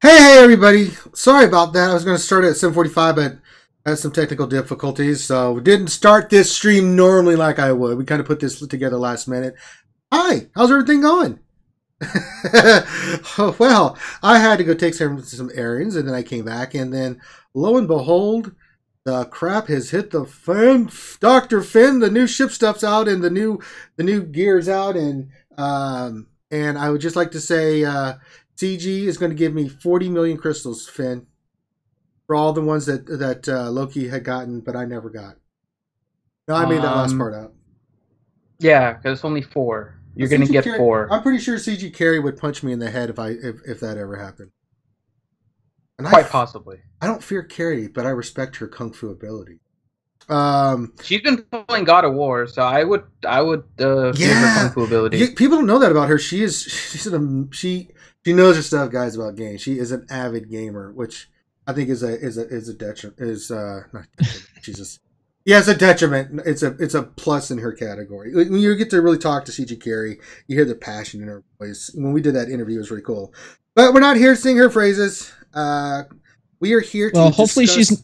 Hey, everybody. Sorry about that. I was going to start at 7:45, but I had some technical difficulties, so we didn't start this stream normally like I would. We kind of put this together last minute. Hi, how's everything going? Well, I had to go take some errands, and then I came back, and then lo and behold, the crap has hit the fan. Dr. Finn, the new ship stuff's out, and the new gear's out, and I would just like to say, CG is going to give me 40 million crystals, Finn, for all the ones that Loki had gotten, but I never got. No, I made that last part up. Yeah, because it's only 4. You're going to get 4. I'm pretty sure CG Carey would punch me in the head if that ever happened. And Quite possibly. I don't fear Carey, but I respect her kung fu ability. She's been playing God of War, so I would fear her kung fu ability. People don't know that about her. She knows her stuff, guys, about games. She is an avid gamer, which I think is a detriment. Not Jesus. Yeah, it's a detriment. It's a plus in her category. When you get to really talk to CG Carey, you hear the passion in her voice. When we did that interview, it was really cool. But we're not here to sing her praises. We are here to hopefully discuss...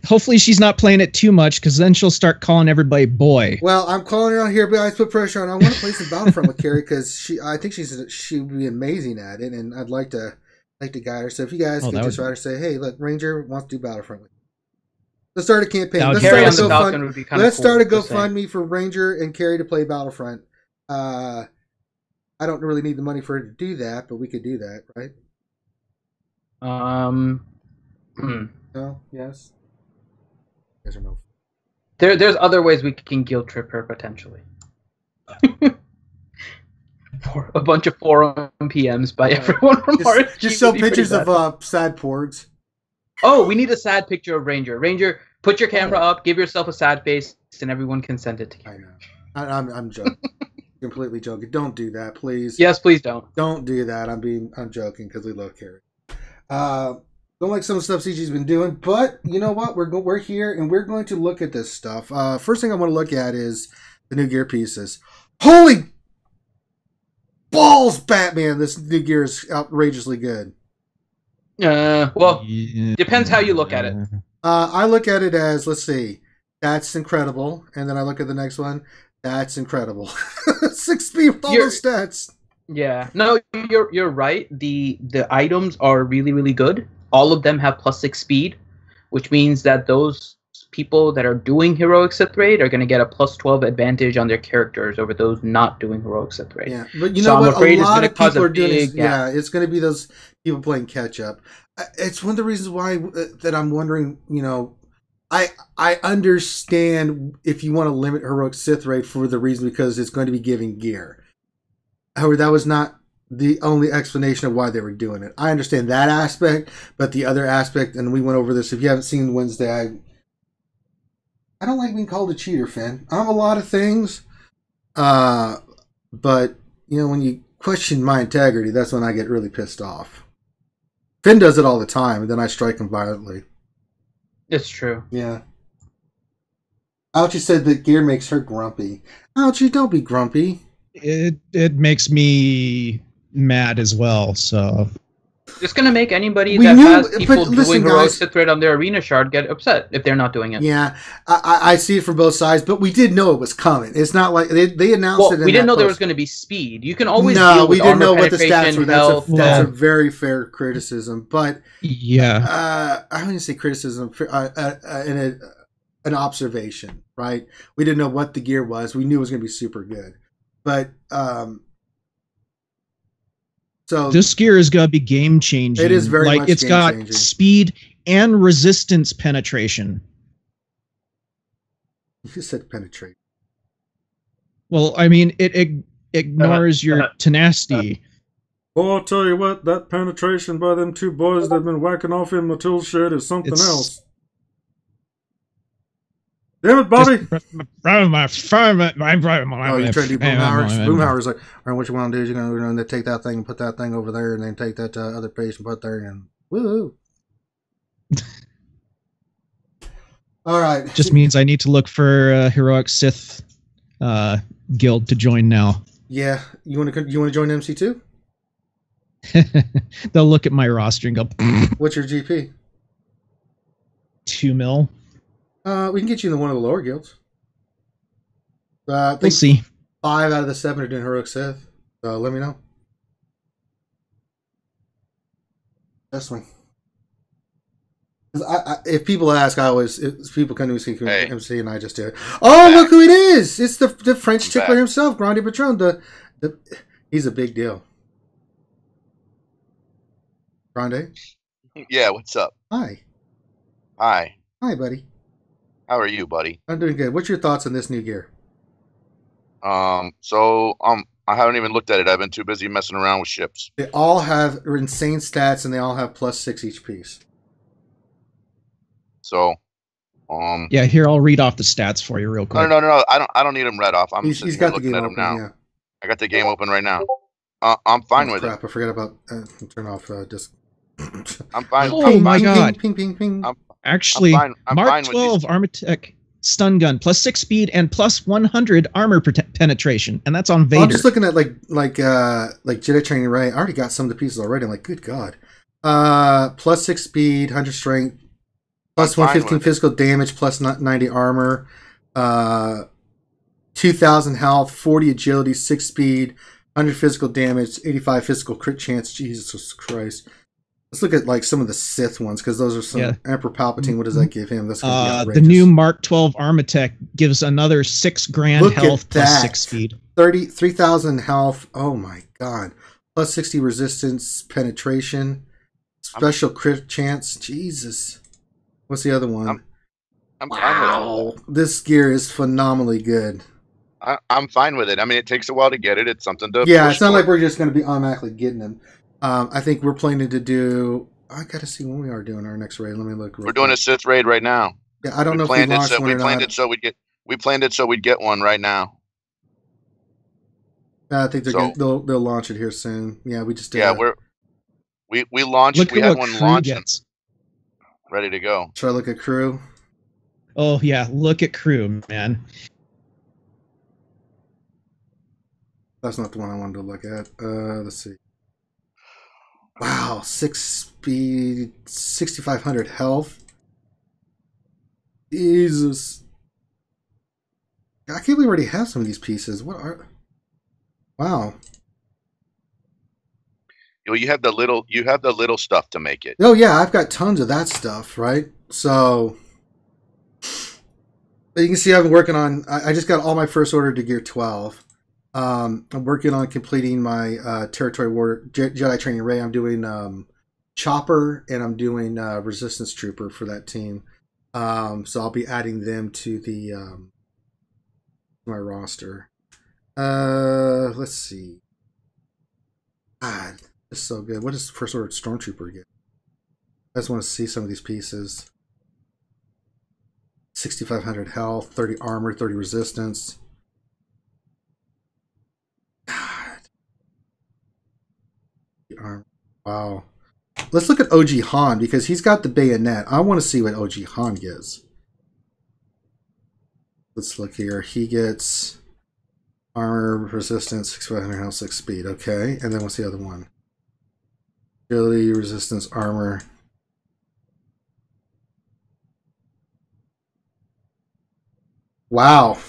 Hopefully she's not playing it too much, because then she'll start calling everybody boy. Well, I'm calling her out here, but I put pressure on her. I want to play some Battlefront with Carrie because I think she would be amazing at it, and I'd like to guide her. So if you guys can just write her, say, hey, look, Ranger wants to do Battlefront with me. Let's start a campaign. Let's start a GoFundMe for Ranger and Carrie to play Battlefront. I don't really need the money for her to do that, but we could do that, right? No? Yes? Yes or no? There's other ways we can guilt trip her, potentially. For a bunch of forum PMs by everyone from RSG. Just show pictures of sad porgs. Oh, we need a sad picture of Ranger. Ranger, put your camera up, give yourself a sad face, and everyone can send it to you. I know. I'm joking. Completely joking. Don't do that, please. Yes, please don't. Don't do that. I'm joking because we love Carrie. Don't like some of the stuff CG's been doing, but you know what? We're here and we're going to look at this stuff. First thing I want to look at is the new gear pieces. Holy balls, Batman! This new gear is outrageously good. Well, depends how you look at it. I look at it as, let's see, that's incredible, and then I look at the next one. That's incredible. 6 speed with all those stats. Yeah, no, you're right. The items are really, really good. All of them have +6 speed, which means that those people that are doing heroic Sith Raid are going to get a +12 advantage on their characters over those not doing heroic Sith Raid. Yeah, but you know what? A lot of people are doing this. Yeah, it's going to be those people playing catch up. It's one of the reasons why that I'm wondering. You know, I understand if you want to limit heroic Sith Raid for the reason because it's going to be giving gear. However, that was not the only explanation of why they were doing it. I understand that aspect, but the other aspect, and we went over this. If you haven't seen Wednesday, I don't like being called a cheater, Finn. I'm a lot of things, but you know, when you question my integrity, that's when I get really pissed off. Finn does it all the time, and then I strike him violently. It's true. Yeah. Ouchie said that gear makes her grumpy. Ouchie, don't be grumpy. It makes me mad as well, so it's going to make anybody that has people doing heroic Sith Raid on their arena shard get upset if they're not doing it. Yeah, I see it from both sides, but we did know it was coming. It's not like they announced it. We didn't know there was going to be speed. You can always deal with we didn't know what the stats were. That's a very fair criticism, but yeah, I wouldn't say criticism. An observation, right? We didn't know what the gear was. We knew it was going to be super good. But so this gear is gonna be game changing. It is very much it's got speed and resistance penetration. You said penetrate. Well, I mean it ignores your tenacity. Well, I'll tell you what, that penetration by them 2 boys that have been whacking off in the tool shed is something else. Damn it, Bobby! Oh, you're trying to do Boomhauer's? Boomhauer's like, all right, what you want to do is you're going to take that thing and put that thing over there, and then take that other piece and put there, and woo. All right. Just means I need to look for a heroic Sith guild to join now. Yeah, you want to join MC2? They'll look at my roster and go, what's your GP? 2 mil. We can get you into one of the lower guilds. We'll see. 5 out of the 7 are doing Heroic Sith. So let me know. That's one. If people ask, if people come to me speak MC and I just do it. Oh, look who it is! It's the French tickler himself, Grande Patron. He's a big deal. Grande? Yeah, what's up? Hi. Hi, buddy. how are you, buddy? I'm doing good. What's your thoughts on this new gear? I haven't even looked at it. I've been too busy messing around with ships. They all have insane stats, and they all have +6 each piece. So, yeah, here I'll read off the stats for you real quick. No. I don't need them read off. He's got looking the game at them open, now. yeah. I got the game open right now. I'm fine with crap, it. I forgot about turn off disc. I'm fine. Oh my god! Ping, ping, ping. Actually, I'm Mark fine 12 Armatech stun gun +6 speed and +100 armor penetration, and that's on Vader. I'm just looking at like Jedi Training Ray. I already got some of the pieces already. I'm like, good god. +6 speed, 100 strength, +115 physical damage, +90 armor, 2,000 health, 40 agility, 6 speed, 100 physical damage, 85 physical crit chance. Jesus Christ. Let's look at like some of the Sith ones, because those are some. Emperor Palpatine. What does that give him? That's gonna be outrageous. The new Mark 12 Armatech gives another 6 grand health +6 speed. 3,000 health. Oh my god. +60 resistance, penetration, special crit chance. Jesus. What's the other one? I'm fine with it. This gear is phenomenally good. I'm fine with it. I mean, it takes a while to get it. It's something to. Yeah, it's not like we're just going to be automatically getting them. I think we're planning to do. I got to see when we are doing our next raid. Let me look. We're doing a Sith raid right now. Yeah, I don't know if we launched one or not. We planned it so we'd get one right now. I think they'll launch it here soon. Yeah, we just did. Yeah, we launched. We had one launched, ready to go. Try to look at crew. Oh yeah, look at crew, man. That's not the one I wanted to look at. Let's see. Wow, 6 speed, 6,500 health. Jesus. I can't believe we already have some of these pieces. What are... Wow. You have the little stuff to make it. Oh yeah, I've got tons of that stuff, right? So you can see I've been working on. I just got all my first order to Gear 12. I'm working on completing my Territory War Jedi Training Ray. I'm doing Chopper and I'm doing Resistance Trooper for that team. So I'll be adding them to the my roster. Let's see. God, this is so good. What does the First Order Stormtrooper get? I just want to see some of these pieces. 6,500 health, 30 armor, 30 resistance. God. Wow. Let's look at OG Han, because he's got the bayonet. I want to see what OG Han gets. Let's look here. He gets armor, resistance, 6,500 health, 6 speed. Okay. And then what's the other one? Agility, resistance, armor. Wow.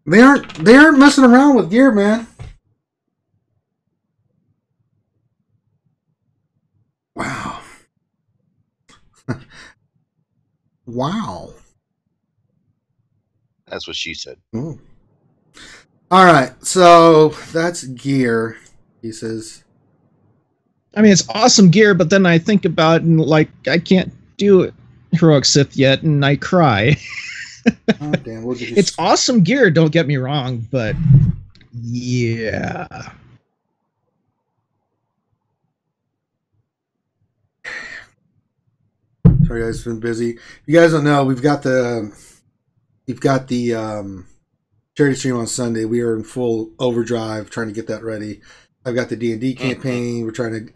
They aren't messing around with gear, man. Wow. Wow. That's what she said. Ooh. All right, so that's gear pieces. I mean, it's awesome gear, but then I think about it and like I can't do Heroic Sith yet, and I cry. Oh, damn, we'll get it's awesome gear, don't get me wrong, but yeah. Sorry guys, been busy. You guys don't know, we've got the charity stream on Sunday. We are in full overdrive trying to get that ready. I've got the D&D campaign. We're trying to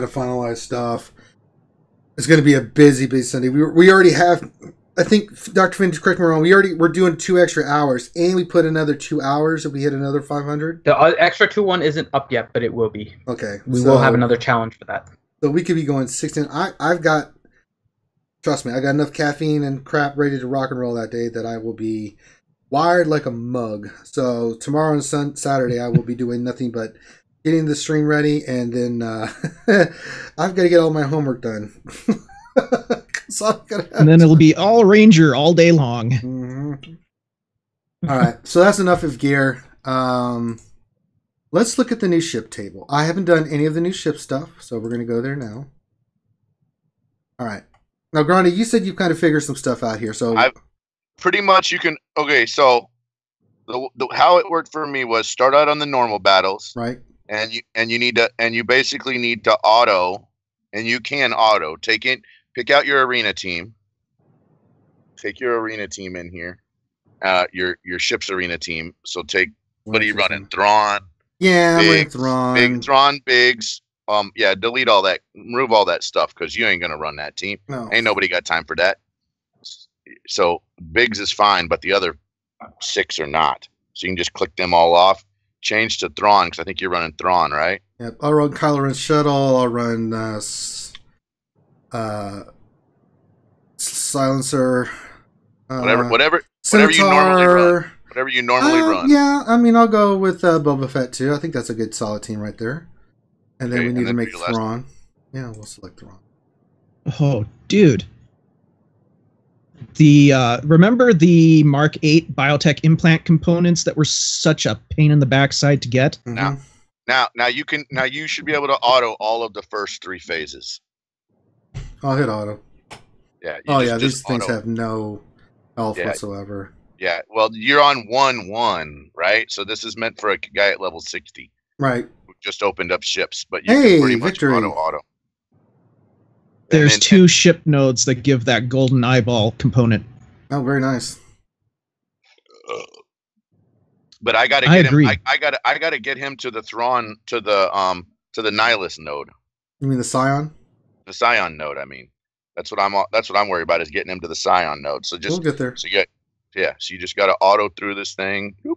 finalize stuff. It's going to be a busy Sunday. We already have I think Dr. Finn, correct me wrong. We're doing 2 extra hours, and we put another 2 hours if we hit another 500. The extra 2-1 isn't up yet, but it will be. Okay, we will have another challenge for that. So we could be going 16. I've got, trust me, I got enough caffeine and crap ready to rock and roll that day that I will be wired like a mug. So tomorrow and Saturday, I will be doing nothing but getting the stream ready, and then I've got to get all my homework done. And then it'll be all Ranger all day long. Mm-hmm. All right, so that's enough of gear. Let's look at the new ship table. I haven't done any of the new ship stuff, so we're going to go there now. All right. Now, Grandi, you said you've kind of figured some stuff out here. So pretty much you can. Okay, so how it worked for me was start out on the normal battles, right? And you basically need to auto, and you can auto pick out your arena team. Take your arena team in here, your ship's arena team. So what are you running? Thrawn. Yeah, Biggs, Thrawn. Thrawn, Biggs. Yeah, delete all that, remove all that stuff because you ain't gonna run that team. No. Ain't nobody got time for that. So Biggs is fine, but the other 6 are not. So you can just click them all off. Change to Thrawn because I think you're running Thrawn, right? Yep. I'll run Kylo Ren's shuttle. I'll run silencer. Whatever you normally run. Whatever you normally run. Yeah, I mean, I'll go with Boba Fett too. I think that's a good solid team right there. And then we need to make Thrawn. Yeah, we'll select Thrawn. Oh, dude. Remember the Mark 8 biotech implant components that were such a pain in the backside to get? Mm-hmm. Now you should be able to auto all of the first 3 phases. I'll hit auto. Yeah. These things have no health whatsoever. Yeah. Well, you're on 1-1, right? So this is meant for a guy at level 60. Right. Who just opened up ships, but you can pretty much victory. auto. There's 2 ship nodes that give that golden eyeball component. Oh, very nice. But I got to get him. I got to get him to the Thrawn to the Nihilus node. You mean the Scion? The Scion node. I mean, that's what I'm worried about is getting him to the Scion node. So we'll get there. So you just got to auto through this thing. Well,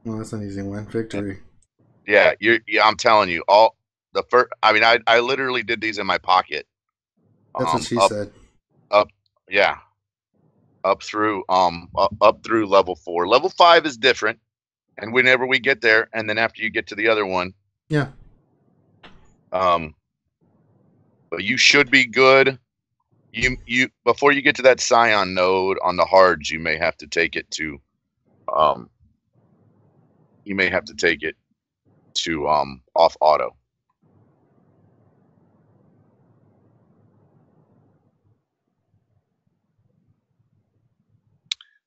that's an easy win. Victory. Yeah, I'm telling you, all the first. I mean, I literally did these in my pocket. That's what she said. Up through level 4. Level 5 is different, and whenever we get there, and then after you get to the other one, yeah. But you should be good. You before you get to that Scion node on the hards, you may have to take it to off auto.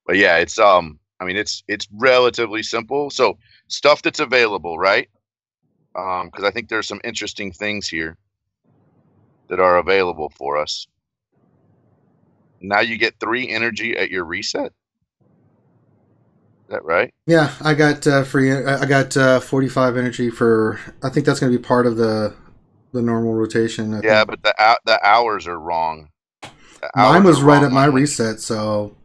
But yeah, it's it's relatively simple. So stuff that's available, right? Because I think there's some interesting things here that are available for us. Now you get 3 energy at your reset. Is that right? Yeah, I got free. I got 45 energy for. I think that's going to be part of the normal rotation. I think. But the hours are wrong. Mine was right at my reset, so.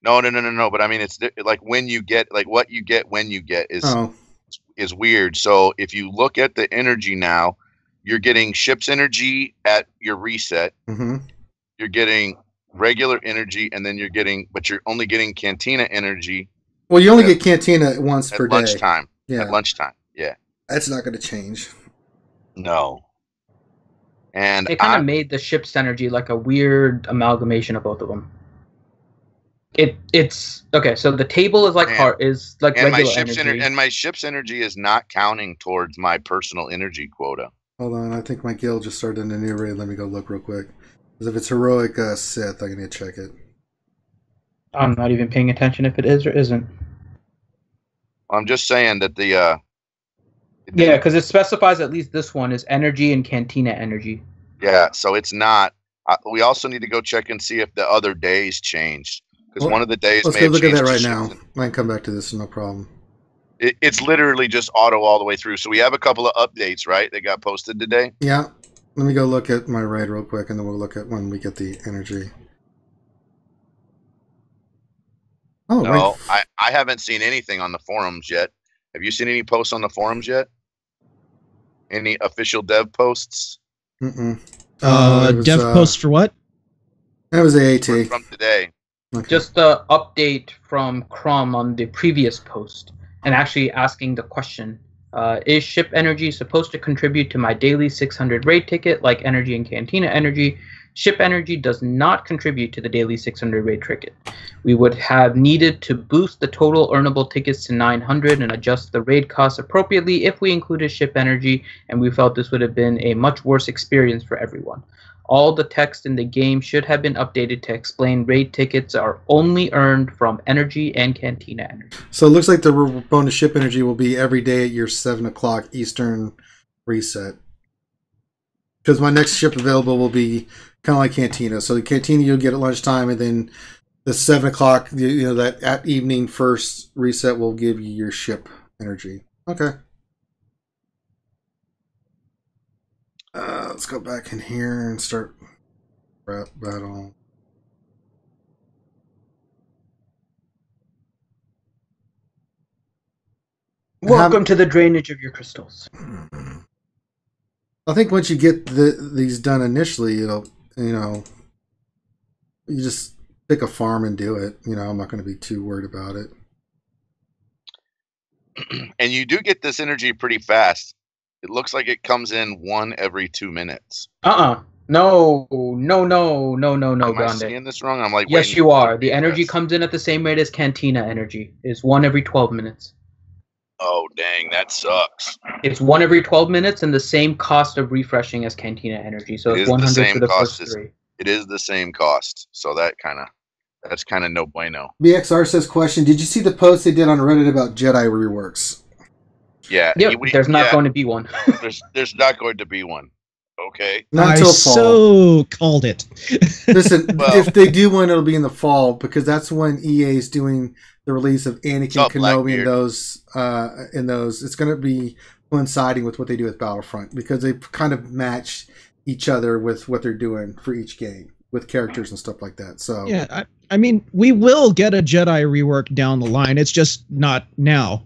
No. But I mean, it's like when you get what you get when you get is weird. So if you look at the energy now, you're getting ship's energy at your reset. Mm-hmm. You're getting regular energy, and then you're only getting Cantina energy. Well, you only get Cantina once per day. Lunchtime. Yeah. At lunchtime. Yeah. That's not going to change. No. And they kind of made the ship's energy like a weird amalgamation of both of them. It's okay. So the table is like regular energy. And my ship's energy is not counting towards my personal energy quota. Hold on, I think my guild just started a new raid. Let me go look real quick. Because if it's heroic Sith, I need to check it. I'm not even paying attention if it is or isn't. I'm just saying that yeah, because it specifies at least this one is energy and Cantina energy. Yeah, so it's not. We also need to go check and see if the other days changed. Because one of the days let's may go have look at that changed right now. I can come back to this, no problem. It's literally just auto all the way through. So we have a couple of updates, right? That got posted today. Yeah. Let me go look at my raid real quick, and then we'll look at when we get the energy. Oh, no, right. I haven't seen anything on the forums yet. Have you seen any posts on the forums yet? Any official dev posts? Dev posts for what? That was AAT. From today. Okay. Just the update from Crom on the previous post, and actually asking the question, is ship energy supposed to contribute to my daily 600 raid ticket like energy and Cantina energy? Ship energy does not contribute to the daily 600 raid ticket. We would have needed to boost the total earnable tickets to 900 and adjust the raid costs appropriately if we included ship energy, and we felt this would have been a much worse experience for everyone. All the text in the game should have been updated to explain raid tickets are only earned from energy and Cantina energy. So it looks like the bonus ship energy will be every day at your 7 o'clock Eastern reset. Because my next ship available will be kind of like Cantina. So the Cantina you'll get at lunchtime, and then the 7 o'clock, that at evening first reset will give you your ship energy. Okay. Let's go back in here and start rap battle. Welcome to the drainage of your crystals. I think once you get these done initially, you just pick a farm and do it. I'm not going to be too worried about it. And you do get this energy pretty fast. It looks like it comes in 1 every 2 minutes. No, Am I seeing this wrong? I'm like, yes, you are. The energy comes in at the same rate as Cantina energy. It's 1 every 12 minutes. Oh, dang, that sucks. It's 1 every 12 minutes and the same cost of refreshing as Cantina energy. So it's 100 for the first 3. It is the same cost. So that's kind of no bueno. BXR says, question, did you see the post they did on Reddit about Jedi reworks? Yeah. Yep, there's not going to be one. there's not going to be one. Okay. Not until fall. So called it. Listen, if they do one, it'll be in the fall, because that's when EA is doing the release of Anakin Kenobi and those. It's going to be coinciding with what they do with Battlefront, because they kind of match each other with what they're doing for each game with characters and stuff like that. So yeah, I mean, we will get a Jedi rework down the line. It's just not now.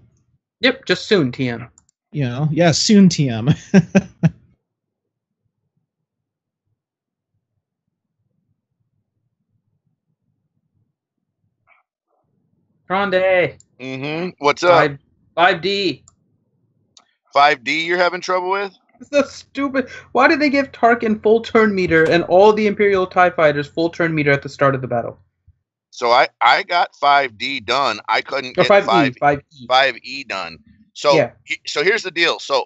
Yep, just soon, TM. Yeah, soon, TM. Grande. What's up? 5D. 5D you're having trouble with? That's stupid. Why did they give Tarkin full turn meter and all the Imperial TIE fighters full turn meter at the start of the battle? So I got 5D done. I couldn't get 5E done. So yeah. So here's the deal. So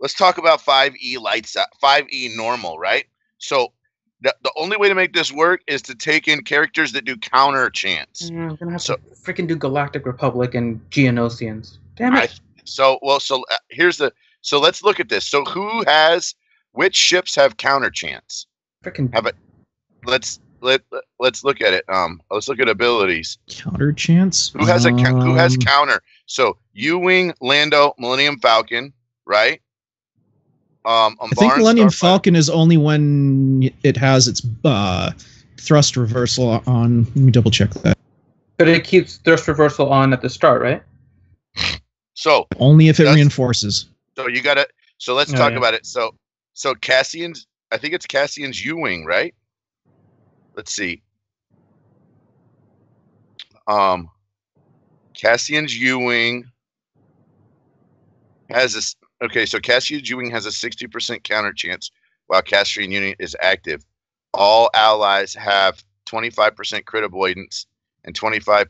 let's talk about 5E lights out, 5E normal, right? So the only way to make this work is to take in characters that do counter chants. Yeah, I'm gonna have to freaking do Galactic Republic and Geonosians. Damn it. So let's look at this. So which ships have counter chants? Freaking have it. Let's look at it. Let's look at abilities. Counter chants. Who has counter? So U-wing, Lando, Millennium Falcon, right? I think Millennium Falcon is only when it has its thrust reversal on. Let me double check that. But it keeps thrust reversal on at the start, right? So only if it reinforces. So you gotta. So let's talk about it. So Cassian's. I think it's Cassian's U-wing, right? Let's see. Cassian's U-wing has this. Okay, so Cassian's U-wing has a 60% counter chance while Cassian unit is active. All allies have 25% crit avoidance and 25%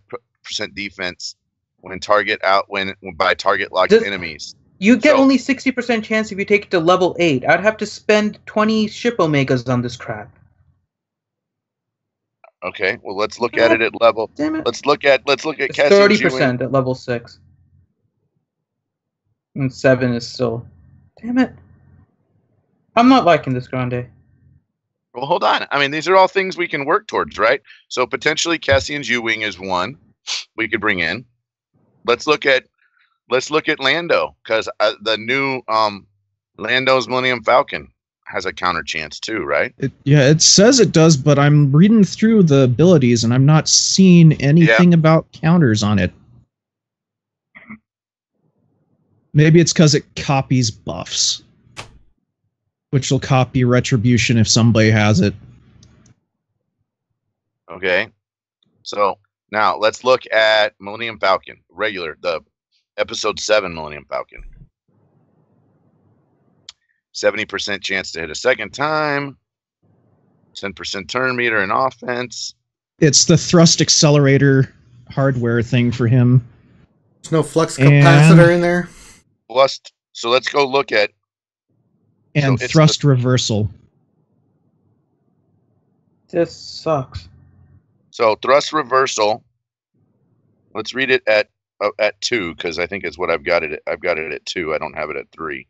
defense when by target locked enemies. You get only 60% chance if you take it to level 8. I'd have to spend 20 ship omegas on this crap. Okay, well let's look at it at level. Damn it. Let's look at it's Cassian's 30% at level 6. And 7 is still. Damn it. I'm not liking this, Grande. Well, hold on. I mean, these are all things we can work towards, right? So potentially Cassian's U-wing is one we could bring in. Let's look at Lando, because the new Lando's Millennium Falcon. has a counter chance too, right? It says it does, but I'm reading through the abilities and I'm not seeing anything about counters on it. Maybe it's because it copies buffs, which will copy Retribution if somebody has it. Okay. So now let's look at Millennium Falcon, the episode 7 Millennium Falcon. 70% chance to hit a second time. 10% turn meter in offense. It's the thrust accelerator hardware thing for him. There's no flux capacitor in there. So let's go look at thrust reversal. This sucks. So thrust reversal. Let's read it at 2 because I think it's what I've got it. I've got it at 2. I don't have it at 3.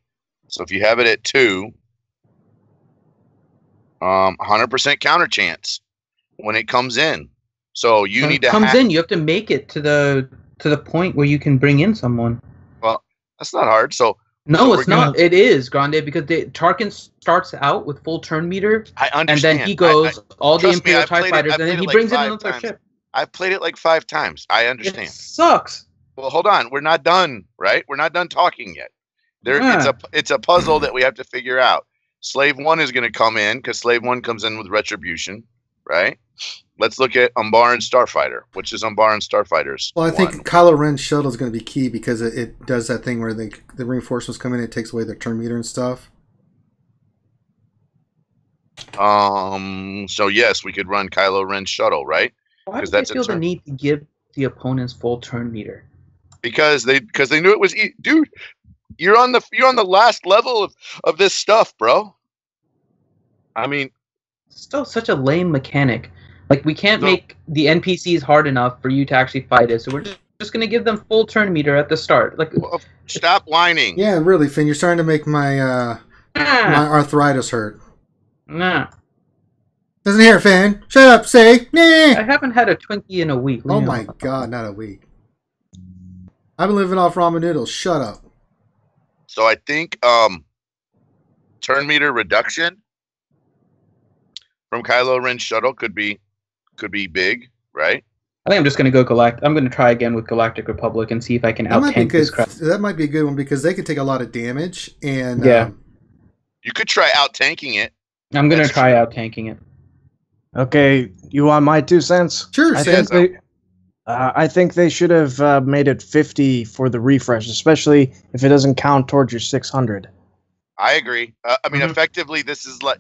So if you have it at 2, 100% counter chance when it comes in. So you need to comes in. You have to make it to the point where you can bring in someone. Well, that's not hard. So no, it's not. It is Grande because Tarkin starts out with full turn meter. I understand. And then he goes all the Imperial TIE fighters, and then he brings in another ship. I've played it like 5 times. I understand. It sucks. Well, hold on. We're not done, right? We're not done talking yet. It's a puzzle that we have to figure out. Slave 1 is going to come in because Slave 1 comes in with Retribution, right? Let's look at Umbaran Starfighter, which is Umbaran Starfighters. Well, I think Kylo Ren's shuttle is going to be key because it does that thing where the reinforcements come in, it takes away their turn meter and stuff. So yes, we could run Kylo Ren's shuttle, right? Why do they feel the need to give the opponents full turn meter? Because they knew it was dude. You're on the last level of this stuff, bro. I mean, still such a lame mechanic. Like, we can't make the NPCs hard enough for you to actually fight it, so we're just going to give them full turn meter at the start. Like, stop whining. Yeah, really, Finn, you're starting to make my my arthritis hurt. Nah. Doesn't hear, Finn. Shut up, say. Nah. I haven't had a Twinkie in a week. Oh my god, not a week. I've been living off ramen noodles. Shut up. So I think turn meter reduction from Kylo Ren's shuttle could be big, right? I think I'm just going to go Galactic. I'm going to try again with Galactic Republic and see if I can out-tank this crap. That might be a good one because they could take a lot of damage. And you could try out-tanking it. I'm going to try out-tanking it. Okay, you want my 2 cents? Sure, I think they should have made it 50 for the refresh, especially if it doesn't count towards your 600. I agree. I mean, effectively, this is like.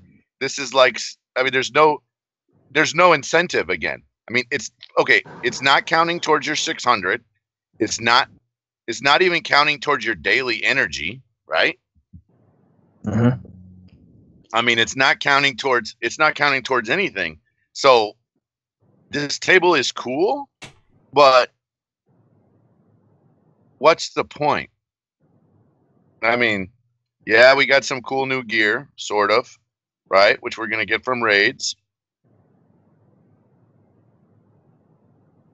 I mean, there's no incentive again. I mean, it's okay. It's not counting towards your 600. It's not even counting towards your daily energy, right? Mm-hmm. I mean, it's not counting towards anything. So this table is cool, but what's the point? I mean, yeah, we got some cool new gear, sort of, right? Which we're going to get from raids.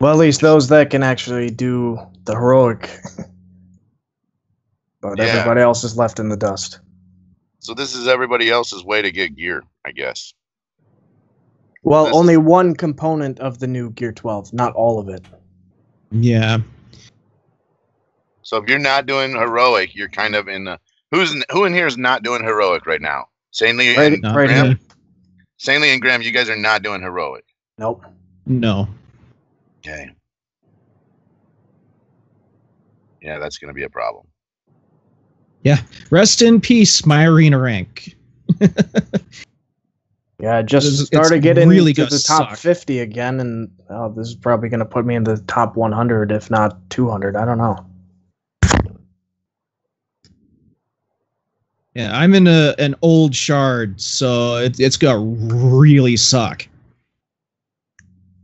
Well, at least those that can actually do the heroic. But everybody else is left in the dust. So this is everybody else's way to get gear, I guess. Well, only one component of the new Gear 12, not all of it. Yeah. So if you're not doing heroic, you're kind of in the... Who in here is not doing heroic right now? Sanely and Graham? Sanely and Graham, you guys are not doing heroic. Nope. No. Okay. Yeah, that's going to be a problem. Yeah. Rest in peace, my arena rank. Yeah, I just started getting really into the top 50 again, and this is probably going to put me in the top 100, if not 200. I don't know. Yeah, I'm in an old shard, so it's gonna really suck.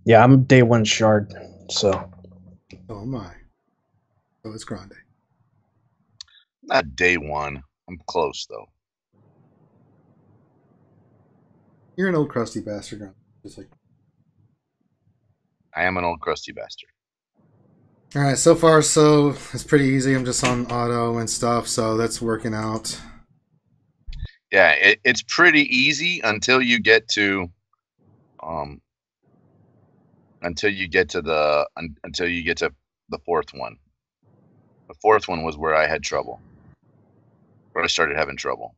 Yeah, I'm day 1 shard, so. Oh my. Oh, it's Grande. Not day 1. I'm close, though. You're an old crusty bastard, Grande. Just like... I am an old crusty bastard. Alright, so far, it's pretty easy. I'm just on auto and stuff, so that's working out. Yeah, it's pretty easy until you get to the fourth one. The fourth one was where I had trouble. Where I started having trouble.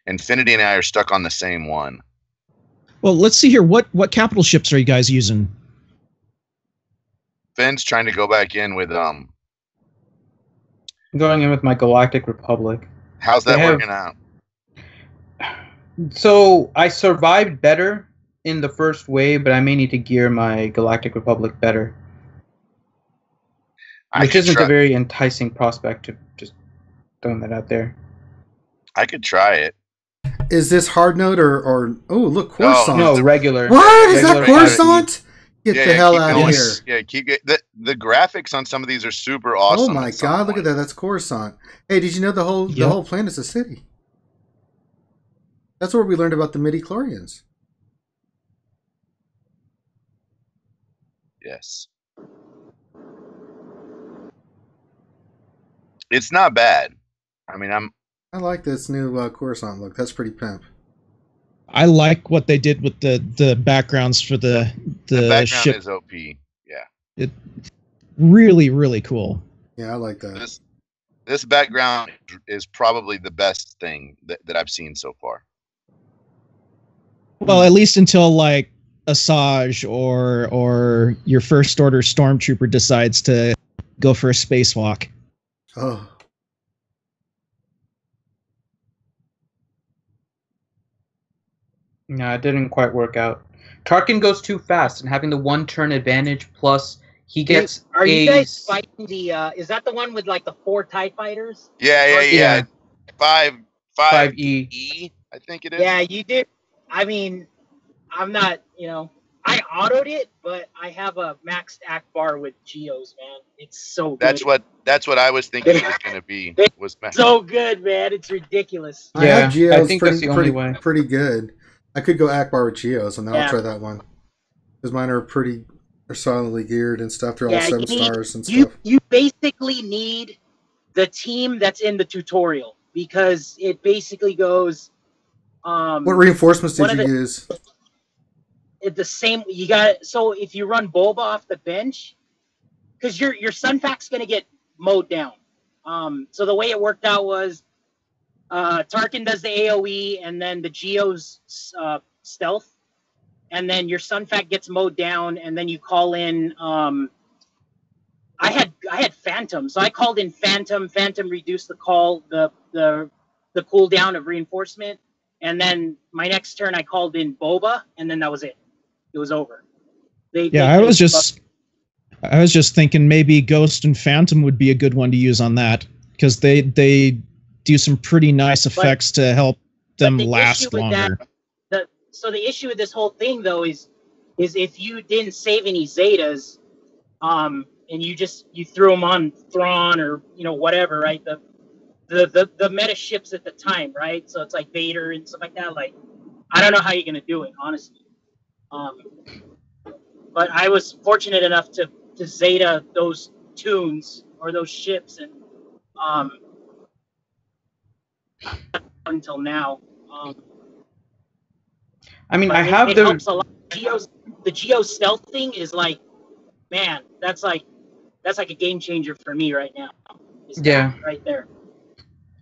Infinity and I are stuck on the same one. Well, let's see here. What capital ships are you guys using? Finn's trying to go back in with I'm going in with my Galactic Republic. How's that working out? So I survived better in the first wave, but I may need to gear my Galactic Republic better. Which isn't a very enticing prospect, to just throwing that out there. I could try it. Is this hard mode or oh look, Coruscant? No, regular. What is that, Coruscant? Get the hell out of here! Yeah, keep it. The graphics on some of these are super awesome. Oh my god, look at that! That's Coruscant. Hey, did you know the whole planet's a city? That's where we learned about the midi-chlorians. Yes. It's not bad. I mean, I like this new Coruscant look. That's pretty pimp. I like what they did with the backgrounds for the background ship. Is OP. Yeah. It really, really cool. Yeah, I like that. This background is probably the best thing that I've seen so far. Well, at least until like Asajj or your First Order stormtrooper decides to go for a spacewalk. Oh. No, it didn't quite work out. Tarkin goes too fast, and having the 1-turn advantage, plus he gets. Are you guys fighting the? Is that the one with like the 4 TIE fighters? Yeah. 5E. I think it is. Yeah, you did. I mean, I'm not. I autoed it, but I have a maxed Akbar with Geos, man. It's so good. That's what I was thinking it was going to be. Was so good, man. It's ridiculous. I have Geos. I think that's the only way. Pretty good. I could go Akbar with Geos, and then I'll try that one. Because mine are solidly geared and stuff. They're all 7 stars and stuff. You basically need the team that's in the tutorial, because it basically goes. What reinforcements did you use? The same. You got. So if you run Boba off the bench, because your Sunfac's going to get mowed down. So the way it worked out was. Tarkin does the AoE, and then the Geo's stealth, and then your Sunfac gets mowed down, and then you call in. I had Phantom, so I called in Phantom. Phantom reduced the cooldown of reinforcement, and then my next turn I called in Boba, and then that was it. It was over. I was just thinking maybe Ghost and Phantom would be a good one to use on that, because they do some pretty nice effects to help them last longer. So the issue with this whole thing, though, is if you didn't save any Zetas, and you threw them on Thrawn or whatever, right? The meta ships at the time, right? So it's like Vader and stuff like that. Like, I don't know how you're gonna do it, honestly. But I was fortunate enough to Zeta those tunes or those ships, and until now. I mean, it helps a lot. The Geo stealth thing is like, man, that's like a game changer for me right now. Right there.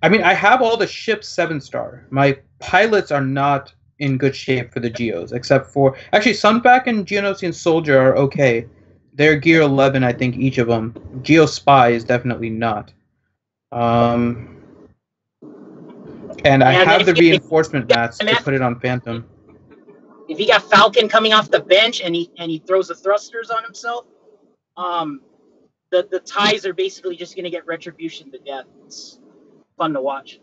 I mean, I have all the ships 7-star. My pilots are not in good shape for the Geos, except for actually Sunfac and Geonosian Soldier are okay. They're gear 11, I think, each of them. Geo Spy is definitely not. And I have the reinforcement mats to put it on Phantom. If you got Falcon coming off the bench and he throws the thrusters on himself, the ties are basically just going to get retribution to death. It's fun to watch.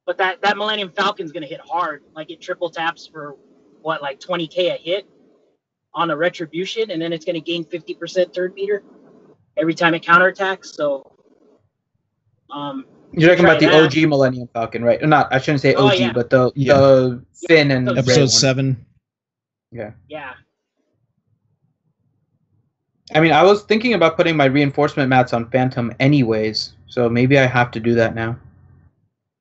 But that Millennium Falcon's going to hit hard. Like, it triple taps for, like 20k a hit on a retribution, and then it's going to gain 50% turn meter every time it counterattacks. So, you're talking about the OG Millennium Falcon, right? Or not, I shouldn't say OG, but the Finn and Episode 7. Yeah. Yeah. I mean, I was thinking about putting my reinforcement mats on Phantom anyways, so maybe I have to do that now.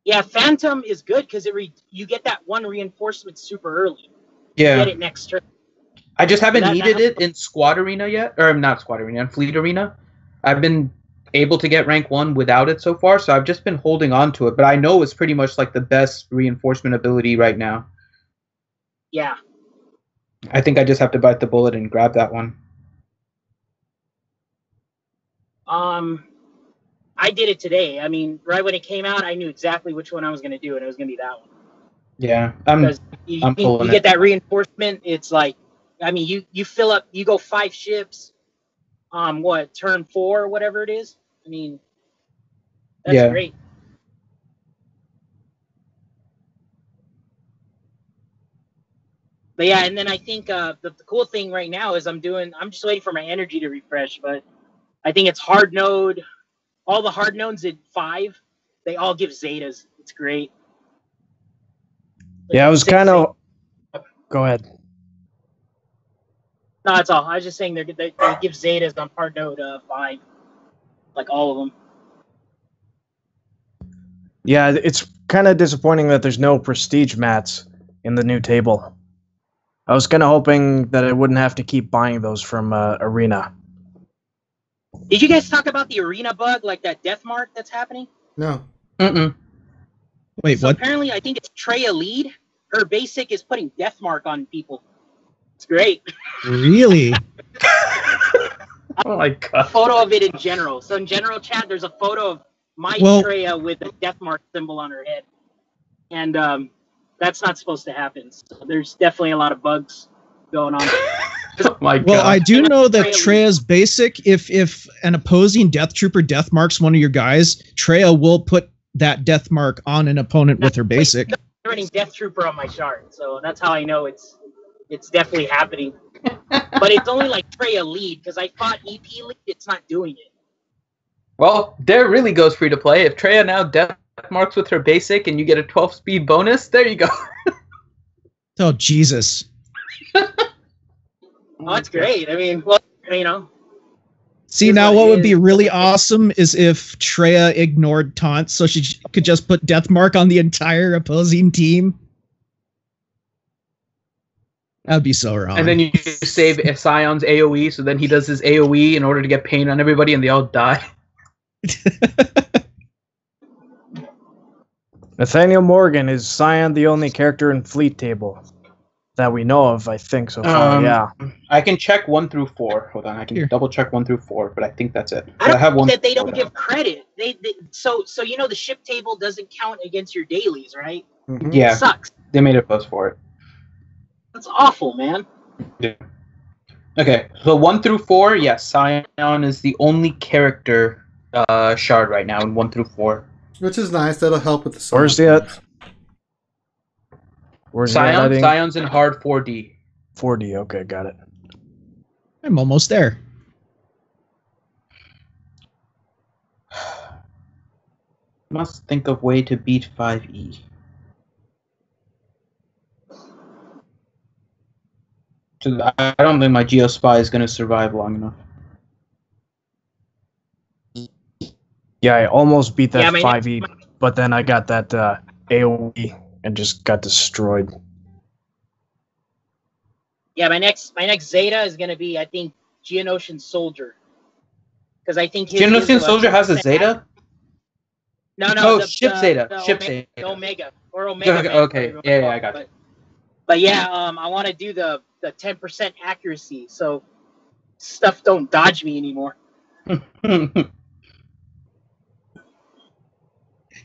Yeah, Phantom is good because you get that one reinforcement super early. Yeah. You get it next turn. I just haven't needed it in Squad Arena yet, or not Squad Arena, in Fleet Arena. I've been able to get rank 1 without it so far, so I've just been holding on to it. But I know it's pretty much like the best reinforcement ability right now. Yeah. I think I just have to bite the bullet and grab that one. I did it today. I mean, right when it came out, I knew exactly which one I was going to do, and it was going to be that one. Yeah, because you get that reinforcement. It's like, I mean, you fill up, you go 5 ships, turn 4 or whatever it is. I mean, that's great. But yeah, and then I think the cool thing right now is I'm just waiting for my energy to refresh, but I think it's hard node. All the hard nodes in 5, they all give Zetas. It's great. Yeah, I was kind of. Go ahead. No, that's all. I was just saying they give Zetas on hard node 5, like all of them. Yeah, it's kind of disappointing that there's no prestige mats in the new table. I was kind of hoping that I wouldn't have to keep buying those from Arena. Did you guys talk about the Arena bug, like that death mark that's happening? No. Wait, so what? Apparently, I think it's Treya Lead. Her basic is putting death mark on people. It's great. Really? Oh my god. A photo of it in general. So in general chat, there's a photo of Treya with a death mark symbol on her head. And that's not supposed to happen. So there's definitely a lot of bugs going on. Oh my god. Well, I do know that Treya's basic, if an opposing Death Trooper death marks one of your guys, Treya will put that death mark on an opponent with her basic. I'm running Death Trooper on my shard, so that's how I know it's definitely happening. But it's only like Treya Lead, because I fought EP Lead, it's not doing it. Well, there really goes free to play. If Treya now death marks with her basic and you get a 12 speed bonus, there you go. Oh, Jesus. Oh, that's great. I mean, well, you know. See, now what would be really awesome is if Treya ignored taunts so she could just put death mark on the entire opposing team. That'd be so wrong. And then you save Sion's AoE, so then he does his AoE in order to get pain on everybody and they all die. Nathaniel Morgan, is Sion the only character in Fleet Table that we know of? I think so far. Yeah, I can check 1 through 4. Hold on, I can double check 1 through 4, but I think that's it. I have one that they don't give credit. So you know the ship table doesn't count against your dailies, right? Mm-hmm. Yeah, it sucks. They made a post for it. That's awful, man. Yeah. Okay, so 1 through 4, yes, Sion is the only character shard right now in 1 through 4. Which is nice. That'll help with the. Where's that? Sion's in hard 4D. 4D. Okay, got it. I'm almost there. Must think of way to beat 5E. So I don't think my Geospy is going to survive long enough. Yeah, I almost beat that 5E, but then I got that AoE and just got destroyed. Yeah, my next Zeta is going to be, I think, Geonosian Soldier. Because I think Geonosian Soldier has a Zeta? No. Oh, Ship Zeta. Zeta. Omega. Or Omega. Okay. Yeah, I got it. But yeah, I want to do the 10% accuracy, so stuff don't dodge me anymore.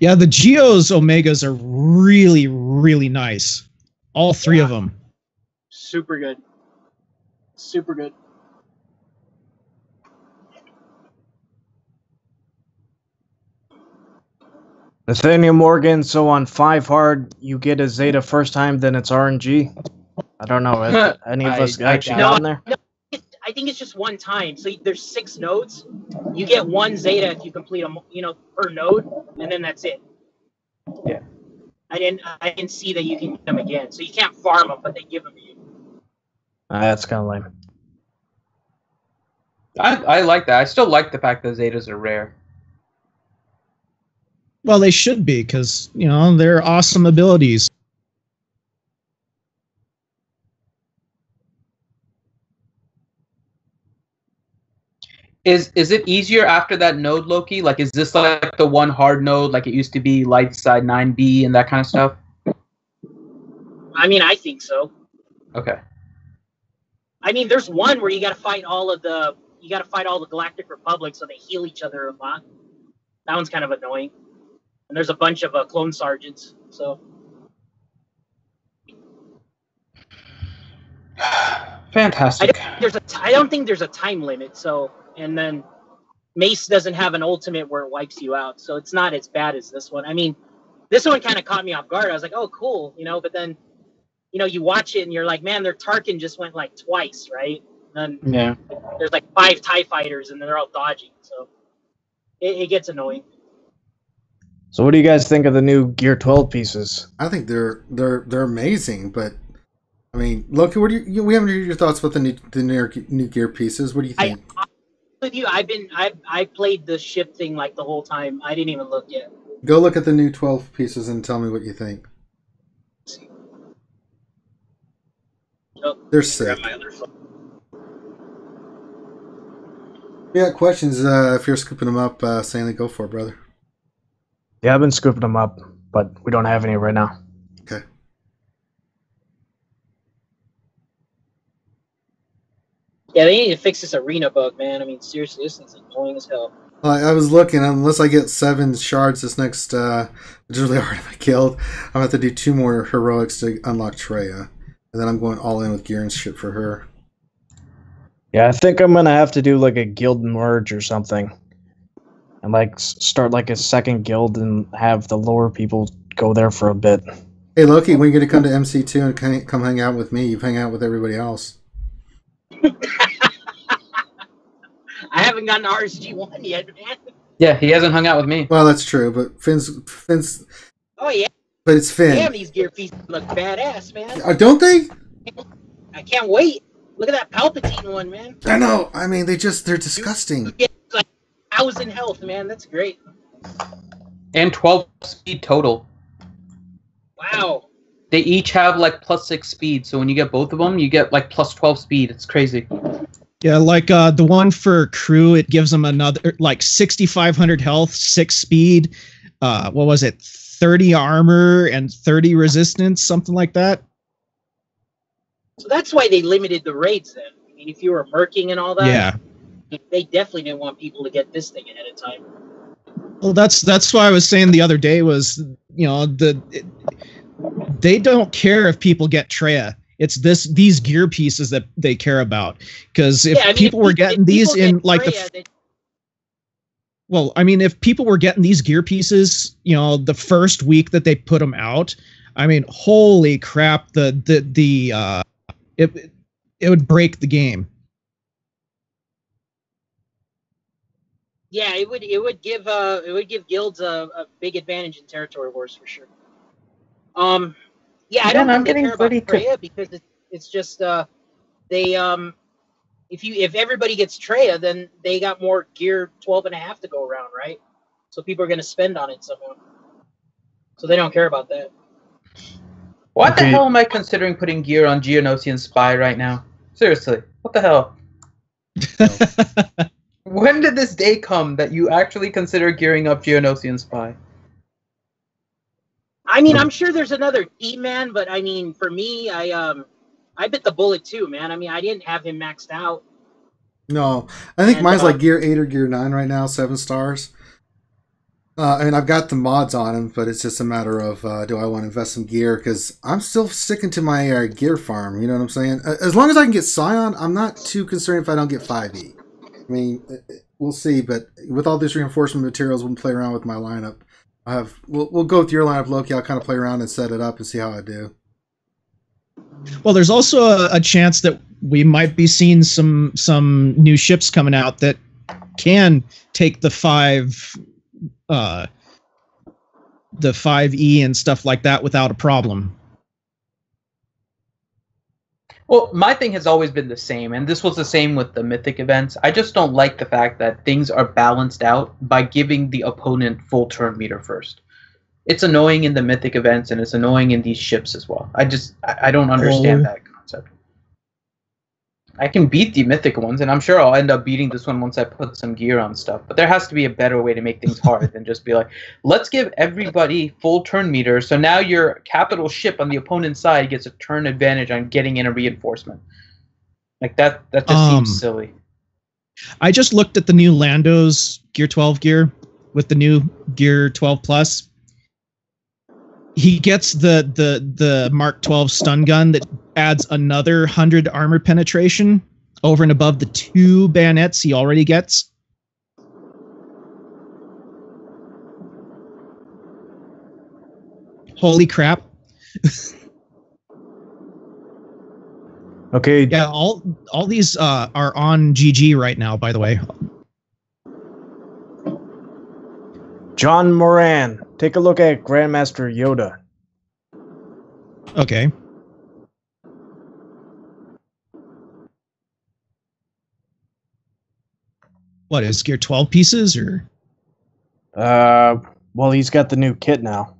Yeah, the Geo's Omegas are really, really nice. All 3 of them. Super good. Super good. Nathaniel Morgan, so on 5 hard, you get a Zeta first time, then it's RNG? I don't know. Any of us actually got in there? No, I think it's just one time. So there's 6 nodes. You get 1 Zeta if you complete them, per node, and then that's it. Yeah. I didn't see that you can get them again. So you can't farm them, but they give them to you. That's kind of lame. I like that. I still like the fact that Zetas are rare. Well, they should be, because, you know, they're awesome abilities. Is it easier after that node, Loki? Like, is this like the one hard node like it used to be, light side 9B and that kind of stuff? I mean, I think so. Okay. I mean, there's one where you got to fight all the Galactic Republic so they heal each other a lot. That one's kind of annoying. And there's a bunch of clone sergeants. So. Fantastic. I don't think there's a time limit. So, and then Mace doesn't have an ultimate where it wipes you out, so it's not as bad as this one. I mean, this one kind of caught me off guard. I was like, oh, cool, you know. But then, you know, you watch it and you're like, man, their Tarkin just went like twice, right? And then there's like 5 TIE fighters and they're all dodging, so it gets annoying. So, what do you guys think of the new Gear 12 pieces? I think they're amazing, but I mean, Loki, what do we haven't heard your thoughts about the new gear pieces? What do you think? With you, I played the ship thing like the whole time. I didn't even look yet. Go look at the new 12 pieces and tell me what you think. Oh, they're sick. Yeah, questions. If you're scooping them up, Stanley, go for it, brother. Yeah, I've been scooping them up, but we don't have any right now. Okay. Yeah, they need to fix this arena bug, man. I mean, seriously, this thing's annoying as hell. I was looking, unless I get 7 shards this next, which is really hard if I killed, I'm going to have to do 2 more heroics to unlock Treya. And then I'm going all in with gear and shit for her. Yeah, I think I'm going to have to do like a guild merge or something. And like start like a second guild and have the lower people go there for a bit. Hey, Loki, when are you going to come to MC2 and come hang out with me? You hang out with everybody else. I haven't gotten to RSG1 yet, man. Yeah, he hasn't hung out with me. Well, that's true, but Finn's. Oh yeah. But it's Finn. Damn, these gear pieces look badass, man. Don't they? I can't wait. Look at that Palpatine one, man. I know. I mean, they're disgusting. You get like 1,000 health, man. That's great. And 12 speed total. Wow. They each have like +6 speed, so when you get both of them, you get like +12 speed. It's crazy. Yeah, like the one for crew, it gives them another like 6,500 health, 6 speed. What was it? 30 armor and 30 resistance, something like that. So that's why they limited the raids then. I mean, if you were merking and all that, yeah, they definitely didn't want people to get this thing ahead of time. Well, that's why I was saying the other day was, you know, they don't care if people get Treya. It's these gear pieces that they care about. Because if people were getting these in like well, I mean, if people were getting these gear pieces, you know, the first week that they put them out, I mean, holy crap, it would break the game. Yeah, it would give guilds a big advantage in territory wars for sure. Yeah, I don't think they care about Treya because it's just if everybody gets Treya, then they got more gear 12.5 to go around, right? So people are going to spend on it somehow. So they don't care about that. What the hell am I considering putting gear on Geonosian Spy right now? Seriously, what the hell? When did this day come that you actually consider gearing up Geonosian Spy? I mean, I'm sure there's another team, man, but I mean, for me, I bit the bullet too, man. I mean, I didn't have him maxed out. No, I think mine's like gear 8 or gear 9 right now, 7 stars. I mean, I've got the mods on him, but it's just a matter of do I want to invest some gear? Because I'm still sticking to my gear farm. You know what I'm saying? As long as I can get Scion, I'm not too concerned if I don't get 5e. I mean, we'll see. But with all these reinforcement materials, we'll play around with my lineup. We'll go with your lineup, Loki. I'll kind of play around and set it up and see how I do. Well, there's also a chance that we might be seeing some new ships coming out that can take the 5E and stuff like that without a problem. Well, my thing has always been the same, and this was the same with the Mythic events. I just don't like the fact that things are balanced out by giving the opponent full turn meter first. It's annoying in the Mythic events, and it's annoying in these ships as well. I don't understand that concept. I can beat the Mythic ones, and I'm sure I'll end up beating this one once I put some gear on stuff. But there has to be a better way to make things hard than just be like, let's give everybody full turn meter, so now your capital ship on the opponent's side gets a turn advantage on getting in a reinforcement. Like that just seems silly. I just looked at the new Lando's Gear 12 gear with the new Gear 12 Plus. He gets the Mark 12 stun gun that adds another 100 armor penetration over and above the 2 bayonets he already gets. Holy crap. Okay. Yeah, all these are on GG right now, by the way. John Moran, take a look at Grandmaster Yoda. Okay. What, is Gear 12 pieces, or? Well, he's got the new kit now.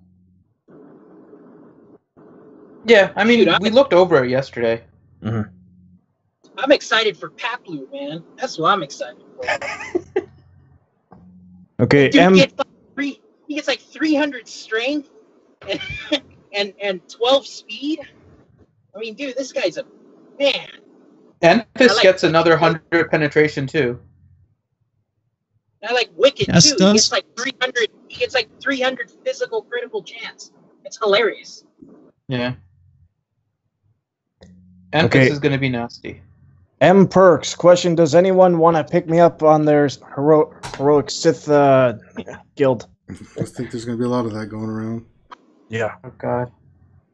Yeah, I mean, we looked over it yesterday. Mm-hmm. I'm excited for Paplu, man. That's what I'm excited for. Okay, Dude, he gets like 300 strength and 12 speed. I mean, dude, this guy's a man. Enfys gets another 100 penetration too. I like Wicked Yes, too. He gets like 300. He gets like 300 physical critical chance. It's hilarious. Yeah. Enfys is going to be nasty. M Perks question: does anyone want to pick me up on their heroic Sith guild? I think there's going to be a lot of that going around. Yeah. Oh God.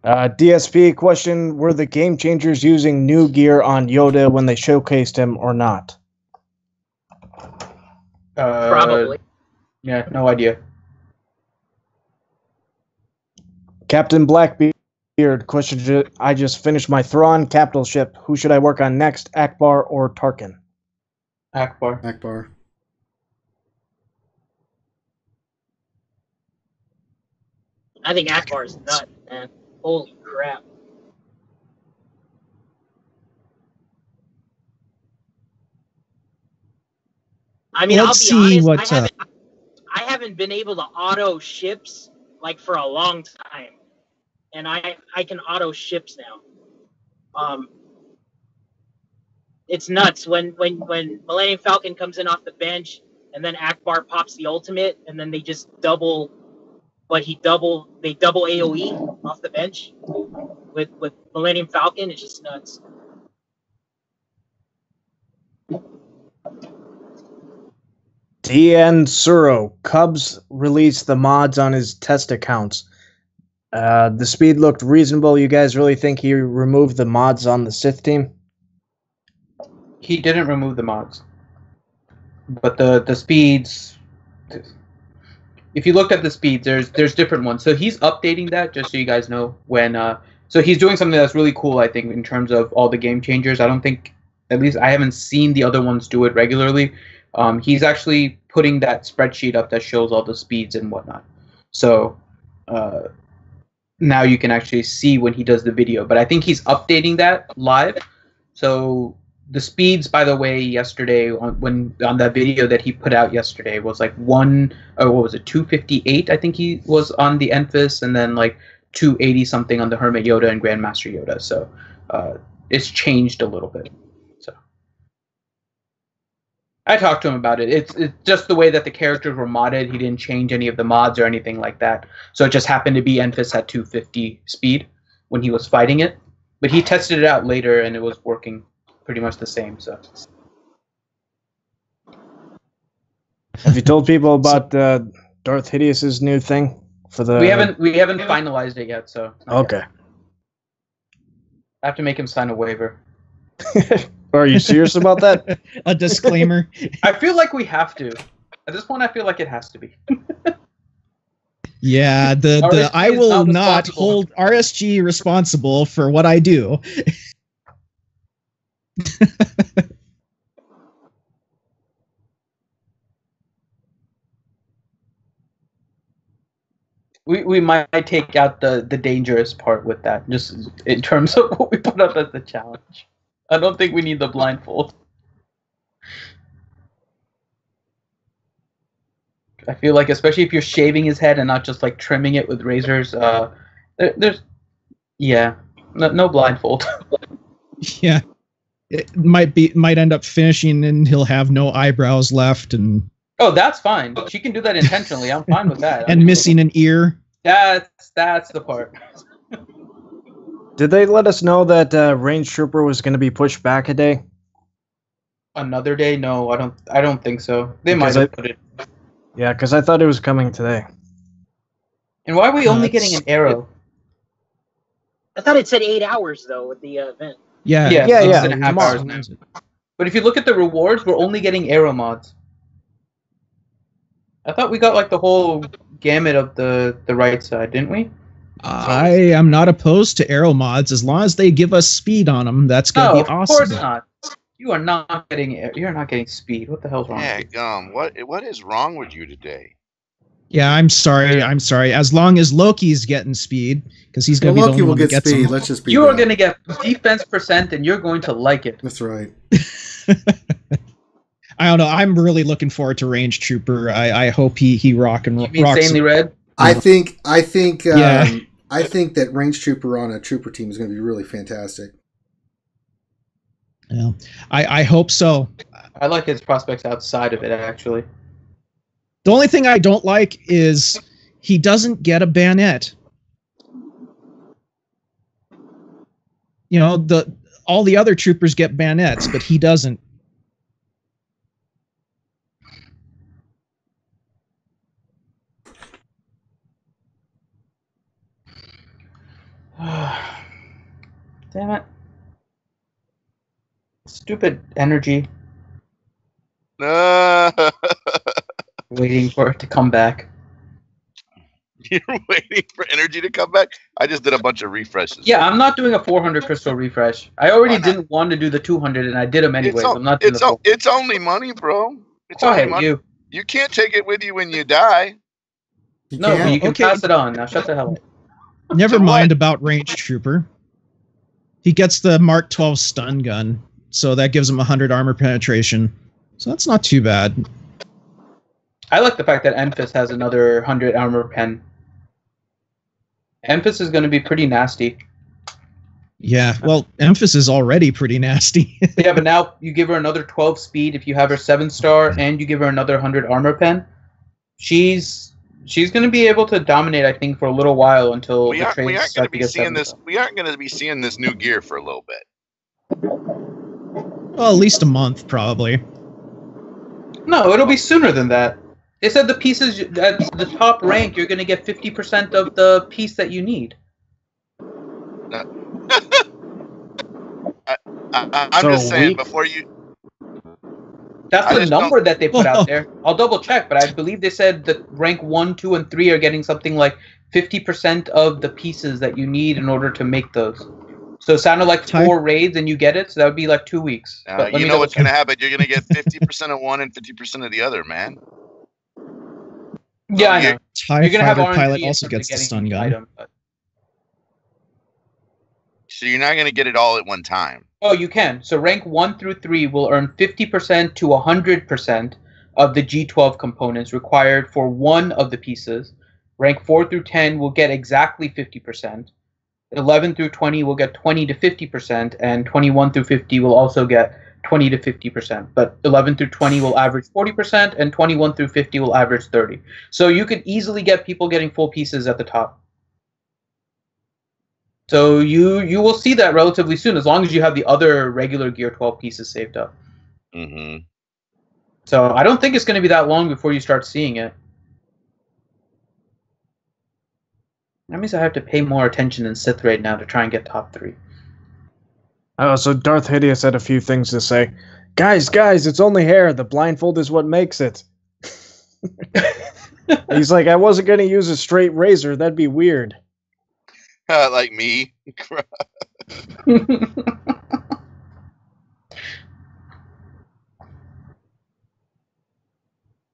DSP question: were the Game Changers using new gear on Yoda when they showcased him or not? Probably. Yeah, no idea. Captain Blackbeard question: I just finished my Thrawn capital ship. Who should I work on next, Akbar or Tarkin? Akbar. I think Akbar's nuts, man. Holy crap. I mean, Let's I'll be see honest, what, I haven't been able to auto ships like for a long time. And I can auto ships now. It's nuts when Millennium Falcon comes in off the bench and then Akbar pops the ultimate and then they just double AoE off the bench with Millennium Falcon. It's just nuts. DN Suro, Cubs released the mods on his test accounts. The speed looked reasonable. You guys really think he removed the mods on the Sith team? He didn't remove the mods. But the speeds, if you looked at the speeds, there's different ones. So he's updating that, just so you guys know. So he's doing something that's really cool, I think, in terms of all the game changers. I don't think, at least I haven't seen the other ones do it regularly. He's actually putting that spreadsheet up that shows all the speeds and whatnot. So now you can actually see when he does the video. But I think he's updating that live. So the speeds, by the way, yesterday on that video that he put out yesterday was like 258, I think he was on the Enfys, and then like 280 something on the Hermit Yoda and Grandmaster Yoda. So it's changed a little bit. So I talked to him about it. It's just the way that the characters were modded. He didn't change any of the mods or anything like that. So it just happened to be Enfys at 250 speed when he was fighting it. But he tested it out later and it was working pretty much the same. So have you told people about Darth Sidious's new thing for the? We haven't finalized it yet. So okay. I have to make him sign a waiver. Are you serious about that? A disclaimer. I feel like we have to. At this point, I feel like it has to be. Yeah, I will not hold RSG responsible for what I do. We might take out the dangerous part with that, just in terms of what we put up as the challenge. I don't think we need the blindfold. I feel like, especially if you're shaving his head and not just like trimming it with razors, there's no blindfold. Yeah, it might end up finishing and he'll have no eyebrows left and. Oh, that's fine. She can do that intentionally. I'm fine with that. And missing an ear. That's the part. Did they let us know that Range Trooper was going to be pushed back a day? Another day? No, I don't think so. They might have put it. Yeah, because I thought it was coming today. And why are we only getting an arrow? I thought it said 8 hours though with the event. Yeah. 6.5 hours now. But if you look at the rewards, we're only getting arrow mods. I thought we got like the whole gamut of the right side, didn't we? I am not opposed to arrow mods as long as they give us speed on them. That's gonna be awesome. Of course not. You're not getting speed. What the hell's wrong? Yeah, what is wrong with you today? Yeah, I'm sorry. As long as Loki's getting speed, because he's gonna be the only one that gets speed. Let's just be. You are gonna get defense %, and you're going to like it. That's right. I don't know. I'm really looking forward to Range Trooper. I hope he rocks. Insanely red. I think that Range Trooper on a Trooper team is going to be really fantastic. Yeah, I hope so. I like his prospects outside of it, actually. The only thing I don't like is he doesn't get a bayonet. You know, all the other troopers get bayonets, but he doesn't. Damn it. Stupid energy. Waiting for it to come back. You're waiting for energy to come back? I just did a bunch of refreshes. Yeah, I'm not doing a 400 crystal refresh. I already didn't want to do the 200, and I did them anyway. It's only money, bro. It's only money. You can't take it with you when you die. But you can pass it on. Now shut the hell up. Never mind about Range Trooper. He gets the Mark 12 stun gun, so that gives him 100 armor penetration. So that's not too bad. I like the fact that Enfys has another 100 armor pen. Enfys is going to be pretty nasty. Yeah, well, Enfys is already pretty nasty. Yeah, but now you give her another 12 speed if you have her 7-star, and you give her another 100 armor pen. She's going to be able to dominate, I think, for a little while until we aren't going to be seeing this. We aren't going to be seeing this new gear for a little bit. Well, at least a month, probably. No, it'll be sooner than that. They said the pieces at the top rank, you're going to get 50% of the piece that you need. I'm just saying before you. That's the number that they put out there. I'll double check, but I believe they said that rank 1, 2, and 3 are getting something like 50% of the pieces that you need in order to make those. So it sounded like 4 raids and you get it, so that would be like 2 weeks. You know what's going to happen? You're going to get 50% of one and 50% of the other, man. Yeah, I know. TIE you're going to have Fighter pilot also gets the stun gun. Item, So you're not going to get it all at one time. Oh, you can. So rank 1 through 3 will earn 50% to 100% of the G12 components required for one of the pieces. Rank 4 through 10 will get exactly 50%. 11 through 20 will get 20 to 50%, and 21 through 50 will also get 20 to 50%. But 11 through 20 will average 40%, and 21 through 50 will average 30. So you could easily get people getting full pieces at the top. So you will see that relatively soon, as long as you have the other regular Gear 12 pieces saved up. Mm-hmm. So I don't think it's going to be that long before you start seeing it. That means I have to pay more attention in Sith Raid now to try and get top 3. Oh, so Darth Hideous had a few things to say. Guys, it's only hair. The blindfold is what makes it. He's like, I wasn't going to use a straight razor. That'd be weird. Like me.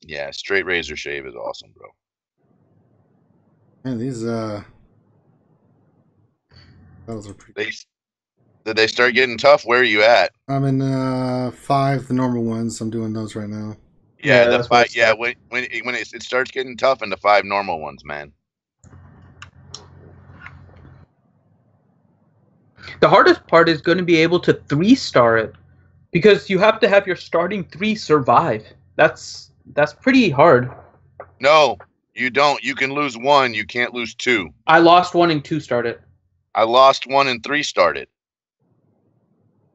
Yeah, straight razor shave is awesome, bro. Man, these battles are pretty. Did they start getting tough? Where are you at? I'm in 5, the normal ones. I'm doing those right now. Yeah, the 5. Yeah, when it starts getting tough in the 5 normal ones, man. The hardest part is going to be able to 3-star it, because you have to have your starting 3 survive. That's pretty hard. No, you don't. You can lose 1. You can't lose 2. I lost 1 and 2-starred it. I lost 1 and 3-starred it.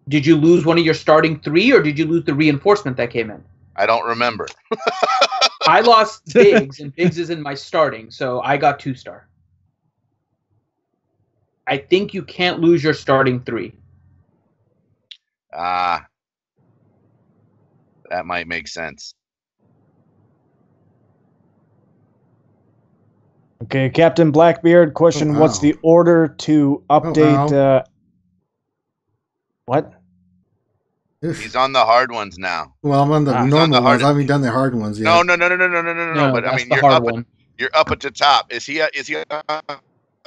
Did you lose one of your starting 3, or did you lose the reinforcement that came in? I don't remember. I lost Biggs, and Biggs is in my starting, so I got 2-star. I think you can't lose your starting 3. That might make sense. Okay, Captain Blackbeard, question, what's the order to update... What? He's on the hard ones now. Well, I'm on the normal ones. I haven't done the hard ones yet. No. But I mean, you're up at the top. Is he on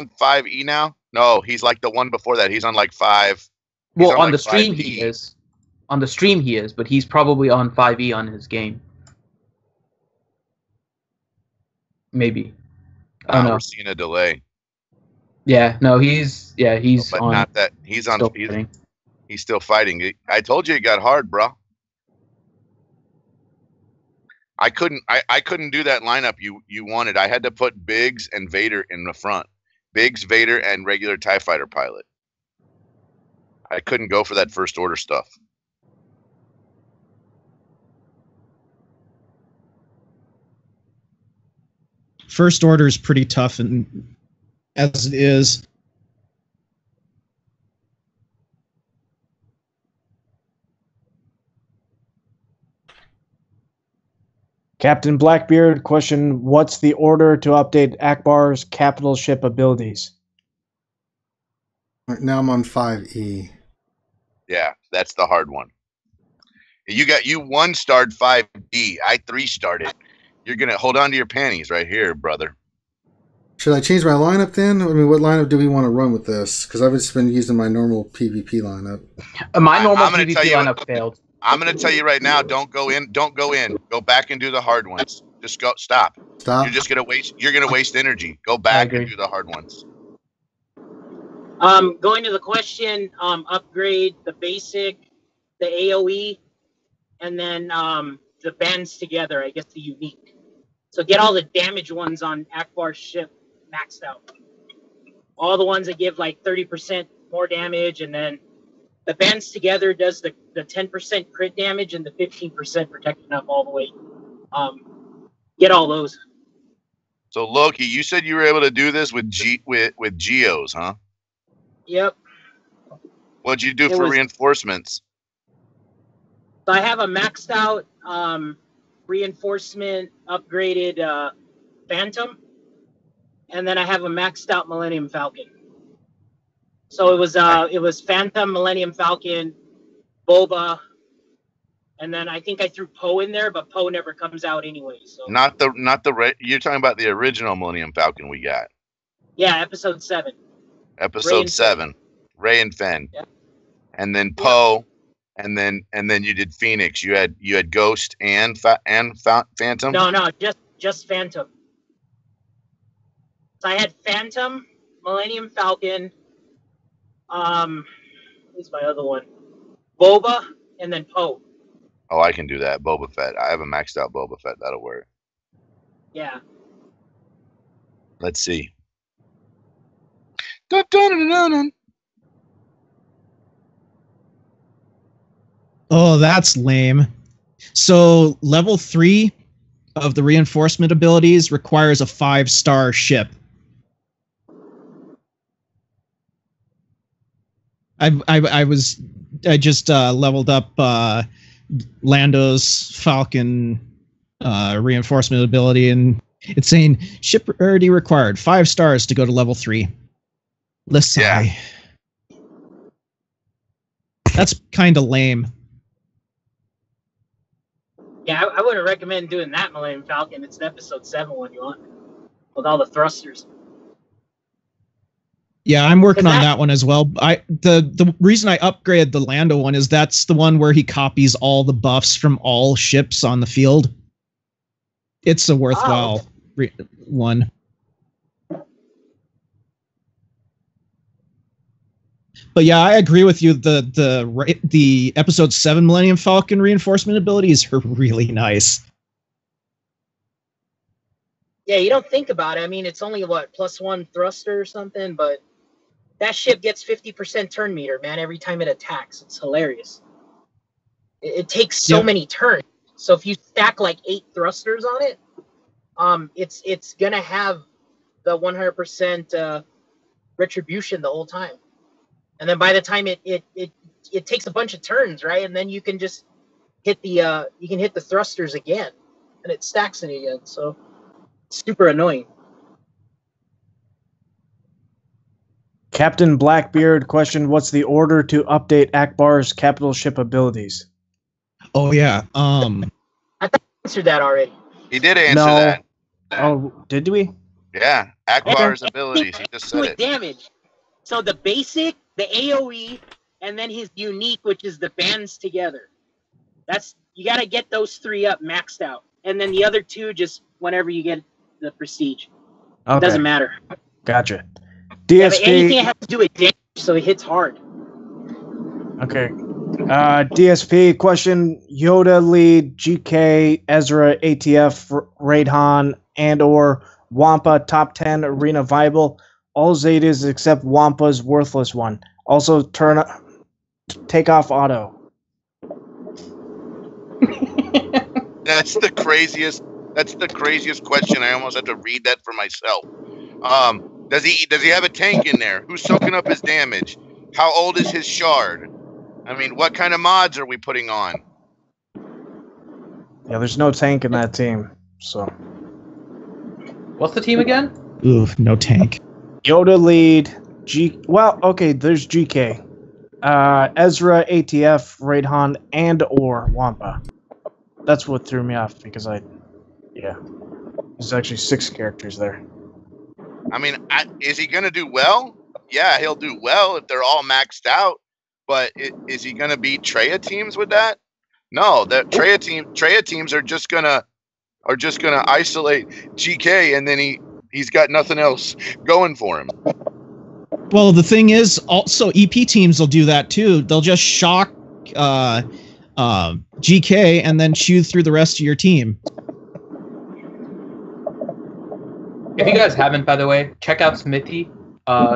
5E now? No, he's like the one before that. He's on like 5. Well, on the stream he is. On the stream he is, but he's probably on 5E on his game. Maybe. I don't know. We're seeing a delay. Yeah, no, he's but on. Not that he's on. He's still fighting. I told you it got hard, bro. I couldn't do that lineup you wanted. I had to put Biggs and Vader in the front. Biggs, Vader, and regular TIE fighter pilot. I couldn't go for that first order stuff. First order is pretty tough, and as it is. Captain Blackbeard, question, what's the order to update Akbar's capital ship abilities? Right now I'm on 5E. Yeah, that's the hard one. You 1-starred 5D. I 3-starred it. You're going to hold on to your panties right here, brother. Should I change my lineup then? I mean, what lineup do we want to run with this? Because I've just been using my normal PvP lineup. My normal PvP lineup failed. I'm going to tell you right now, don't go in. Go back and do the hard ones. Just go. Stop. You're just going to waste. You're going to waste energy. Go back and do the hard ones. Going to the question, upgrade the basic, the AoE, and then the bands together. I guess the unique. So get all the damage ones on Akbar's ship maxed out. All the ones that give like 30% more damage, and then the bands together does the 10% crit damage and the 15% protection up all the way. Get all those. So Loki, you said you were able to do this with Geos, huh? Yep. What'd you do for reinforcements? So I have a maxed out reinforcement upgraded Phantom, and then I have a maxed out Millennium Falcon. So it was Phantom, Millennium Falcon, Boba, and then I think I threw Poe in there, but Poe never comes out anyway. So you're talking about the original Millennium Falcon we got. Yeah, episode 7. Episode 7, Rey and Finn, and then Poe, and then you did Phoenix. You had Ghost and Phantom. No, just Phantom. So I had Phantom, Millennium Falcon. Who's my other one? Boba, and then Poe. Oh, I can do that. Boba Fett. I have a maxed out Boba Fett. That'll work. Yeah. Let's see. Dun, dun, dun, dun, dun. Oh, that's lame. So level 3 of the reinforcement abilities requires a 5-star ship. I just leveled up Lando's Falcon reinforcement ability, and it's saying ship rarity required 5 stars to go to level 3. Listen, yeah. That's kind of lame. Yeah, I wouldn't recommend doing that Millennium Falcon. It's the episode 7 one you want, with all the thrusters. Yeah, I'm working on that one as well. The reason I upgraded the Lando one is that's the one where he copies all the buffs from all ships on the field. It's a worthwhile one. But yeah, I agree with you. The episode 7 Millennium Falcon reinforcement abilities are really nice. Yeah, you don't think about it. I mean, it's only what, +1 thruster or something, but that ship gets 50% turn meter, man, every time it attacks. It's hilarious. It takes so many turns. So if you stack like 8 thrusters on it, it's gonna have the 100% retribution the whole time. And then by the time it takes a bunch of turns, right? And then you can just hit the thrusters again, and it stacks it again. So super annoying. Captain Blackbeard questioned, what's the order to update Akbar's capital ship abilities? Oh yeah. I thought I answered that already. He did answer that. Oh, did we? Yeah, Akbar's abilities. He just said it. Damage. So the basic, the AoE, and then his unique, which is the bands together. You got to get those 3 up maxed out, and then the other 2 just whenever you get the prestige. Okay. It doesn't matter. Gotcha. DSP. Yeah, anything that has to do with damage, so it hits hard. Okay. DSP question: Yoda lead, GK, Ezra, ATF, Raidhan, and/or Wampa top 10 arena viable. All Zetas except Wampa's worthless one. Also, take off auto. That's the craziest question. I almost have to read that for myself. Does he have a tank in there? Who's soaking up his damage? How old is his shard? I mean, what kind of mods are we putting on? Yeah, there's no tank in that team. So, what's the team again? Ooh, no tank. Yoda lead, there's GK. Ezra, ATF, Raidhan, and/or Wampa. That's what threw me off because there's actually 6 characters there. I mean, is he going to do well? Yeah, he'll do well if they're all maxed out. But is he going to beat Traya teams with that? No, the Traya teams are just gonna isolate GK, and then he's got nothing else going for him. Well, the thing is, also EP teams will do that too. They'll just shock GK and then chew through the rest of your team. If you guys haven't, by the way, check out Smithy.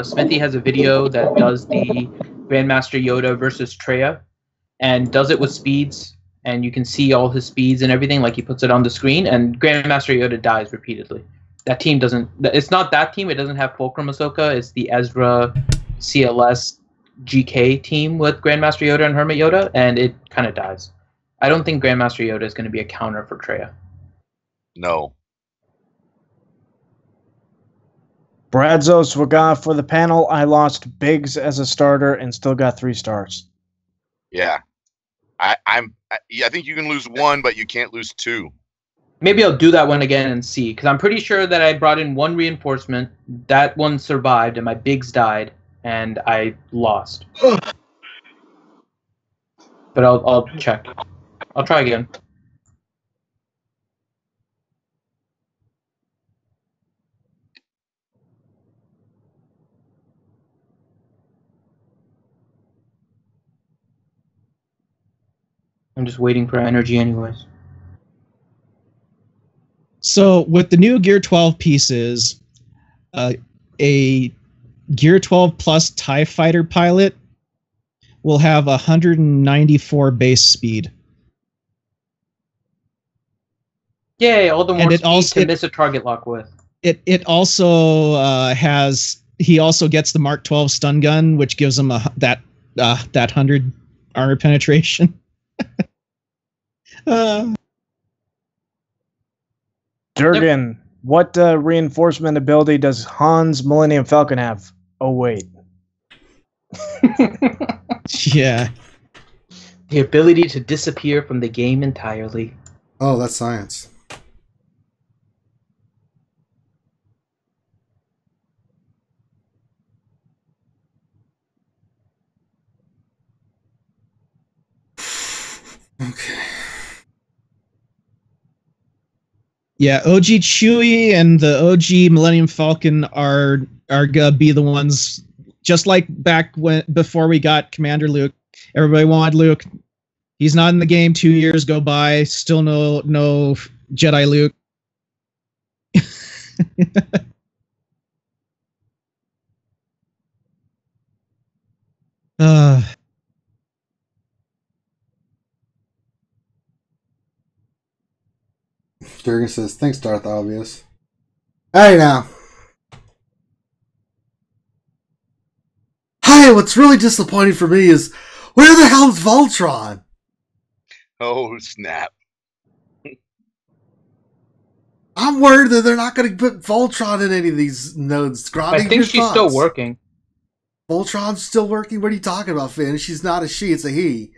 Smithy has a video that does the Grandmaster Yoda versus Traya, and does it with speeds, and you can see all his speeds and everything, like he puts it on the screen, and Grandmaster Yoda dies repeatedly. That team doesn't, it's not that team, it doesn't have Fulcrum Ahsoka, it's the Ezra, CLS, GK team with Grandmaster Yoda and Hermit Yoda, and it kind of dies. I don't think Grandmaster Yoda is going to be a counter for Traya. No. Bradzo swgoh for the panel. I lost Biggs as a starter and still got 3 stars. Yeah. I think you can lose 1, but you can't lose 2. Maybe I'll do that one again and see, because I'm pretty sure that I brought in 1 reinforcement, that one survived, and my Biggs died, and I lost. But I'll check. I'll try again. I'm just waiting for energy anyways. So with the new Gear 12 pieces, a Gear 12 plus TIE Fighter pilot will have 194 base speed. Yay, all the more speed to miss a target lock with. It also he also gets the Mark 12 stun gun, which gives him that 100 armor penetration. Durgan, what reinforcement ability does Han's Millennium Falcon have? Oh, wait. Yeah. The ability to disappear from the game entirely. Oh, that's science. Okay. Yeah, OG Chewie and the OG Millennium Falcon are gonna be the ones, just like back before we got Commander Luke. Everybody wanted Luke. He's not in the game. 2 years go by, still no Jedi Luke. Durgan says, thanks, Darth Obvious. Hey, now. Hey, what's really disappointing for me is, where the hell is Voltron? Oh, snap. I'm worried that they're not going to put Voltron in any of these nodes. Grande, I think she's still working. Voltron's still working? What are you talking about, Finn? She's not a she, it's a he.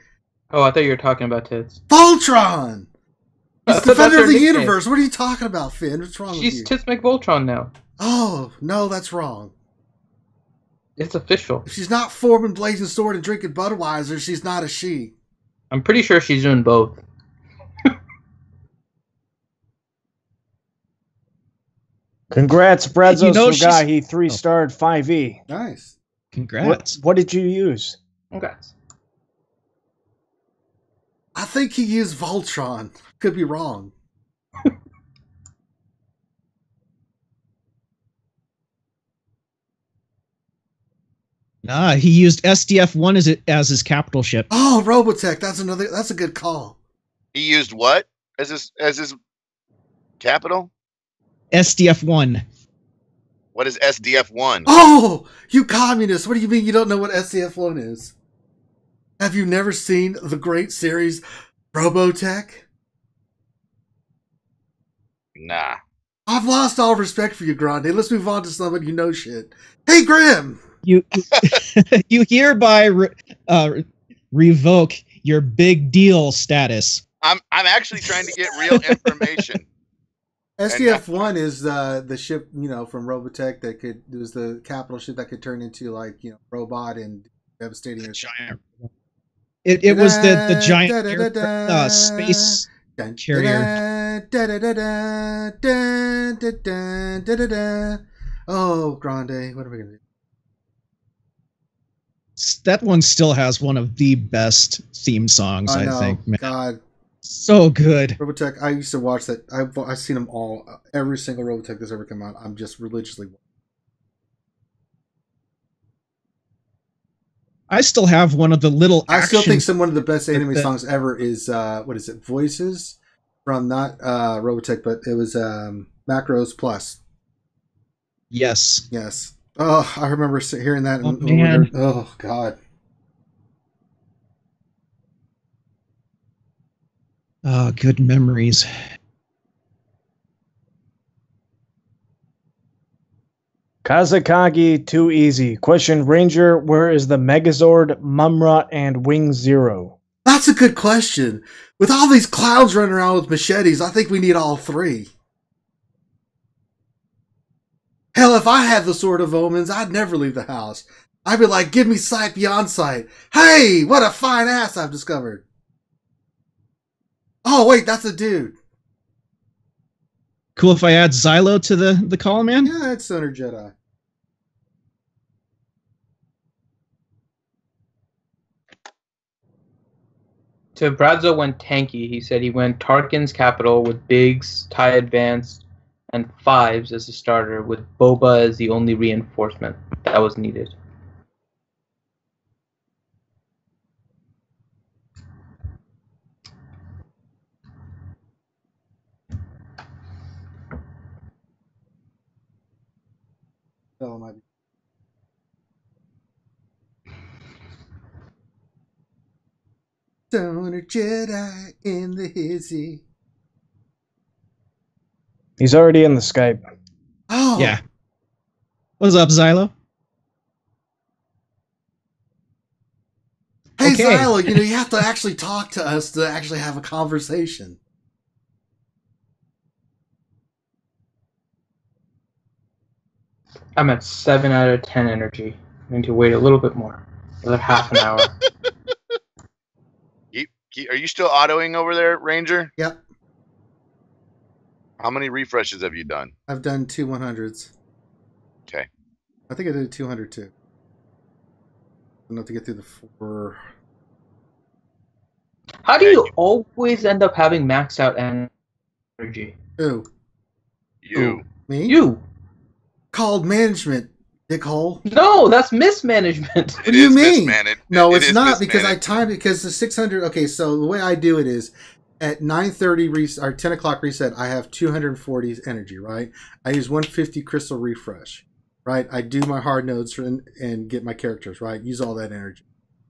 Oh, I thought you were talking about tits. Voltron! He's Defender of the Universe. What are you talking about, Finn? What's wrong with you? She's Tits McVoltron now. Oh, no, that's wrong. It's official. If she's not forming Blazing Sword and drinking Budweiser, she's not a she. I'm pretty sure she's doing both. Congrats, Brazos Sugai. He 3-starred 5e. Nice. Congrats. What did you use? Congrats. I think he used Voltron. Could be wrong. Nah, he used SDF-1 as his capital ship. Oh, Robotech. That's a good call. He used what as his capital? SDF-1. What is SDF-1? Oh, you communists. What do you mean you don't know what SDF-1 is? Have you never seen the great series Robotech? Nah. I've lost all respect for you, Grande. Let's move on to someone you know shit. Hey, Grim! You hereby revoke your big deal status. I'm actually trying to get real information. SDF-1 is the ship, from Robotech it was the capital ship that could turn into robot and devastating. It was the giant space carrier. Oh, Grande, what are we gonna do? That one still has one of the best theme songs, I think. Man. God. So good. Robotech, I used to watch that. I've seen them all. Every single Robotech that's ever come out, I'm just religiously. I still have one of the little. I still think one of the best anime songs ever is what is it? Voices from not Robotech, but it was Macros Plus. Yes. Yes. Oh, I remember hearing that. Oh, man. Oh, God. Oh, good memories. Kazakagi, too easy. Question, Ranger, where is the Megazord, Mumra, and Wing Zero? That's a good question. With all these clowns running around with machetes, I think we need all three. Hell, if I had the Sword of Omens, I'd never leave the house. I'd be like, give me sight beyond sight. Hey, what a fine ass I've discovered. Oh, wait, that's a dude. Cool if I add Xylo to the call, man? Yeah, it's Center Jedi. So Brazzo went tanky. He said he went Tarkin's capital with Biggs, TIE Advanced, and 5s as a starter, with Boba as the only reinforcement that was needed. Oh, my. Stoner Jedi in the hizzy. He's already in the Skype. Oh. Yeah. What's up, Xylo? Hey, okay. Xylo, you have to actually talk to us to actually have a conversation. I'm at 7 out of 10 energy. I need to wait a little bit more. Another half an hour. Are you still autoing over there, Ranger? Yep. How many refreshes have you done? I've done 2 100s. Okay. I think I did a 200 too. Enough to get through the 4. How do you always end up having maxed out energy? Who? You. Me? You. Called management, dickhole. No, that's mismanagement. What do you mean? No, It it's is not, because I mismanaged. timed it, because the 600. Okay, so the way I do it is at 9:30 or 10 o'clock reset, I have 240 energy, right? I use 150 crystal refresh, right? I do my hard nodes and get my characters, right? Use all that energy.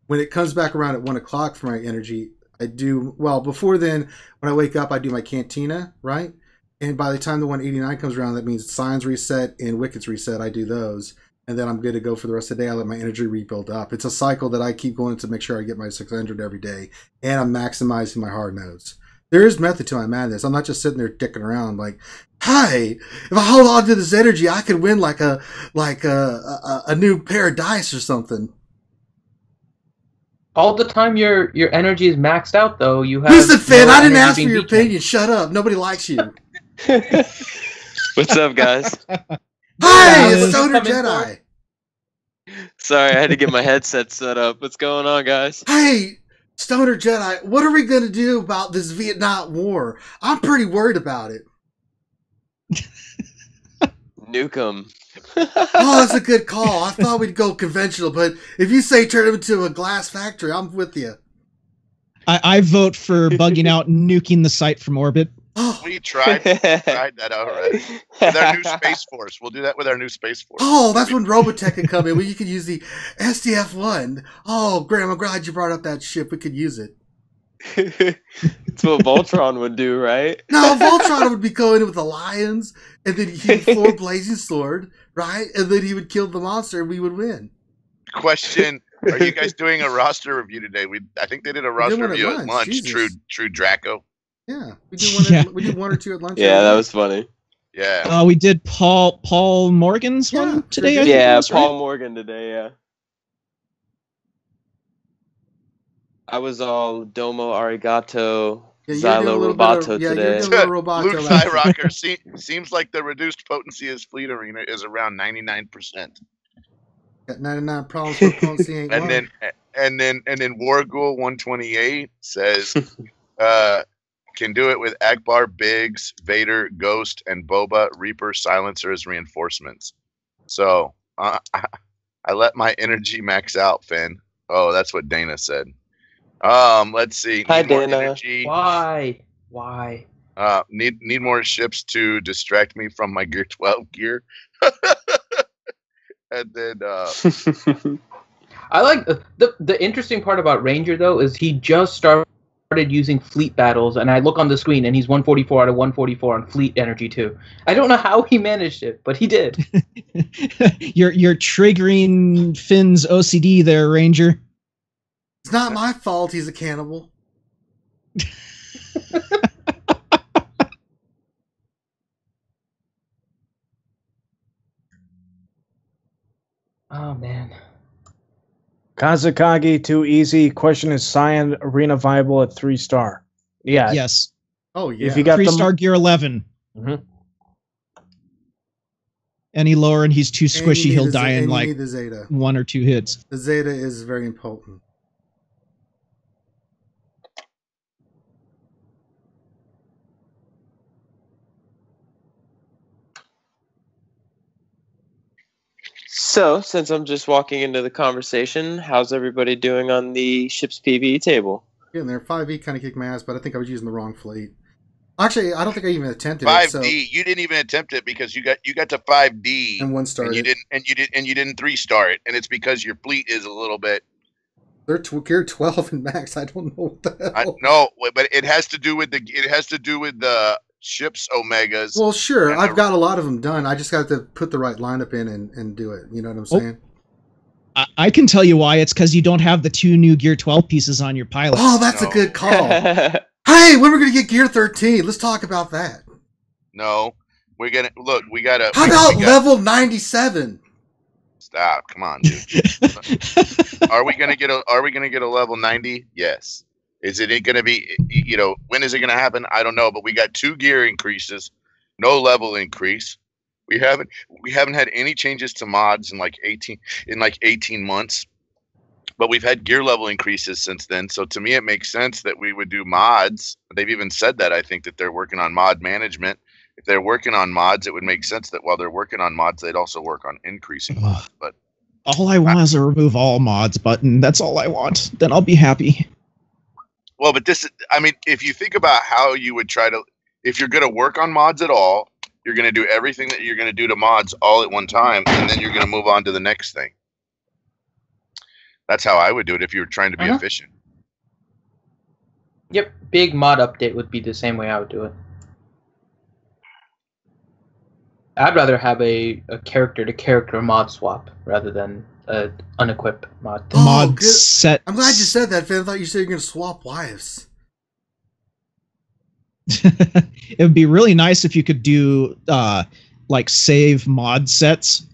When it comes back around at 1 o'clock for my energy, I do, well, before then, when I wake up, I do my cantina, right? And by the time the 189 comes around, that means Signs reset and Wickets reset. I do those. And then I'm good to go for the rest of the day. I let my energy rebuild up. It's a cycle that I keep going to make sure I get my 600 every day. And I'm maximizing my hard nodes. There is method to my madness. I'm not just sitting there dicking around like, hey, if I hold on to this energy, I could win like a new pair of dice or something. All the time your energy is maxed out, though. You have. Listen, Finn, no I didn't energy ask for being your beaten. opinion. Shut up. Nobody likes you. What's up, guys? Hey, it's Who's Stoner coming Jedi. Sorry, I had to get my headset set up. What's going on, guys? Hey, Stoner Jedi, what are we going to do about this Vietnam War? I'm pretty worried about it. Nuke 'em. Oh, that's a good call. I thought we'd go conventional, but if you say turn him into a glass factory, I'm with you. I vote for bugging out and nuking the site from orbit. Oh, We tried that already. With our new Space Force. We'll do that with our new Space Force. oh, that's when Robotech could come in. Well, you could use the SDF-1. Oh, Graham, I'm glad you brought up that ship. We could use it. It's what Voltron would do, right? No, Voltron would be going in with the lions, and then he would throw a blazing sword, right? And then he would kill the monster, and we would win. Question: are you guys doing a roster review today? I think they did a roster one at review at lunch, lunch. Jesus. True Draco. Yeah, we do one. Yeah. We do 1 or 2 at lunch. Yeah, every that day. was funny. Yeah. We did Paul Morgan's Yeah, one today. I think Yeah, it was, right? Paul Morgan today, yeah. I was all Domo Arigato, Yeah, you're doing a Xylo little Roboto bit of, yeah, today. you're doing a little Roboto. Luke like- Skyrocker seems like the reduced potency as Fleet Arena is around 99%. Got 99 problems with potency ain't And one. then Warghoul 128 says can do it with Akbar, Biggs, Vader, Ghost, and Boba, Reaper, Silencer as reinforcements. So I let my energy max out, Finn. Oh, that's what Dana said. Let's see. Hi, Need more Dana. energy. Why? Need more ships to distract me from my Gear 12 gear. And then I like the interesting part about Ranger though is he just started using fleet battles, and I look on the screen and he's 144 out of 144 on fleet energy too. I don't know how he managed it, but he did. You're triggering Finn's OCD there, Ranger. It's not my fault he's a cannibal. Oh man. Kazakagi, too easy. Question: is Cyan Arena viable at 3-star? Yeah. Yes. Oh yeah. If you got 3-star gear 11. Mhm. Any lower and he's too And you squishy, need he'll the die and in you like need the Zeta. 1 or 2 hits. The Zeta is very important. So, since I'm just walking into the conversation, how's everybody doing on the ship's PvE table? Yeah, and there 5e kind of kicked my ass, but I think I was using the wrong fleet. Actually, I don't think I even attempted 5D. it. So, You didn't even attempt it because you got to 5D and 1-star. and you didn't 3-star it, and it's because your fleet is a little bit. They're gear 12 and max. I don't know what the hell. No, but it has to do with the ship's omegas. Well, sure. And I've got a lot of them done. I just got to put the right lineup in and do it. You know what I'm saying? I can tell you why. It's because you don't have the 2 new Gear 12 pieces on your pilot. Oh, that's No. a good call. Hey, when we're going to get Gear 13? Let's talk about that. No, we're gonna look. We gotta. How about level 97? Stop! Come on, dude. Are we gonna get a level 90? Yes. Is it going to be, when is it going to happen? I don't know, but we got 2 gear increases, no level increase. We haven't had any changes to mods in like 18 months, but we've had gear level increases since then. So to me, it makes sense that we would do mods. They've even said that. I think that they're working on mod management. If they're working on mods, it would make sense that while they're working on mods, they'd also work on increasing mods. But all I want is a remove all mods button. That's all I want. Then I'll be happy. Well, but if you think about how you would if you're going to work on mods at all, you're going to do everything that you're going to do to mods all at one time, and then you're going to move on to the next thing. That's how I would do it if you were trying to be efficient. Yep, big mod update would be the same way I would do it. I'd rather have a character-to-character mod swap rather than an unequipped mod. Mod set. I'm glad you said that, Finn. I thought you said you're going to swap wives. It would be really nice if you could do like save mod sets.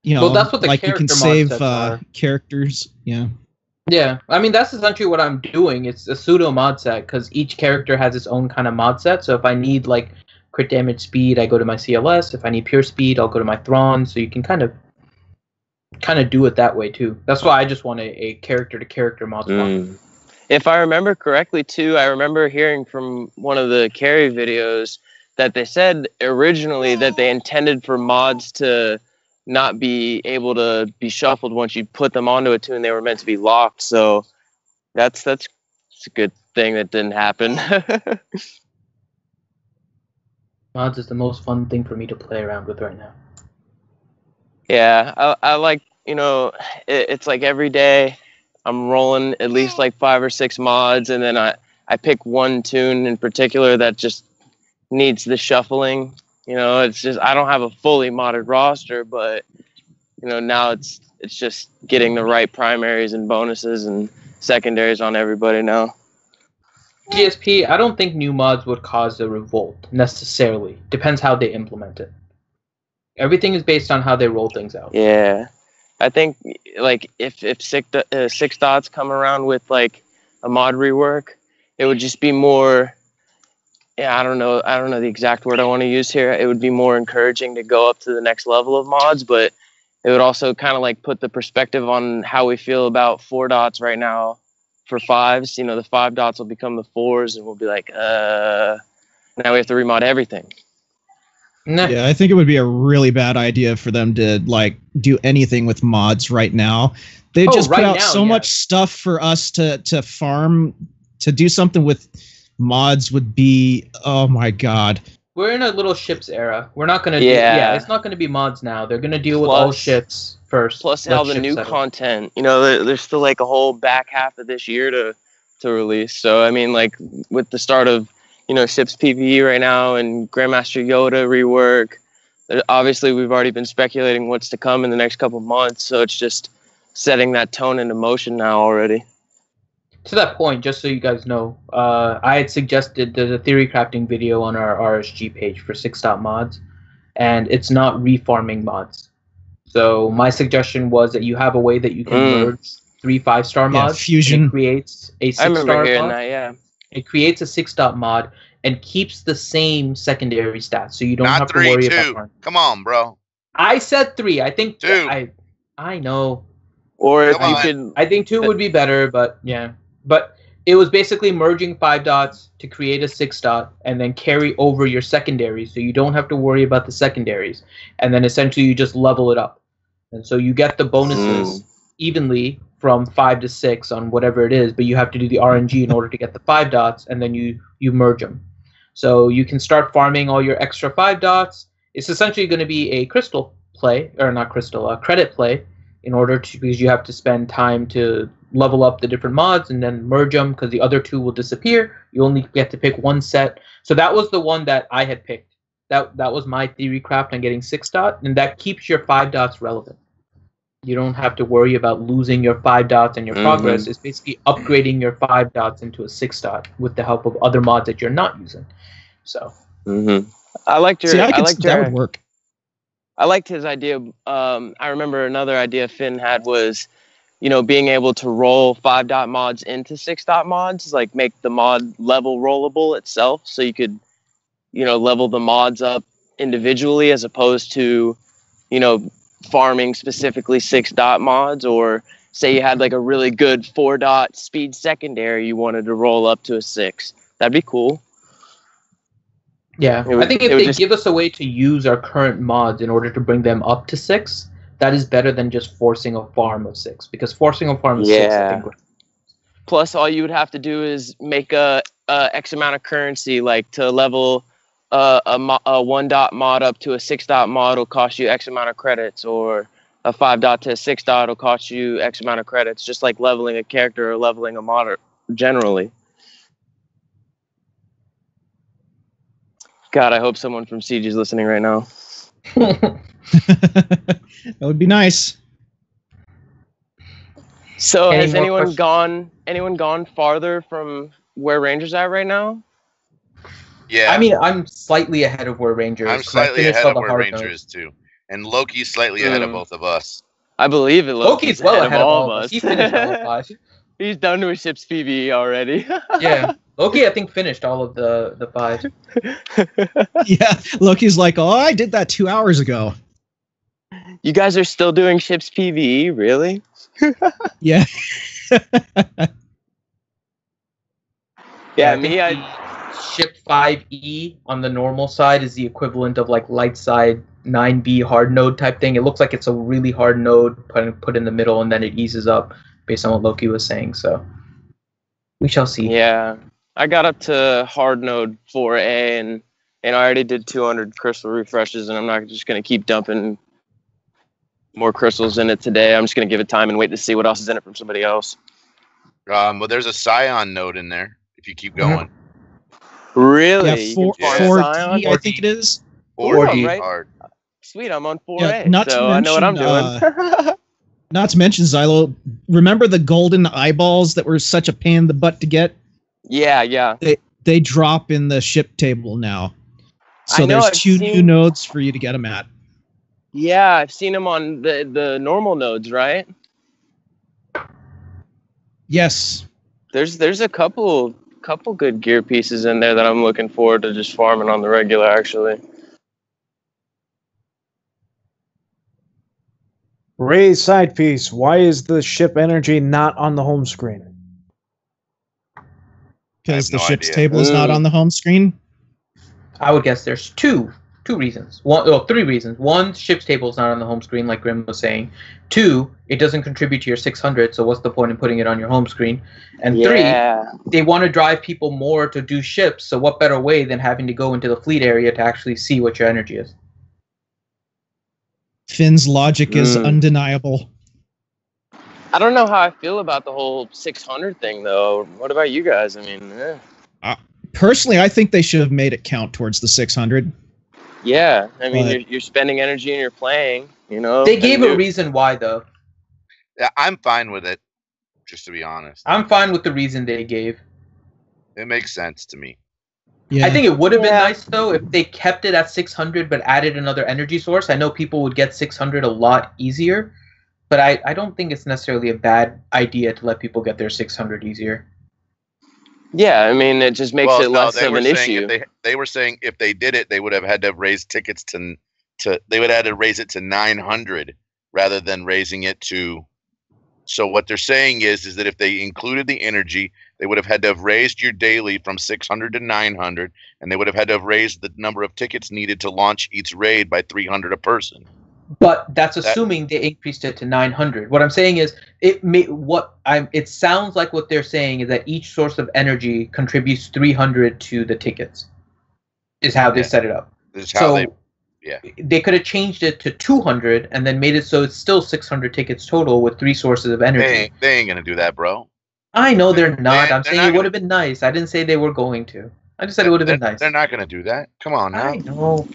Well, that's what the like character you can save characters. Yeah. Yeah, I mean that's essentially what I'm doing. It's a pseudo mod set because each character has its own kind of mod set. So if I need like crit damage speed, I go to my CLS. If I need pure speed, I'll go to my Thrawn. So you can kind of do it that way too. That's why I just want a character-to-character mod swap. If I remember correctly too, I remember hearing from one of the carry videos that they said originally that they intended for mods to not be able to be shuffled once you put them onto a tune. They were meant to be locked. So that's a good thing that didn't happen. Mods is the most fun thing for me to play around with right now. Yeah, I like, it's like every day I'm rolling at least like 5 or 6 mods, and then I pick one tune in particular that just needs the shuffling. It's just I don't have a fully modded roster, but now it's just getting the right primaries and bonuses and secondaries on everybody now. GSP, I don't think new mods would cause a revolt necessarily. Depends how they implement it. Everything is based on how they roll things out. Yeah, I think like if 6 dots come around with like a mod rework, it would just be more. Yeah, I don't know the exact word I want to use here. It would be more encouraging to go up to the next level of mods, but it would also kind of like put the perspective on how we feel about 4 dots right now for 5s. The 5 dots will become the 4s, and we'll be like, now we have to remod everything. Nah. Yeah, I think it would be a really bad idea for them to like do anything with mods right now. They just put out so much stuff for us to farm. To do something with mods would be, oh my god. We're in a little ships era. We're not gonna it's not gonna be mods now. They're gonna deal with all ships first. Plus all the new content. There's still like a whole back half of this year to release. So I mean, like with the start of ships PvE right now and Grandmaster Yoda rework, obviously we've already been speculating what's to come in the next couple months. So it's just setting that tone into motion now already. To that point, just so you guys know, I had suggested there's a theory crafting video on our RSG page for 6-dot mods, and it's not refarming mods. So my suggestion was that you have a way that you can merge 3 5-star mods. Fusion. It creates a 6-star mod. I remember hearing that, yeah. It creates a 6-dot mod and keeps the same secondary stats, so you don't have to worry about 2. Come on, bro. I said 3. I think 2. I know. Or if you could, I think 2 would be better, but yeah. But it was basically merging 5 dots to create a 6-dot and then carry over your secondaries, so you don't have to worry about the secondaries. And then essentially you just level it up. And so you get the bonuses evenly from 5 to 6 on whatever it is, but you have to do the RNG in order to get the 5 dots, and then you merge them. So you can start farming all your extra 5 dots. It's essentially going to be a crystal play, or not crystal, a credit play, in order to, because you have to spend time to level up the different mods and then merge them, because the other 2 will disappear. You only get to pick 1 set. So that was the one that I had picked. That was my theory craft on getting 6-dot, and that keeps your 5 dots relevant. You don't have to worry about losing your 5 dots and your progress. It's basically upgrading your 5 dots into a 6-dot with the help of other mods that you're not using. So I liked your. That would work. I liked his idea. I remember another idea Finn had was, being able to roll 5-dot mods into 6-dot mods, like make the mod level rollable itself, so you could, level the mods up individually as opposed to, farming specifically 6-dot mods, or say you had like a really good 4-dot speed secondary you wanted to roll up to a 6. That'd be cool. Yeah, I think if they give us a way to use our current mods in order to bring them up to 6, that is better than just forcing a farm of 6. Because forcing a farm of 6, I think. Plus, all you would have to do is make a X amount of currency, like to level a 1-dot mod up to a 6-dot mod will cost you X amount of credits, or a 5-dot to a 6-dot will cost you X amount of credits, just like leveling a character or leveling a mod generally. God, I hope someone from Siege is listening right now. That would be nice. So, has anyone gone farther from where Ranger's at right now? Yeah. I mean, I'm slightly ahead of where Ranger is. I'm slightly ahead of where Ranger is, too. And Loki's slightly ahead of both of us. I believe it. Loki's well ahead of all of us. He finished all of 5. He's done with ship's PvE already. Yeah. Loki, I think, finished all of the 5. Yeah. Loki's like, oh, I did that 2 hours ago. You guys are still doing ship's PvE? Really? Yeah. Yeah, me, Ship 5E on the normal side is the equivalent of like light side 9B hard node type thing. It looks like it's a really hard node put in the middle, and then it eases up based on what Loki was saying. So we shall see. Yeah, I got up to hard node 4A, and I already did 200 crystal refreshes, and I'm not just going to keep dumping more crystals in it today. I'm just going to give it time and wait to see what else is in it from somebody else. Well, there's a Scion node in there if you keep going. Really? Yeah, 4D, I think it is. 4D right? hard. Sweet, I'm on 4A, so I know what I'm doing. Not to mention, Xylo, remember the golden eyeballs that were such a pain in the butt to get? Yeah. They drop in the ship table now. So there's 2 new nodes for you to get them at. Yeah, I've seen them on the normal nodes, right? Yes. There's a couple good gear pieces in there that I'm looking forward to just farming on the regular, actually. Ray's side piece. Why is the ship energy not on the home screen? Because the ship's table is not on the home screen? I would guess there's two reasons. 3 reasons. 1, ship's table is not on the home screen, like Grim was saying. 2, it doesn't contribute to your 600, so what's the point in putting it on your home screen? And 3, they want to drive people more to do ships, so what better way than having to go into the fleet area to actually see what your energy is? Finn's logic is undeniable. I don't know how I feel about the whole 600 thing, though. What about you guys? I mean, personally, I think they should have made it count towards the 600. Yeah, I mean, you're spending energy and you're playing, They gave a reason why, though. Yeah, I'm fine with it, just to be honest. I'm fine with the reason they gave. It makes sense to me. Yeah. I think it would have been nice, though, if they kept it at 600 but added another energy source. I know people would get 600 a lot easier, but I don't think it's necessarily a bad idea to let people get their 600 easier. Yeah, I mean, it just makes it less of an issue. They were saying if they did it, they would have had to raise tickets to they would have had to raise it to 900 rather than raising it to. So what they're saying is that if they included the energy, they would have had to have raised your daily from 600 to 900, and they would have had to have raised the number of tickets needed to launch each raid by 300 a person. But that's assuming they increased it to 900. What I'm saying is, it sounds like what they're saying is that each source of energy contributes 300 to the tickets. Is how they set it up. They could have changed it to 200 and then made it so it's still 600 tickets total with 3 sources of energy. They ain't gonna do that, bro. I know they're not. I'm saying it would have been nice. I didn't say they were going to. I just said it would have been nice. They're not gonna do that. Come on now. I know.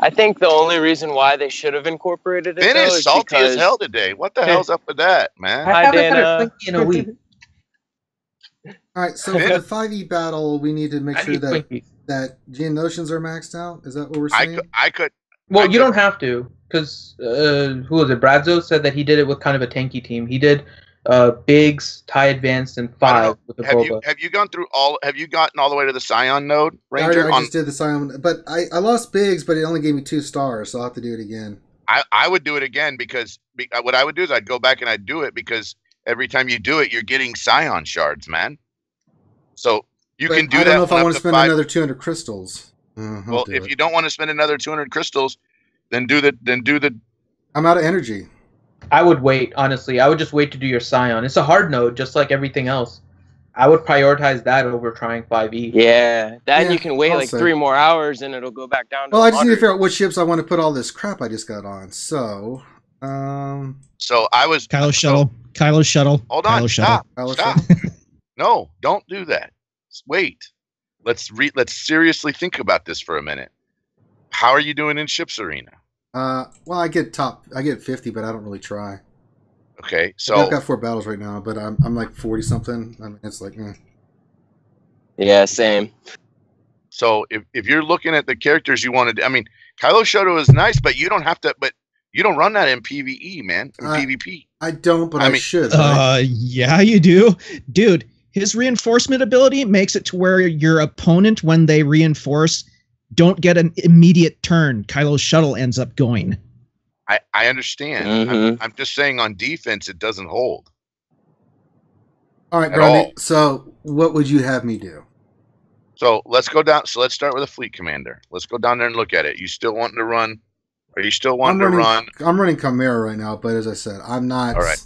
I think the only reason why they should have incorporated it Finn is salty as hell today. What the hell's up with that, man? I haven't had a Twinkie in a week. All right, so for the 5e battle, we need to make sure that Geonosians are maxed out. Is that what we're saying? I could. Well, you don't have to, because who was it? Bradzo said that he did it with kind of a tanky team. He did Biggs, Tie Advanced, and 5 with the Boba. Have you gone through all? Have you gotten all the way to the Scion node, Ranger? I just did the Scion, but I lost Biggs, but it only gave me 2 stars, so I'll have to do it again. I would do it again because what I would do is I'd go back and I'd do it because every time you do it, you're getting Scion shards, man. So you can do that. I don't know if I want to spend another 200 crystals. Well, if you don't want to spend another 200 crystals, then do the. I'm out of energy. I would wait, honestly. I would just wait to do your Scion. It's a hard node, just like everything else. I would prioritize that over trying 5e. Yeah, then you can wait like 3 more hours and it'll go back down to I just need to figure out what ships I want to put all this crap I just got on. So, So I was... Kylo Shuttle. Kylo Shuttle. Hold on, Kylo stop. Shuttle. Stop. No, don't do that. Wait. Let's seriously think about this for a minute. How are you doing in Ships Arena? Well, I get 50, but I don't really try. Okay, so I've got 4 battles right now, but I'm like 40 something. I mean, it's like, Yeah, same. So if you're looking at the characters you wanted, I mean, Kylo Shuttle is nice, but you don't have to. But you don't run that in PVE, man. In PvP. I don't, but I mean, should. Right? Yeah, you do, dude. His reinforcement ability makes it to where your opponent, when they reinforce, don't get an immediate turn. Kylo Shuttle ends up going. I understand. Mm-hmm. I'm just saying on defense it doesn't hold. All right, Grundy. So what would you have me do? So let's go down. So let's start with a fleet commander. Let's go down there and look at it. You still wanting to run? Are you still wanting to run? I'm running Chimera right now, but as I said, I'm not. All right.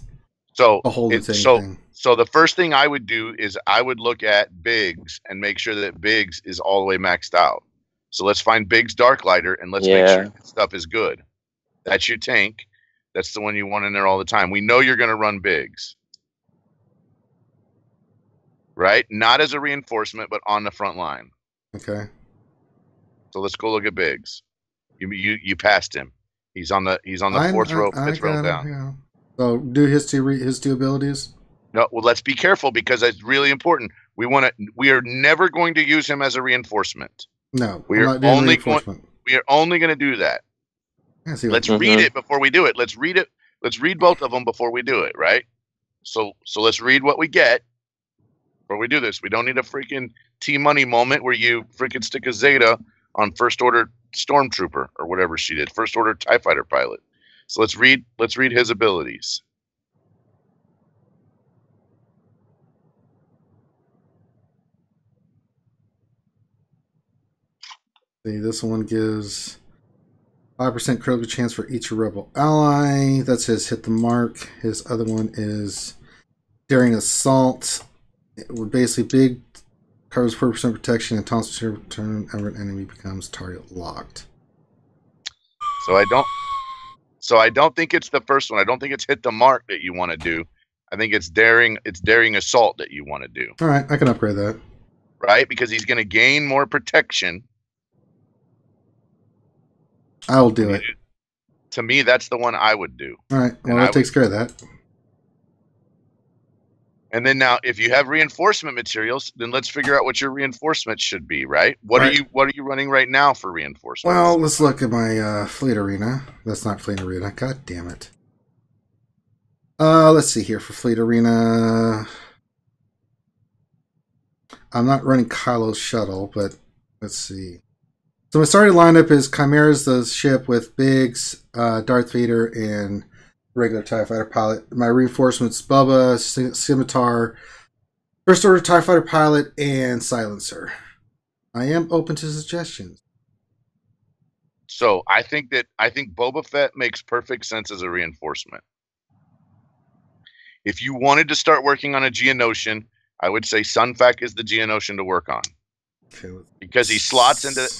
So beholden to anything. So the first thing I would do is I would look at Biggs and make sure that Biggs is all the way maxed out. So let's find Biggs Darklighter and let's make sure that stuff is good. That's your tank. That's the one you want in there all the time. We know you're going to run Biggs. Right? Not as a reinforcement, but on the front line. Okay. So let's go look at Biggs. You passed him. He's on the 4th row, 5th row down. Yeah. So do his two abilities. No, well, let's be careful because it's really important. We are never going to use him as a reinforcement. No, we are only going to do that. Let's read it before we do it. Let's read it. Let's read both of them before we do it, right? So let's read what we get before we do this. We don't need a freaking T-Money moment where you freaking stick a Zeta on First Order Stormtrooper or whatever she did, First Order TIE Fighter pilot. So let's read his abilities. See, this one gives 5% critical chance for each rebel ally. That's his hit the mark. His other one is daring assault. It would basically big covers 4% protection and taunts turn ever an enemy becomes target locked. So I don't think it's the first one. I don't think it's hit the mark that you want to do. I think it's daring assault that you want to do. All right, I can upgrade that. Right? Because he's going to gain more protection. I'll do it. To me, that's the one I would do. All right. Well, that takes care of that. And then now, if you have reinforcement materials, then let's figure out what your reinforcements should be, right? What are you running right now for reinforcements? Well, let's look at my fleet arena. That's not fleet arena. God damn it. Let's see here for fleet arena. I'm not running Kylo's shuttle, but let's see. So my starting lineup is Chimera's the ship with Biggs, Darth Vader, and regular TIE Fighter pilot. My reinforcements: Bubba, Scimitar, First Order TIE Fighter pilot, and Silencer. I am open to suggestions. So I think Boba Fett makes perfect sense as a reinforcement. If you wanted to start working on a Geonosian, I would say Sunfac is the Geonosian to work on. Okay, because he slots into this.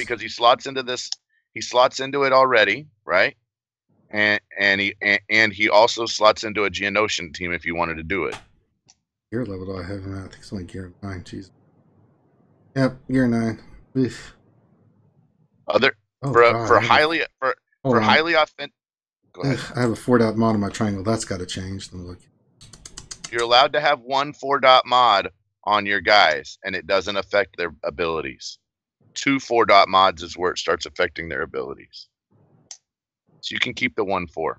He slots into it already, right? And he also slots into a Geonosian team if you wanted to do it. Gear level do I have now? I think it's only gear 9. Jeez. Yep, gear 9. Oof. For highly authentic. Go ahead. I have a 4-dot mod on my triangle. That's got to change. You're allowed to have one 4-dot mod on your guys, and it doesn't affect their abilities. 2 4-dot mods is where it starts affecting their abilities. So you can keep the 1-4.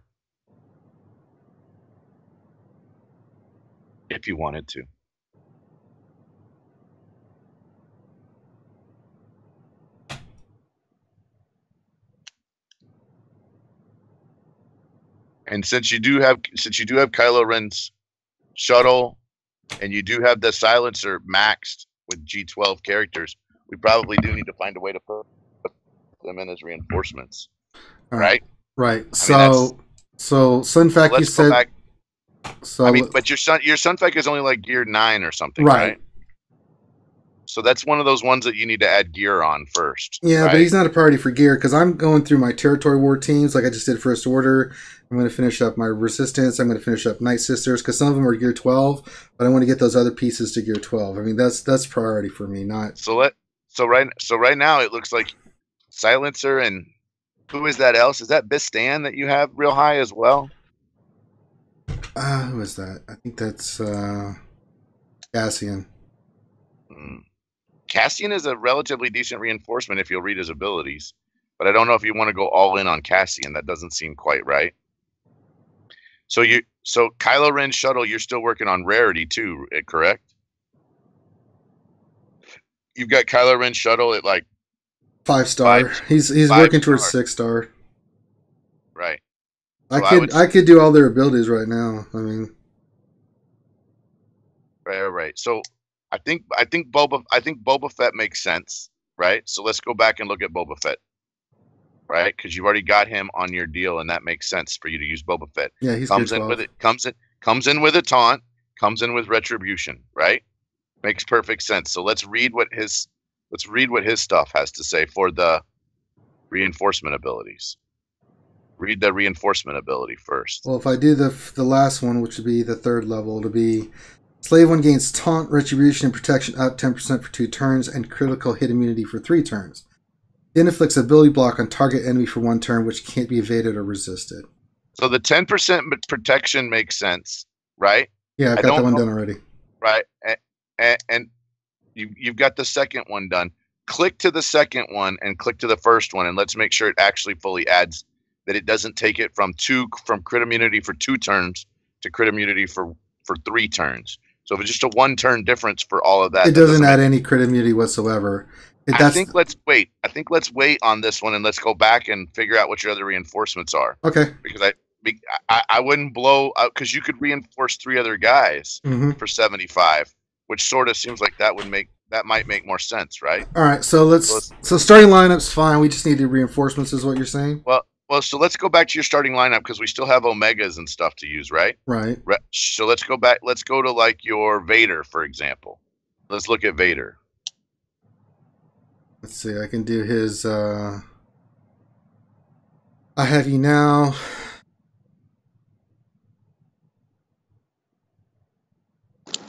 if you wanted to. And since you do have Kylo Ren's shuttle, and you do have the silencer maxed with G12 characters, we probably do need to find a way to put them in as reinforcements. Right? Right. So Sunfac, you said. Back. So I mean, but your Sunfac is only like gear 9 or something, right? So that's one of those ones that you need to add gear on first. Yeah, but he's not a priority for gear because I'm going through my territory war teams like I just did First Order. I'm going to finish up my Resistance. I'm going to finish up Night Sisters because some of them are gear 12, but I want to get those other pieces to gear 12. I mean, that's priority for me. Not so right now it looks like Silencer and who is that else? Is that Bistan that you have real high as well? Who is that? I think that's Cassian. Cassian is a relatively decent reinforcement if you'll read his abilities, but I don't know if you want to go all in on Cassian. That doesn't seem quite right. So Kylo Ren shuttle, you're still working on rarity too, correct? You've got Kylo Ren shuttle at like 5-star. He's working towards 6-star. Right. So I could do all their abilities right now. I mean, right. So I think Boba Fett makes sense, right? So let's go back and look at Boba Fett, right? Because you've already got him on your deal, and that makes sense for you to use Boba Fett. Yeah, he's comes in with it. Comes in with a taunt. Comes in with retribution, right? Makes perfect sense. So let's read what his stuff has to say for the reinforcement abilities. Read the reinforcement ability first. Well, if I do the last one, which would be the 3rd level, it'll be Slave 1 gains taunt, retribution, and protection up 10% for 2 turns, and critical hit immunity for 3 turns. Then inflicts ability block on target enemy for 1 turn, which can't be evaded or resisted. So the 10% protection makes sense, right? Yeah, I've got that one done already. Right, and you've got the second one done. Click to the second one and click to the first one, and let's make sure it actually fully adds. That it doesn't take it from crit immunity for 2 turns to crit immunity for 3 turns. So if it's just a 1-turn difference for all of that, it doesn't add any crit immunity whatsoever. I think let's wait. Let's wait on this one and let's go back and figure out what your other reinforcements are. Okay. Because I wouldn't blow out because you could reinforce 3 other guys for 75, which sort of seems like that might make more sense, right? All right. So so starting lineup's fine. We just need the reinforcements, is what you're saying? Well, so let's go back to your starting lineup because we still have Omegas and stuff to use, right? Right. So let's go back. Let's go to like your Vader, for example. Let's look at Vader. Let's see. I can do his. I have you now.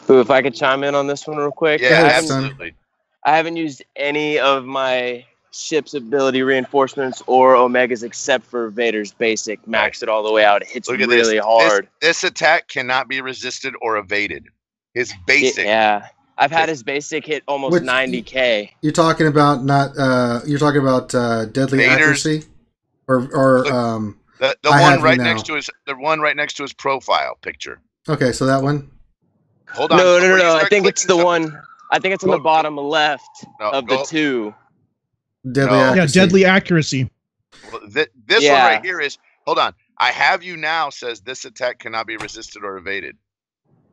Ooh, if I could chime in on this one real quick. Yeah, absolutely. I haven't used any of my ship's ability reinforcements or Omegas except for Vader's basic. Maxed it all the way out. It hits really hard. This attack cannot be resisted or evaded. His basic. Yeah. I've had his basic hit almost 90k. You're talking about you're talking about deadly Vader's, accuracy? Or the one right next to his profile picture. Okay, so that one? Hold on. No. I think it's the one. I think it's on the bottom left of the 2. Deadly accuracy. Yeah, deadly accuracy. Well, this one right here is, hold on. I have you now says this attack cannot be resisted or evaded.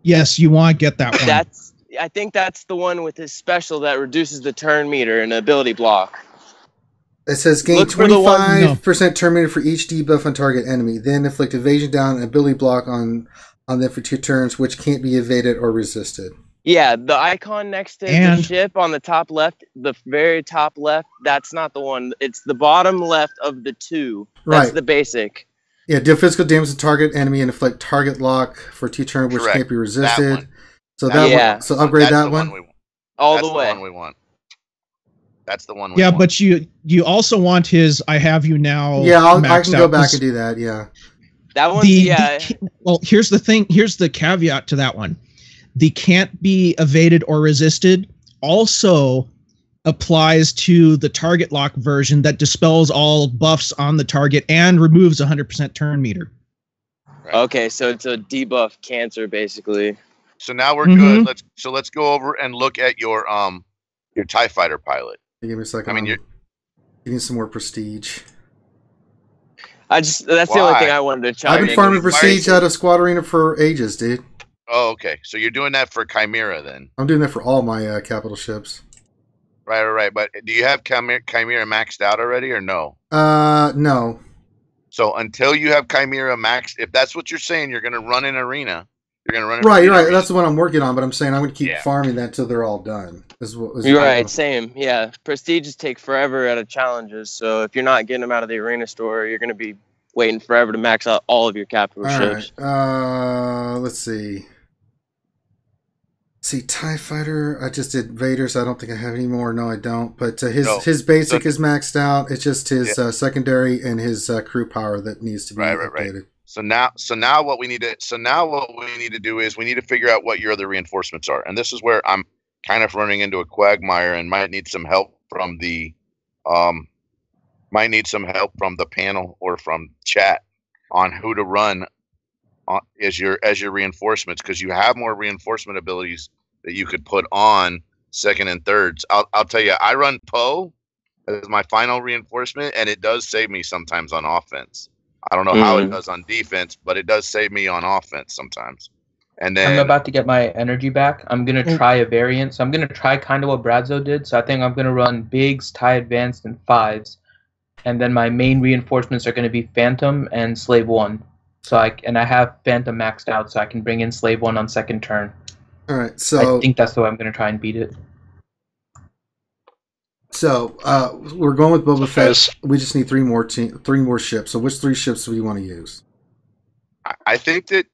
Yes, you want to get that one. I think that's the one with his special that reduces the turn meter and ability block. It says gain 25% turn meter for each debuff on target enemy. Then inflict evasion down and ability block on them for 2 turns, which can't be evaded or resisted. Yeah, the icon next to the ship on the top left, the very top left, that's not the one. It's the bottom left of the 2. That's the basic. Yeah, deal physical damage to target enemy and inflict target lock for 2 turns, which can't be resisted. So so upgrade that one. All the way. That's the one we want. That's the one we want. Yeah, but you also want his I have you now. Yeah, I can go back and do that, yeah. That one, well, here's the thing. Here's the caveat to that one. The can't be evaded or resisted also applies to the target lock version that dispels all buffs on the target and removes 100% turn meter. Right. Okay, so it's a debuff cancer, basically. So now we're good. Let's go over and look at your TIE fighter pilot. Give me a second. You need some more prestige. That's the only thing I wanted to chime in. I've been farming prestige out of Squad Arena for ages, dude. Oh, okay. So you're doing that for Chimera then? I'm doing that for all my capital ships. Right. But do you have Chimera maxed out already or no? No. So until you have Chimera maxed, if that's what you're saying, you're going to run an arena. You're going to run an Right, you're right. That's the one I'm working on, but I'm saying I'm going to keep farming that until they're all done. You're right, same. Yeah, prestiges take forever out of challenges, so if you're not getting them out of the arena store, you're going to be waiting forever to max out all of your capital ships. Right. Let's see. TIE Fighter. I just did Vader, so I don't think I have any more. No, I don't. But his basic is maxed out. It's just his secondary and his crew power that needs to be updated. Right. So now what we need to do is we need to figure out what your other reinforcements are, and this is where I'm kind of running into a quagmire and might need some help from the panel or from chat on who to run as your reinforcements, because you have more reinforcement abilities that you could put on second and thirds. I'll tell you, I run Poe as my final reinforcement, and it does save me sometimes on offense. I don't know how it does on defense, but it does save me on offense sometimes. And then I'm about to get my energy back. I'm going to try a variant. So I'm going to try kind of what Bradzo did. So I think I'm going to run Bigs, TIE Advanced, and 5s. And then my main reinforcements are going to be Phantom and Slave 1. So I have Phantom maxed out, so I can bring in Slave 1 on second turn. All right, so I think that's the way I'm going to try and beat it. So we're going with Boba Fett. We just need three more ships. So which 3 ships do you want to use? I think that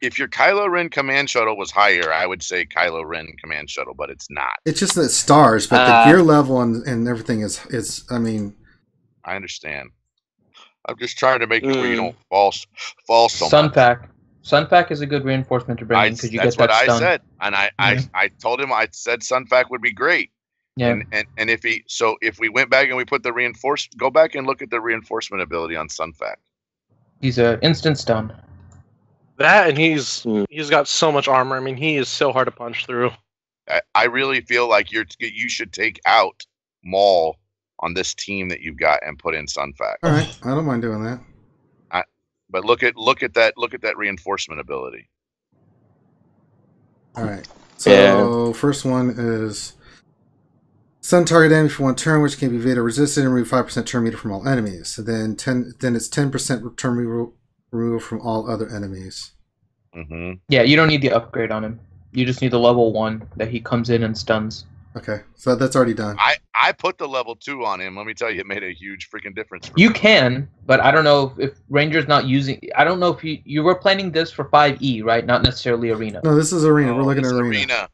if your Kylo Ren command shuttle was higher, I would say Kylo Ren command shuttle, but it's not. It's just that stars, but the gear level and everything is. I mean, I understand. I'm just trying to make it where you don't fall so much. Sunfac is a good reinforcement to bring in because you get that stun. That's what I said, and I told him I said Sunfac would be great. Yeah. And if we went back and we put the go back and look at the reinforcement ability on Sunfac. He's an instant stun. That, and he's got so much armor. I mean, he is so hard to punch through. I really feel like you should take out Maul on this team that you've got and put in Sunfac. All right, I don't mind doing that. But look at that reinforcement ability. All right. So first one is stun target damage for 1 turn, which can be Vader resistant and remove 5% turn meter from all enemies. So then it's 10% turn removed from all other enemies. Mm-hmm. Yeah, you don't need the upgrade on him. You just need the level 1 that he comes in and stuns. Okay, so that's already done. I put the level 2 on him. Let me tell you, it made a huge freaking difference. You can, but I don't know if Ranger's not using. I don't know if you were planning this for 5E, right? Not necessarily Arena. No, this is Arena. We're looking at Arena.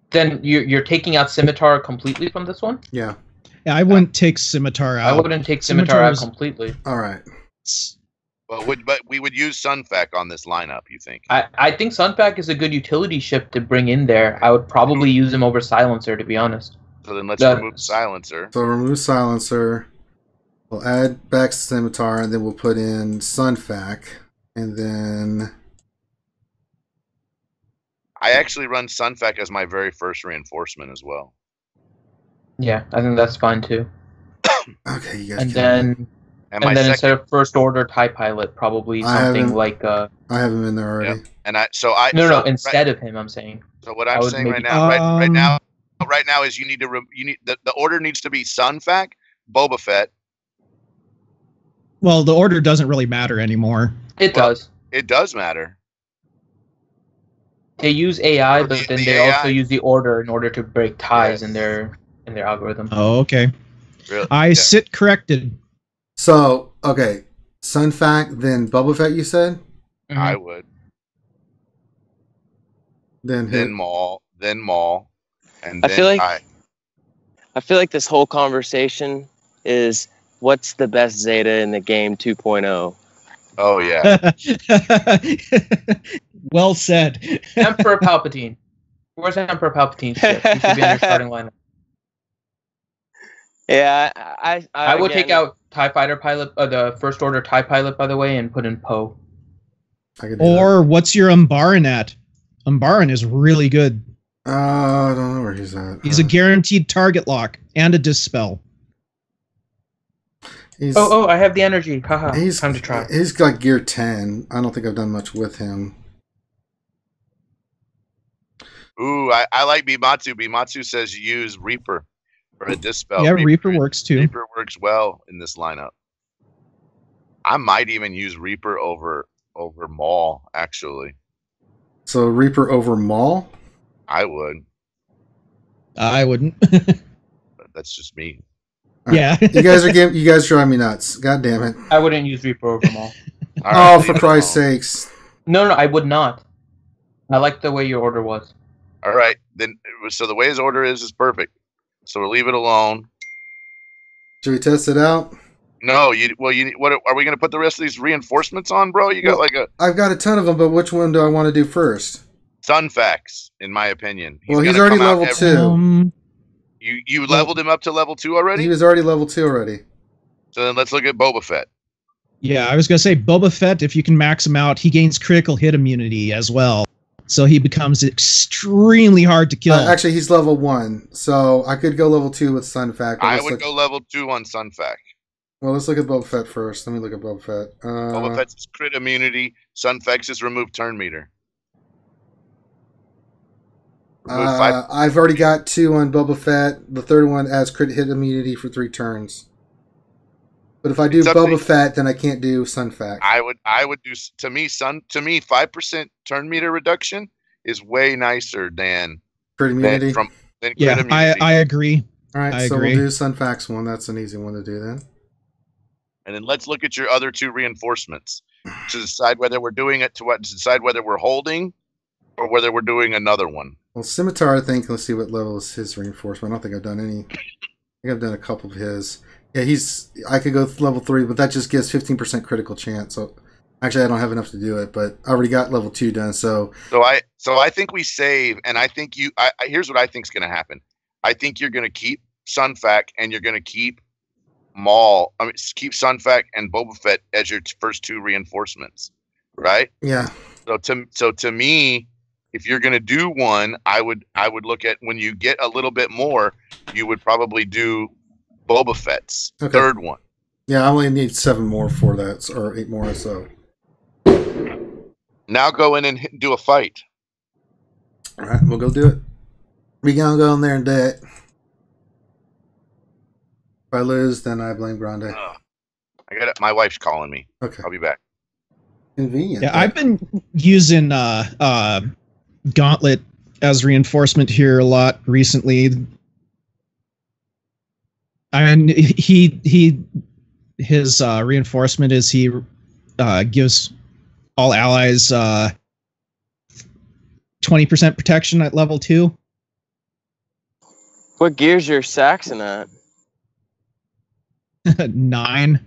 Then you're taking out Scimitar completely from this one? Yeah. Yeah, I wouldn't take Scimitar out. I wouldn't take Scimitar out completely. All right. But we would use Sunfac on this lineup, you think? I think Sunfac is a good utility ship to bring in there. I would probably use him over Silencer, to be honest. So then let's remove Silencer. So remove Silencer. We'll add back Scimitar, and then we'll put in Sunfac. And then I actually run Sunfac as my very first reinforcement as well. Yeah, I think that's fine too. Okay, you guys. And then instead of first order TIE pilot, probably something like I have him in there already. Yeah. And instead of him, I'm saying. So what I'm saying right now is you need the order needs to be Sunfac, Boba Fett. Well, the order doesn't really matter anymore. It does. It does matter. They use AI, but then they also use the order in order to break ties in their algorithm. Oh, okay. Really? I sit corrected. So, okay. Sunfac, then Boba Fett, you said? Mm-hmm. I would. Then Maul. And I feel like this whole conversation is what's the best Zeta in the game 2.0? Oh, yeah. Well said. Emperor Palpatine. Where's Emperor Palpatine's ship? He should be in your starting lineup. Yeah, I would take out TIE Fighter pilot, the First Order TIE pilot, by the way, and put in Poe. I could do Or what's your Umbaran at? Umbaran is really good. I don't know where he's at. He's a guaranteed target lock and a dispel. I have the energy. Haha. He's time to try. He's like gear 10. I don't think I've done much with him. Ooh, I like Bimatsu. Bimatsu says use Reaper for a dispel. Yeah, Reaper works too. Reaper works well in this lineup. I might even use Reaper over Maul, actually. So Reaper over Maul? I would. I wouldn't. But that's just me. Right. Yeah. you guys drive me nuts. God damn it. I wouldn't use Reaper over Maul. Oh, for Christ's sakes. No, I would not. I like the way your order was. All right, then. So the way his order is perfect. So we'll leave it alone. Should we test it out? No, what are we going to put the rest of these reinforcements on, bro? You got I've got a ton of them, but which one do I want to do first? Sunfax, in my opinion. He's already level 2. You leveled him up to level 2 already? He was already level 2 already. So then let's look at Boba Fett. Yeah, I was going to say Boba Fett, if you can max him out, he gains critical hit immunity as well. So he becomes extremely hard to kill. Actually, he's level 1, so I could go level 2 with Sunfac. I would go level 2 on Sunfac. Well, let's look at Boba Fett first. Let me look at Boba Fett. Boba Fett's crit immunity. Sunfax is remove turn meter. I've already got 2 on Boba Fett. The third one adds crit hit immunity for 3 turns. But if I do Boba Fett, then I can't do Sunfac. I would do to me 5% turn meter reduction is way nicer than crit immunity. I agree. All right, we'll do Sunfax one. That's an easy one to do then. And then let's look at your other 2 reinforcements to decide whether we're doing it to decide whether we're holding or whether we're doing another one. Well, Scimitar, I think. Let's see what level is his reinforcement. I don't think I've done any. I think I've done a couple of his. Yeah, I could go level 3, but that just gives 15% critical chance. So actually, I don't have enough to do it, but I already got level 2 done. So I think we save, and I think here's what I think is going to happen. I think you're going to keep Sunfac and you're going to keep Maul. Keep Sunfac and Boba Fett as your first 2 reinforcements, right? Yeah. So to me, if you're going to do one, I would look at when you get a little bit more, you would probably do Boba Fett's third one. Yeah, I only need 7 more for that, or 8 more. So now go in and do a fight. All right, we'll go do it. We gonna go in there and do it. If I lose, then I blame Grande. I got it. My wife's calling me. Okay, I'll be back. Convenient. Yeah, I've been using Gauntlet as reinforcement here a lot recently. And his reinforcement is he gives all allies 20% protection at level 2. What gear's your Saxon at? 9.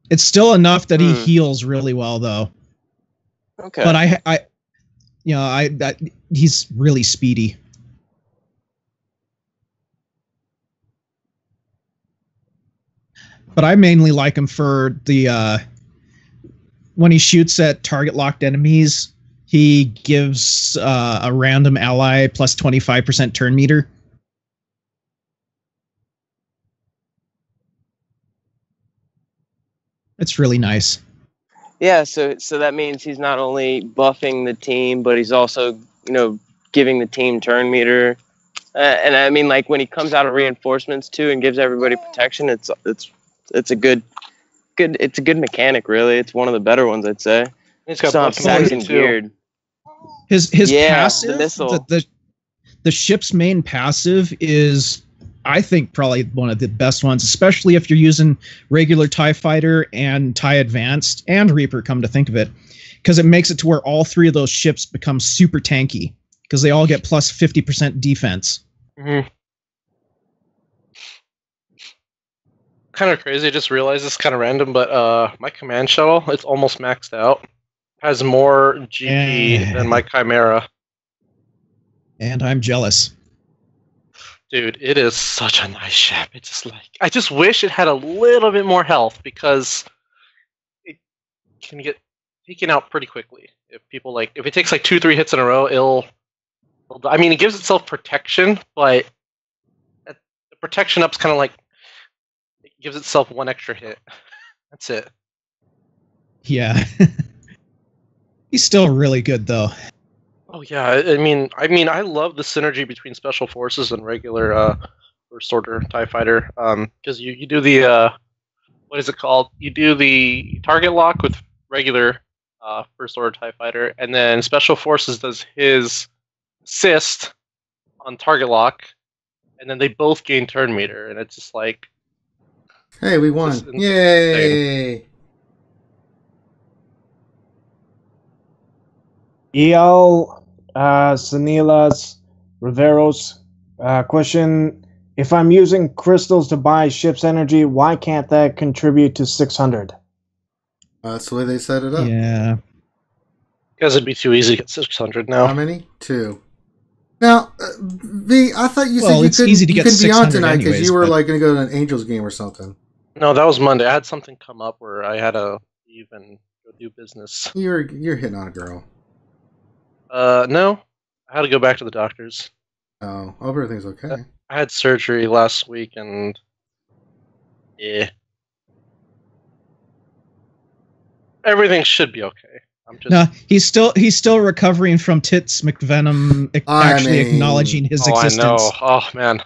It's still enough that he heals really well, though. Okay. But he's really speedy. But I mainly like him for the when he shoots at target locked enemies, he gives a random ally plus 25% turn meter. It's really nice. Yeah, so that means he's not only buffing the team, but he's also, giving the team turn meter. And I mean, like when he comes out of reinforcements too and gives everybody protection, it's a good mechanic, really. It's one of the better ones, I'd say. It's got Saxon geared. His passive, the ship's main passive is, I think, probably one of the best ones, especially if you're using regular TIE Fighter and TIE Advanced and Reaper, come to think of it, because it makes it to where all 3 of those ships become super tanky, because they all get plus 50% defense. Mm-hmm. Kind of crazy. I just realized it's kind of random, but my command shuttle, it's almost maxed out. Has more GP than my Chimera. And I'm jealous. Dude, it is such a nice ship. It's just I just wish it had a little bit more health, because it can get peeking out pretty quickly. If people if it takes 2-3 hits in a row, it'll I mean, it gives itself protection, but the protection up's kind of it gives itself one extra hit. That's it. Yeah. He's still really good though. Oh yeah, I mean, I love the synergy between special forces and regular first order TIE fighter. Because you do the what is it called? You do the target lock with regular first order TIE fighter, and then special forces does his assist on target lock, and then they both gain turn meter, and it's just hey, we won! Yay! El Sanilas Riveros question: if I'm using crystals to buy ship's energy, why can't that contribute to 600? That's the way they set it up. Yeah. Because it'd be too easy to get 600 now. How many? 2. Now, I thought you said you couldn't be on tonight because you were going to go to an Angels game or something. No, that was Monday. I had something come up where I had to leave and go do business. You're hitting on a girl. No. I had to go back to the doctor's. Oh, hope everything's okay. I had surgery last week, and yeah, everything should be okay. No, he's still recovering from Tits McVenom acknowledging his existence. I know. Oh man,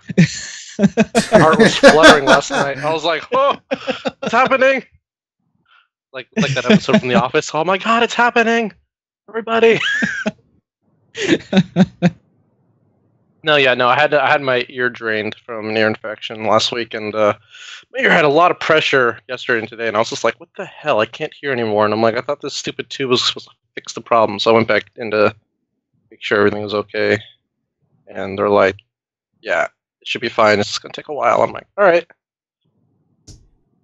my heart was fluttering last night. I was like, "Oh, it's happening!" Like that episode from The Office. Oh my god, it's happening! Everybody. No, I had my ear drained from an ear infection last week, and my ear had a lot of pressure yesterday and today, and I was just like, what the hell? I can't hear anymore. And I'm like, I thought this stupid tube was supposed to fix the problem, so I went back in to make sure everything was okay. And they're like, yeah, it should be fine. It's just going to take a while. I'm like, all right.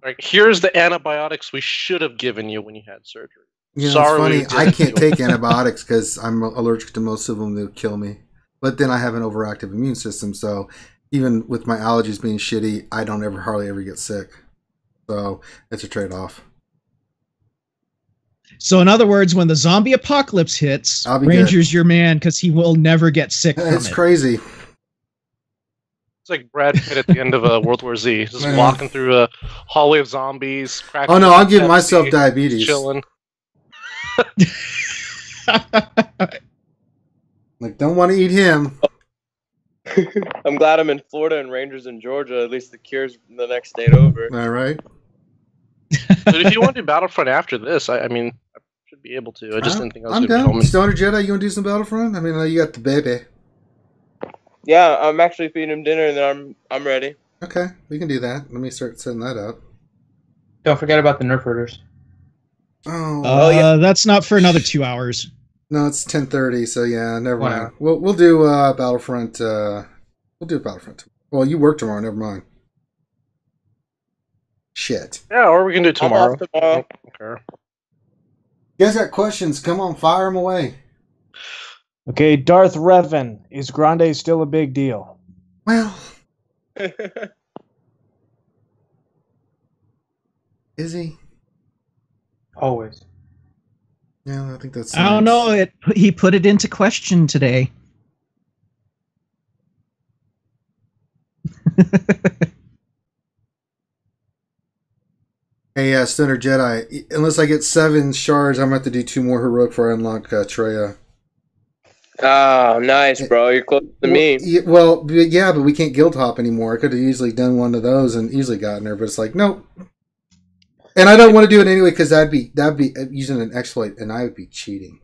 Like, here's the antibiotics we should have given you when you had surgery. Sorry, it's funny. I can't take antibiotics because I'm allergic to most of them. They'll kill me. But then I have an overactive immune system, so even with my allergies being shitty, I don't hardly ever get sick. So it's a trade-off. So in other words, when the zombie apocalypse hits, Ranger's your man because he will never get sick from it. It's crazy. It's like Brad Pitt at the end of World War Z, just walking through a hallway of zombies. Oh no, I'm giving myself diabetes. Chilling. Like, don't want to eat him. I'm glad I'm in Florida and Rangers in Georgia. At least the cure's the next state over. All right. But if you want to do Battlefront after this, I mean, I should be able to. I just didn't think I was I'm going to down. be home. Stoner Jedi, you want to do some Battlefront? I mean, you got the baby. Yeah, I'm actually feeding him dinner, and then I'm ready. Okay, we can do that. Let me start setting that up. Don't forget about the Nerf herders. Oh, yeah. That's not for another 2 hours. No, it's 10:30, so yeah, never mind. We'll do Battlefront. We'll do Battlefront. Well, you work tomorrow. Never mind. Shit. Yeah, or we can do tomorrow. Tomorrow. Okay. You guys got questions? Come on, fire them away. Okay, Darth Revan. Is Grande still a big deal? Well, is he? Always. Yeah, I think that's. I don't know. He put it into question today. Hey, Stoner Jedi. Unless I get 7 shards, I'm going to have to do 2 more heroic before I unlock Treya. Oh, nice, bro. You're close to me. Well, yeah, but we can't guild hop anymore. I could have easily done one of those and easily gotten her, but it's like, nope. And I don't want to do it anyway because that'd be using an exploit, and I would be cheating.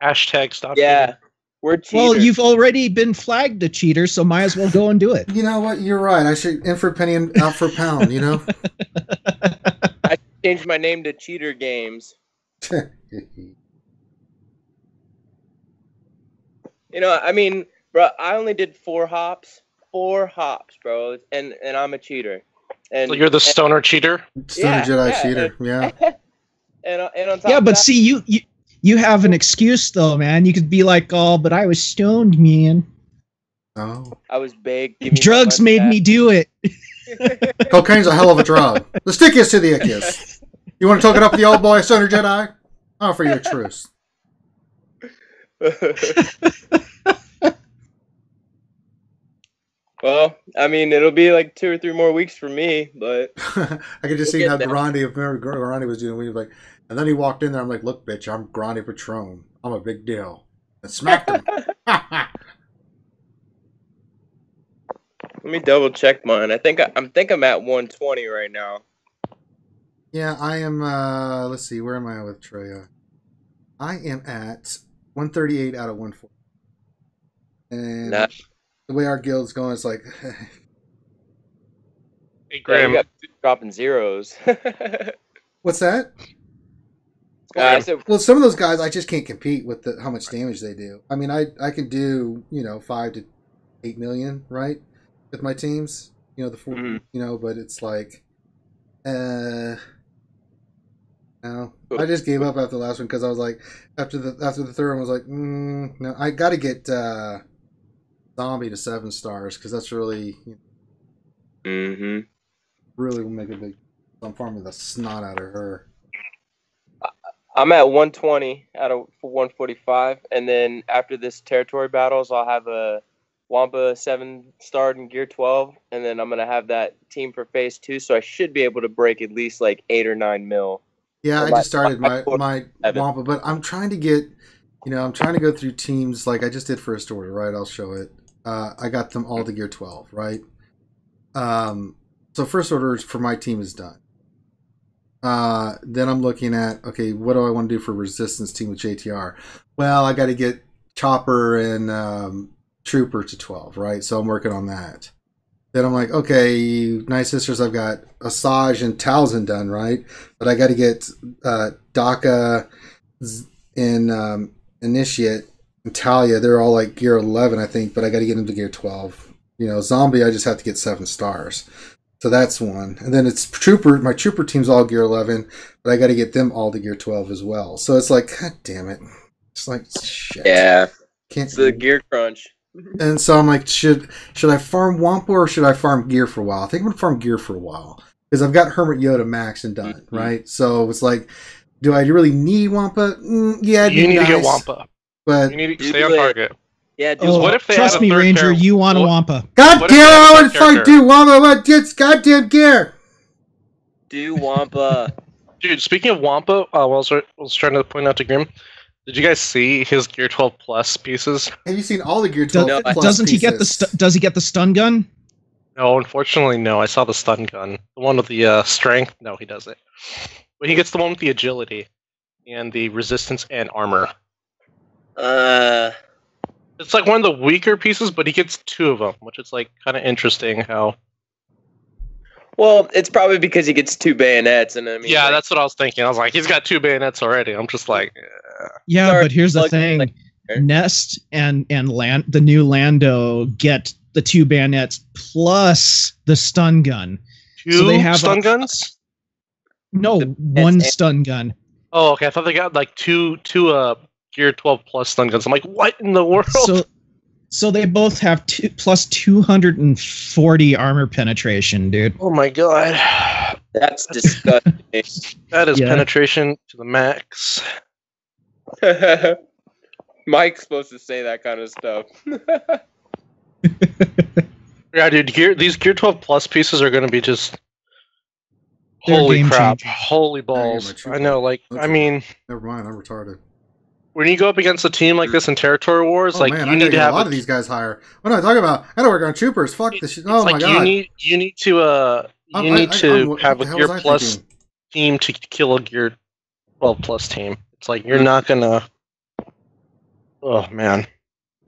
Hashtag stop. Yeah, cheating. we're cheaters. Well, you've already been flagged a cheater, so might as well go and do it. You know what? You're right. I should in for a penny and out for a pound. You know. I changed my name to Cheater Games. You know, I mean, bro, I only did 4 hops. 4 hops, bro, and I'm a cheater. And so you're the stoner cheater? Stoner Jedi cheater, yeah. and on top yeah, but of that, see, you have an excuse, though, man. You could be like, oh, but I was stoned, man. Oh. I was big. Drugs made me do it. Cocaine's a hell of a drug. The stickiest to the ickiest. You want to talk it up with the old boy, Stoner Jedi? Offer your truce. Well, I mean, it'll be like 2 or 3 more weeks for me, but I could just see how Grande, if Grande was doing, he was like, and then he walked in there. I'm like, look, bitch, I'm Grande Patron. I'm a big deal. And smacked him. Let me double check mine. I think I'm at 120 right now. Yeah, I am. Let's see, where am I with Treya? I am at 138 out of 140. And the way our guild's going, it's like. Hey, Graham. Yeah, you got dropping zeros. What's that? Well, some of those guys I just can't compete with how much damage they do. I mean, I can do 5 to 8 million, right, with my teams. The 4, but it's like, no. I just gave up after the last one because I was like, after the third one, I was like, no, I got to get Zombie to 7 stars because that's really, really will make a big. I'm farming the snot out of her. I'm at 120 out of 145, and then after this territory battles, I'll have a Wampa 7-starred in gear 12, and then I'm gonna have that team for phase 2, so I should be able to break at least like 8 or 9 mil. Yeah, I just started my Wampa, but I'm trying to get, I'm trying to go through teams like I just did First Order, right? I'll show it. I got them all to gear 12, right? So First Order for my team is done. Then I'm looking at, okay, what do I want to do for Resistance team with JTR? Well, I got to get Chopper and Trooper to 12, right? So I'm working on that. Then I'm like, okay, Night Sisters, I've got Asajj and Talzin done, right? But I got to get Daka and Initiate and Talia. They're all like gear 11, I think, but I got to get them to gear 12. Zombie, I just have to get 7 stars. So that's one. And then it's Trooper. My Trooper team's all gear 11, but I got to get them all to gear 12 as well. So it's like, God damn it. It's like, shit. Yeah. It's the gear crunch. And so I'm like, should I farm Wampa or should I farm gear for a while? I think I'm going to farm gear for a while because I've got Hermit Yoda max and done, right? So it's like, do I really need Wampa? Yeah, you need to get Wampa. But you need to stay on target. Yeah, what if they trust me, Ranger, you want a Wampa. God damn, I would fuck do Wampa. What? It's goddamn gear. Do Wampa. Dude, speaking of Wampa, I was trying to point out to Grim. Did you guys see his Gear 12 Plus pieces? Have you seen all the Gear 12 Plus doesn't pieces? He get does he get the stun gun? No, unfortunately, no. I saw the stun gun. The one with the strength. No, he doesn't. But he gets the one with the agility and the resistance and armor. It's like one of the weaker pieces, but he gets 2 of them, which is like kind of interesting how. Well, it's probably because he gets 2 bayonets, and I mean. Yeah, that's what I was thinking. I was like, he's got 2 bayonets already. I'm just like. Yeah, but here's the thing: Nest and the new Lando get the 2 bayonets plus the stun gun. 2 so they have stun guns? No, 1 stun gun. Oh, okay. I thought they got like two Gear 12 Plus stun guns. I'm like, what in the world? So they both have plus 240 armor penetration, dude. Oh my god. That's disgusting. That is penetration to the max. Mike's supposed to say that kind of stuff. Yeah, dude, these Gear 12 Plus pieces are going to be just... Holy crap. Changer. Holy balls. I know, like, I mean... Never mind, I'm retarded. When you go up against a team like this in Territory Wars, like, man, you need to have a lot of these guys higher. What am I talking about? I gotta work on troopers. Fuck this shit. Oh my god. You need to have a Gear Plus team to kill a Gear 12 Plus team. It's like, you're not gonna... Oh, man.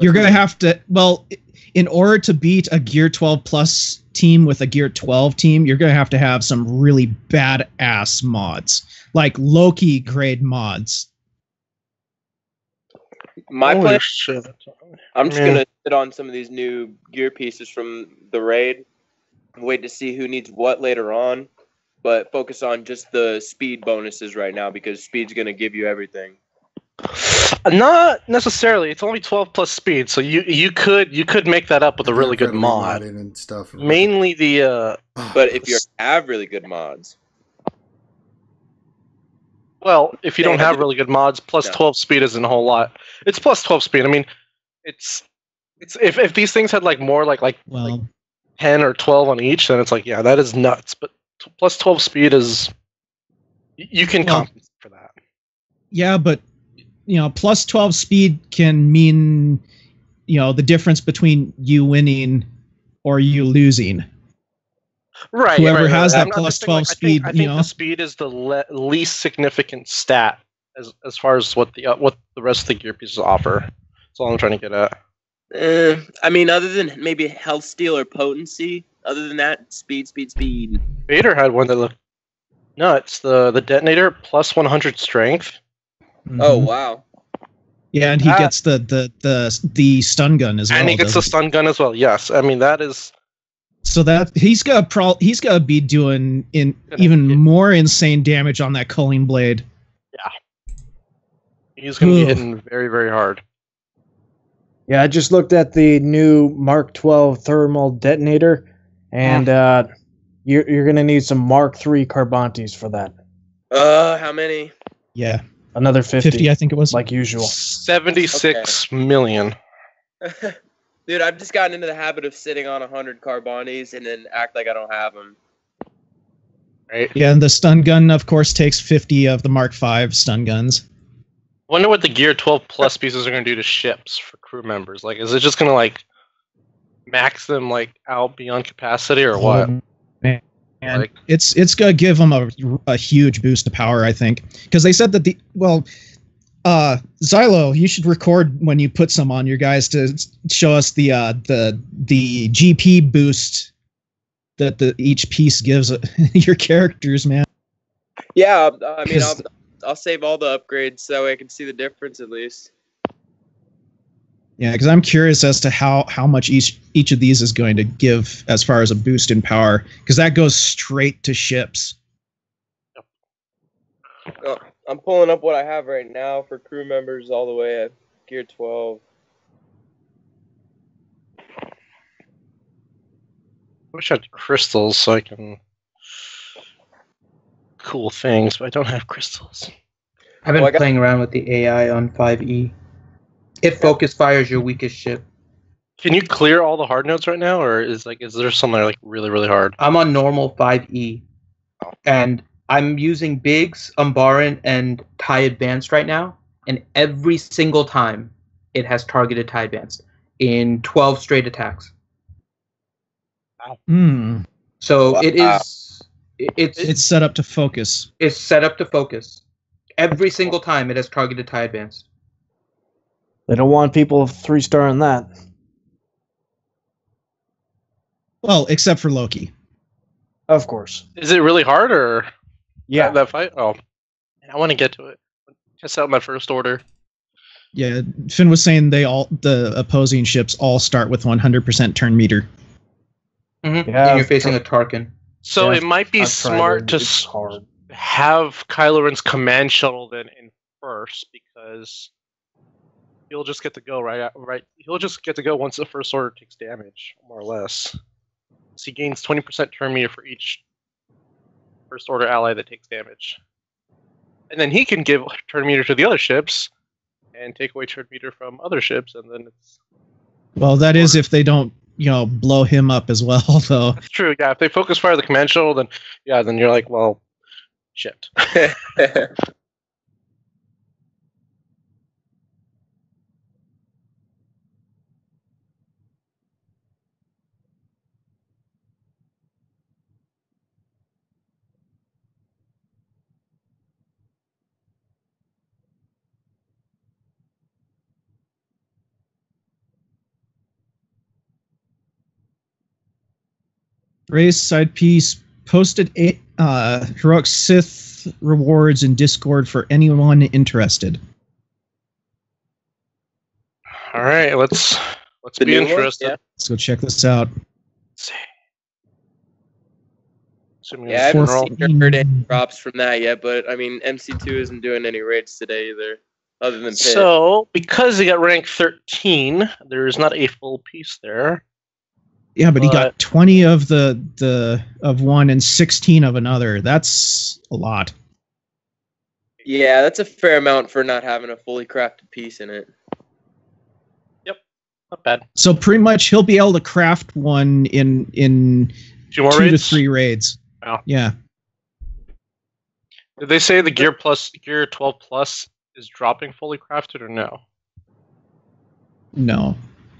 You're gonna have to... Well, in order to beat a Gear 12 Plus team with a Gear 12 team, you're gonna have to have some really badass mods. Like Loki grade mods. My plan, I'm just going to sit on some of these new gear pieces from the raid, wait to see who needs what later on, but focus on just the speed bonuses right now because speed's going to give you everything. Not necessarily. It's only 12 plus speed, so you could make that up with a really good mod. And stuff. Mainly the. But if you have really good mods. Well, if you don't have really good mods, plus 12 speed isn't a whole lot. It's plus 12 speed. I mean, it's if these things had like more like 10 or 12 on each, then it's like, yeah, that is nuts. But plus 12 speed is you can compensate for that. Yeah, but plus 12 speed can mean the difference between you winning or you losing. Right. Whoever has that I'm plus 12 speed, I think the speed is the least significant stat as far as what the rest of the gear pieces offer. That's all I'm trying to get at. I mean, other than maybe health steal or potency, other than that, speed. Vader had one that looked nuts. The detonator plus 100 strength. Mm-hmm. Oh wow. Yeah, and he gets the stun gun as well. And he gets the stun gun as well. Yes, I mean that is. So that he's got to be doing even more insane damage on that culling blade. Yeah, he's going to be hitting very, very hard. Yeah, I just looked at the new Mark 12 thermal detonator, and you're going to need some Mark 3 Carbantes for that. How many? Yeah, another 50, I think it was, like usual. 76 million. Dude, I've just gotten into the habit of sitting on 100 Carbantes and then act like I don't have them. Right. Yeah, and the stun gun, of course, takes 50 of the Mark 5 stun guns. Wonder what the Gear 12 Plus pieces are going to do to ships for crew members. Like, is it just going to like max them like out beyond capacity, or what? Man, like, it's going to give them a huge boost to power, I think, because they said that Xylo, you should record when you put some on your guys to show us the GP boost that each piece gives your characters, man. Yeah, I mean, I'll save all the upgrades so that way I can see the difference at least. Yeah, because I'm curious as to how much each of these is going to give as far as a boost in power, because that goes straight to ships. Oh, I'm pulling up what I have right now for crew members all the way at Gear 12. I wish I had crystals so I can cool things, but I don't have crystals. I've been playing around with the AI on 5E. It focus fires your weakest ship. Can you clear all the hard nodes right now, or is there some that are like really, really hard? I'm on normal 5E, and I'm using Biggs, Umbaran, and TIE Advanced right now, and every single time it has targeted TIE Advanced in 12 straight attacks. Wow. So it's set up to focus. It's set up to focus. Every single time it has targeted TIE Advanced. They don't want people 3-starring that. Well, except for Loki. Of course. Is it really hard, or that fight? Oh, I want to get to it. Test out my first order. Yeah, Finn was saying the opposing ships all start with 100% turn meter. Mm-hmm. Yeah, and you're facing a Tarkin. So it might be smart to have Kylo Ren's command shuttle then in first, because he'll just get to go right. He'll just get to go once the first order takes damage, more or less. So he gains 20% turn meter for each first order ally that takes damage, and then he can give turn meter to the other ships and take away turn meter from other ships, and then it's. Well, that is if they don't, blow him up as well, though. That's true. Yeah, if they focus fire the command shuttle, then you're like, well, shit. Race side piece posted heroic Sith rewards in Discord for anyone interested. All right, let's be interested. Yeah. Let's go check this out. Let's see. Yeah, I haven't heard any drops from that yet, but I mean, MC2 isn't doing any raids today either, other than Pit. So, because he got rank 13, there's not a full piece there. Yeah, but he got 20 of of one and 16 of another. That's a lot. Yeah, that's a fair amount for not having a fully crafted piece in it. Yep, not bad. So pretty much he'll be able to craft one in 2 more 2 raids? to 3 raids. Wow. Yeah. Did they say the Gear 12 Plus is dropping fully crafted or no? No.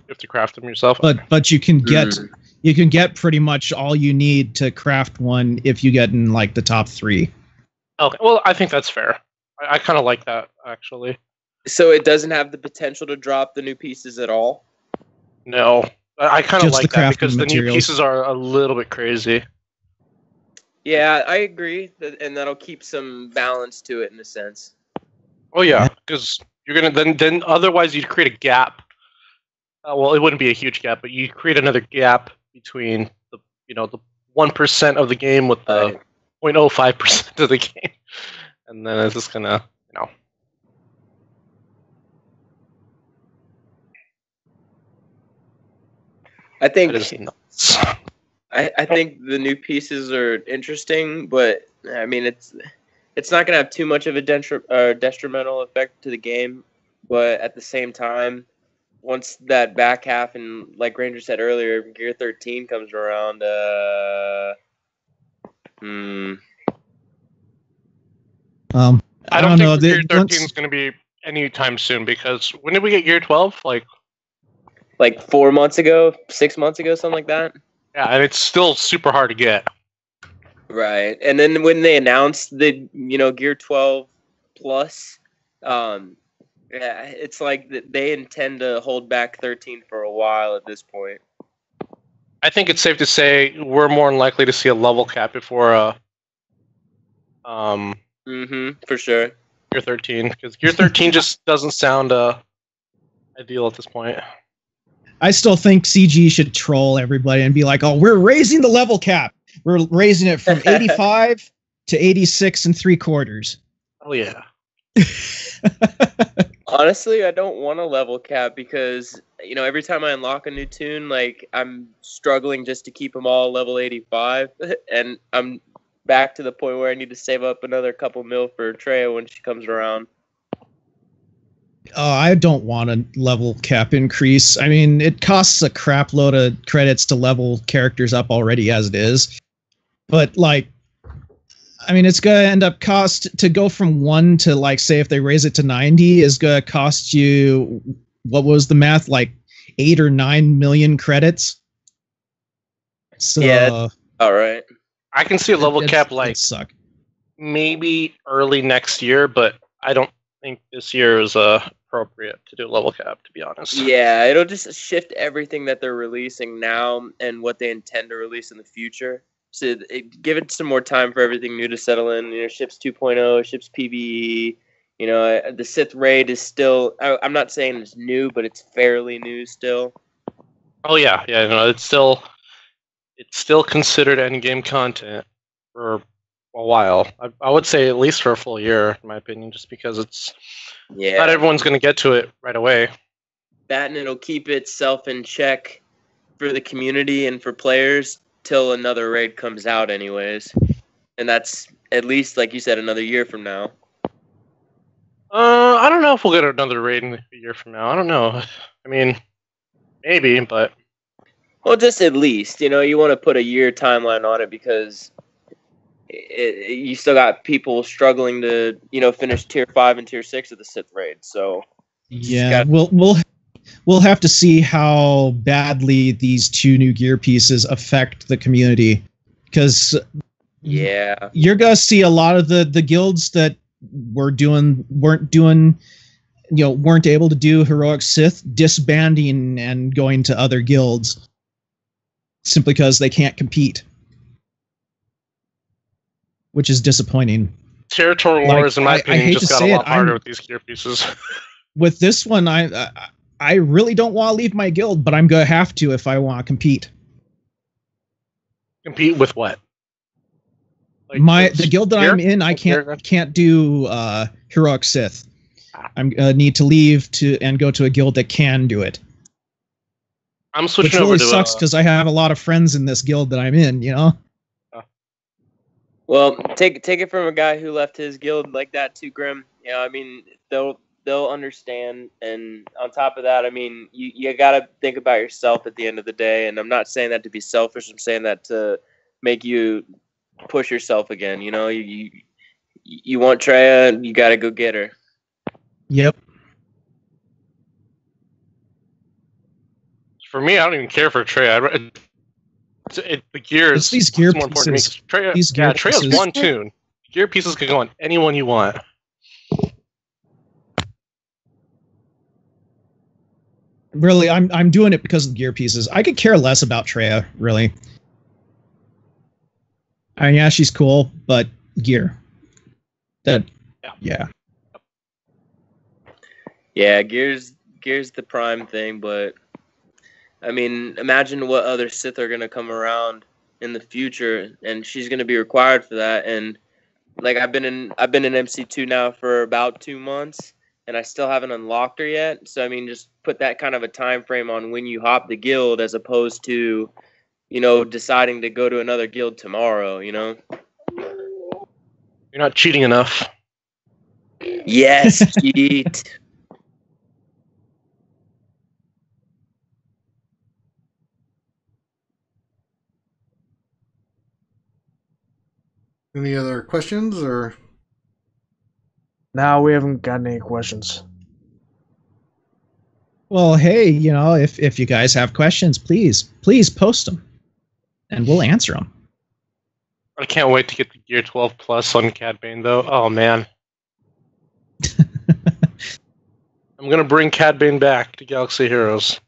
You have to craft them yourself. But you can get pretty much all you need to craft one if you get in like the top 3. Okay, well, I think that's fair. I kind of like that, actually. So it doesn't have the potential to drop the new pieces at all? No. I kind of Just like the that because crafting the new materials. pieces are a little bit crazy. Yeah, I agree, and that'll keep some balance to it in a sense. Oh yeah, because you're gonna then otherwise you'd create a gap. Well, it wouldn't be a huge gap, but you create another gap between the 1% of the game with the 0.05% of the game, and then it's just gonna I think that is nuts. I think the new pieces are interesting, but I mean it's not going to have too much of a detrimental effect to the game. But at the same time, once that back half and like Ranger said earlier, Gear 13 comes around, I don't think Gear 13 is going to be anytime soon because when did we get Gear 12? Like 4 months ago, 6 months ago, something like that. Yeah, and it's still super hard to get. Right, and then when they announced the Gear 12 Plus, it's like they intend to hold back 13 for a while at this point. I think it's safe to say we're more than likely to see a level cap before for sure. Gear 13, because Gear 13 just doesn't sound ideal at this point. I still think CG should troll everybody and be like, "Oh, we're raising the level cap. We're raising it from 85 to 86 3/4." Oh yeah. Honestly, I don't want a level cap because every time I unlock a new toon, like I'm struggling just to keep them all level 85, and I'm back to the point where I need to save up another couple mil for Treya when she comes around. Oh, I don't want a level cap increase. I mean, it costs a crap load of credits to level characters up already as it is. But, it's going to end up to go from 1 to, say, if they raise it to 90, is going to cost you, what was the math, 8 or 9 million credits? So, yeah, all right. I can see a level cap, suck. Maybe early next year, but I don't think this year is appropriate to do a level cap, to be honest. Yeah, it'll just shift everything that they're releasing now and what they intend to release in the future. So give it some more time for everything new to settle in. Ships 2.0, ships PvE. The Sith raid is still. I'm not saying it's new, but it's fairly new still. Oh yeah, it's still considered endgame content for a while. I would say at least for a full year, in my opinion, just because not everyone's going to get to it right away. That, and it'll keep itself in check for the community and for players till another raid comes out anyways. And that's at least, like you said, another year from now. I don't know if we'll get another raid in a year from now. I don't know. I mean, maybe, but... Well, just at least. You want to put a year timeline on it because... you still got people struggling to, finish tier 5 and tier 6 of the Sith raid. So yeah, we'll have to see how badly these 2 new gear pieces affect the community, because you're gonna see a lot of the guilds that weren't able to do heroic Sith disbanding and going to other guilds simply because they can't compete. Which is disappointing. Territory wars, in my opinion, just got a lot harder with these gear pieces. With this one, I really don't want to leave my guild, but I'm gonna have to if I want to compete. Compete with what? The guild that I'm in, I can't do heroic Sith. I'm need to leave and go to a guild that can do it. I'm switching over to. Which really sucks because I have a lot of friends in this guild that I'm in. Well, take it from a guy who left his guild like that too, Grim. I mean, they'll understand, and on top of that, I mean, you gotta think about yourself at the end of the day. And I'm not saying that to be selfish. I'm saying that to make you push yourself again. You want Treya, you gotta go get her. Yep. For me, I don't even care for Treya. The gear is these gear more important pieces. to me. Treya's one tune. Gear pieces can go on anyone you want. Really, I'm doing it because of the gear pieces. I could care less about Treya, really. I mean, yeah, she's cool, but gear. Yeah. Yeah, gear's the prime thing, but I mean, imagine what other Sith are gonna come around in the future, and she's gonna be required for that. And like I've been in MC2 now for about 2 months, and I still haven't unlocked her yet. So I mean, just put that kind of a time frame on when you hop the guild, as opposed to, deciding to go to another guild tomorrow. You're not cheating enough. Yes, cheat. Any other questions or? No, we haven't gotten any questions. Well, hey, if you guys have questions, please post them, and we'll answer them. I can't wait to get the Gear 12 Plus on Cad Bane, though. Oh man, I'm gonna bring Cad Bane back to Galaxy Heroes.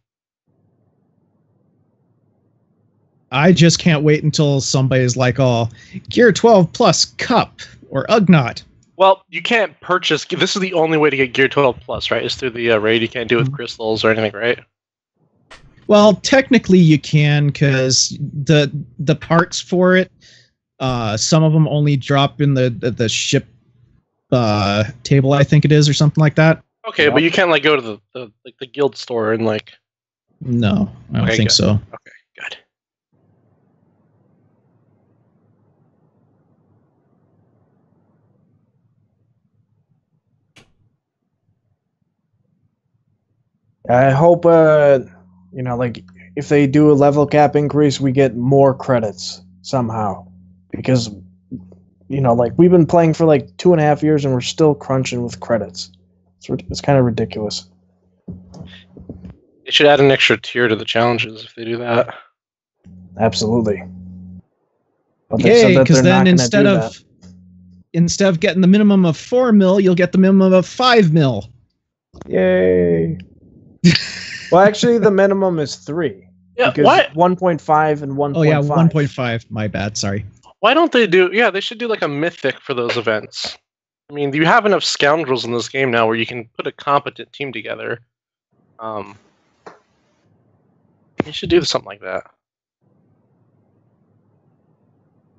I just can't wait until somebody's like, "Oh, Gear 12 Plus Cup or Ugnaught." Well, you can't purchase. This is the only way to get Gear 12 Plus, right? It's through the raid. You can't do it with crystals or anything, right? Well, technically you can, because the parts for it, some of them only drop in the ship table, I think it is, or something like that. Okay, but you can't go to the guild store and No, I don't think so. Okay, good. I hope, if they do a level cap increase, we get more credits somehow. Because, we've been playing for 2.5 years and we're still crunching with credits. It's kind of ridiculous. They should add an extra tier to the challenges if they do that. Absolutely. But yay, because then instead of getting the minimum of 4 mil, you'll get the minimum of 5 mil. Yay. Well, actually, the minimum is 3. Yeah, because what? 1.5 and 1.5. Oh, yeah, 1.5. My bad, sorry. Why don't they do... Yeah, they should do a mythic for those events. I mean, you have enough scoundrels in this game now where you can put a competent team together. You should do something like that.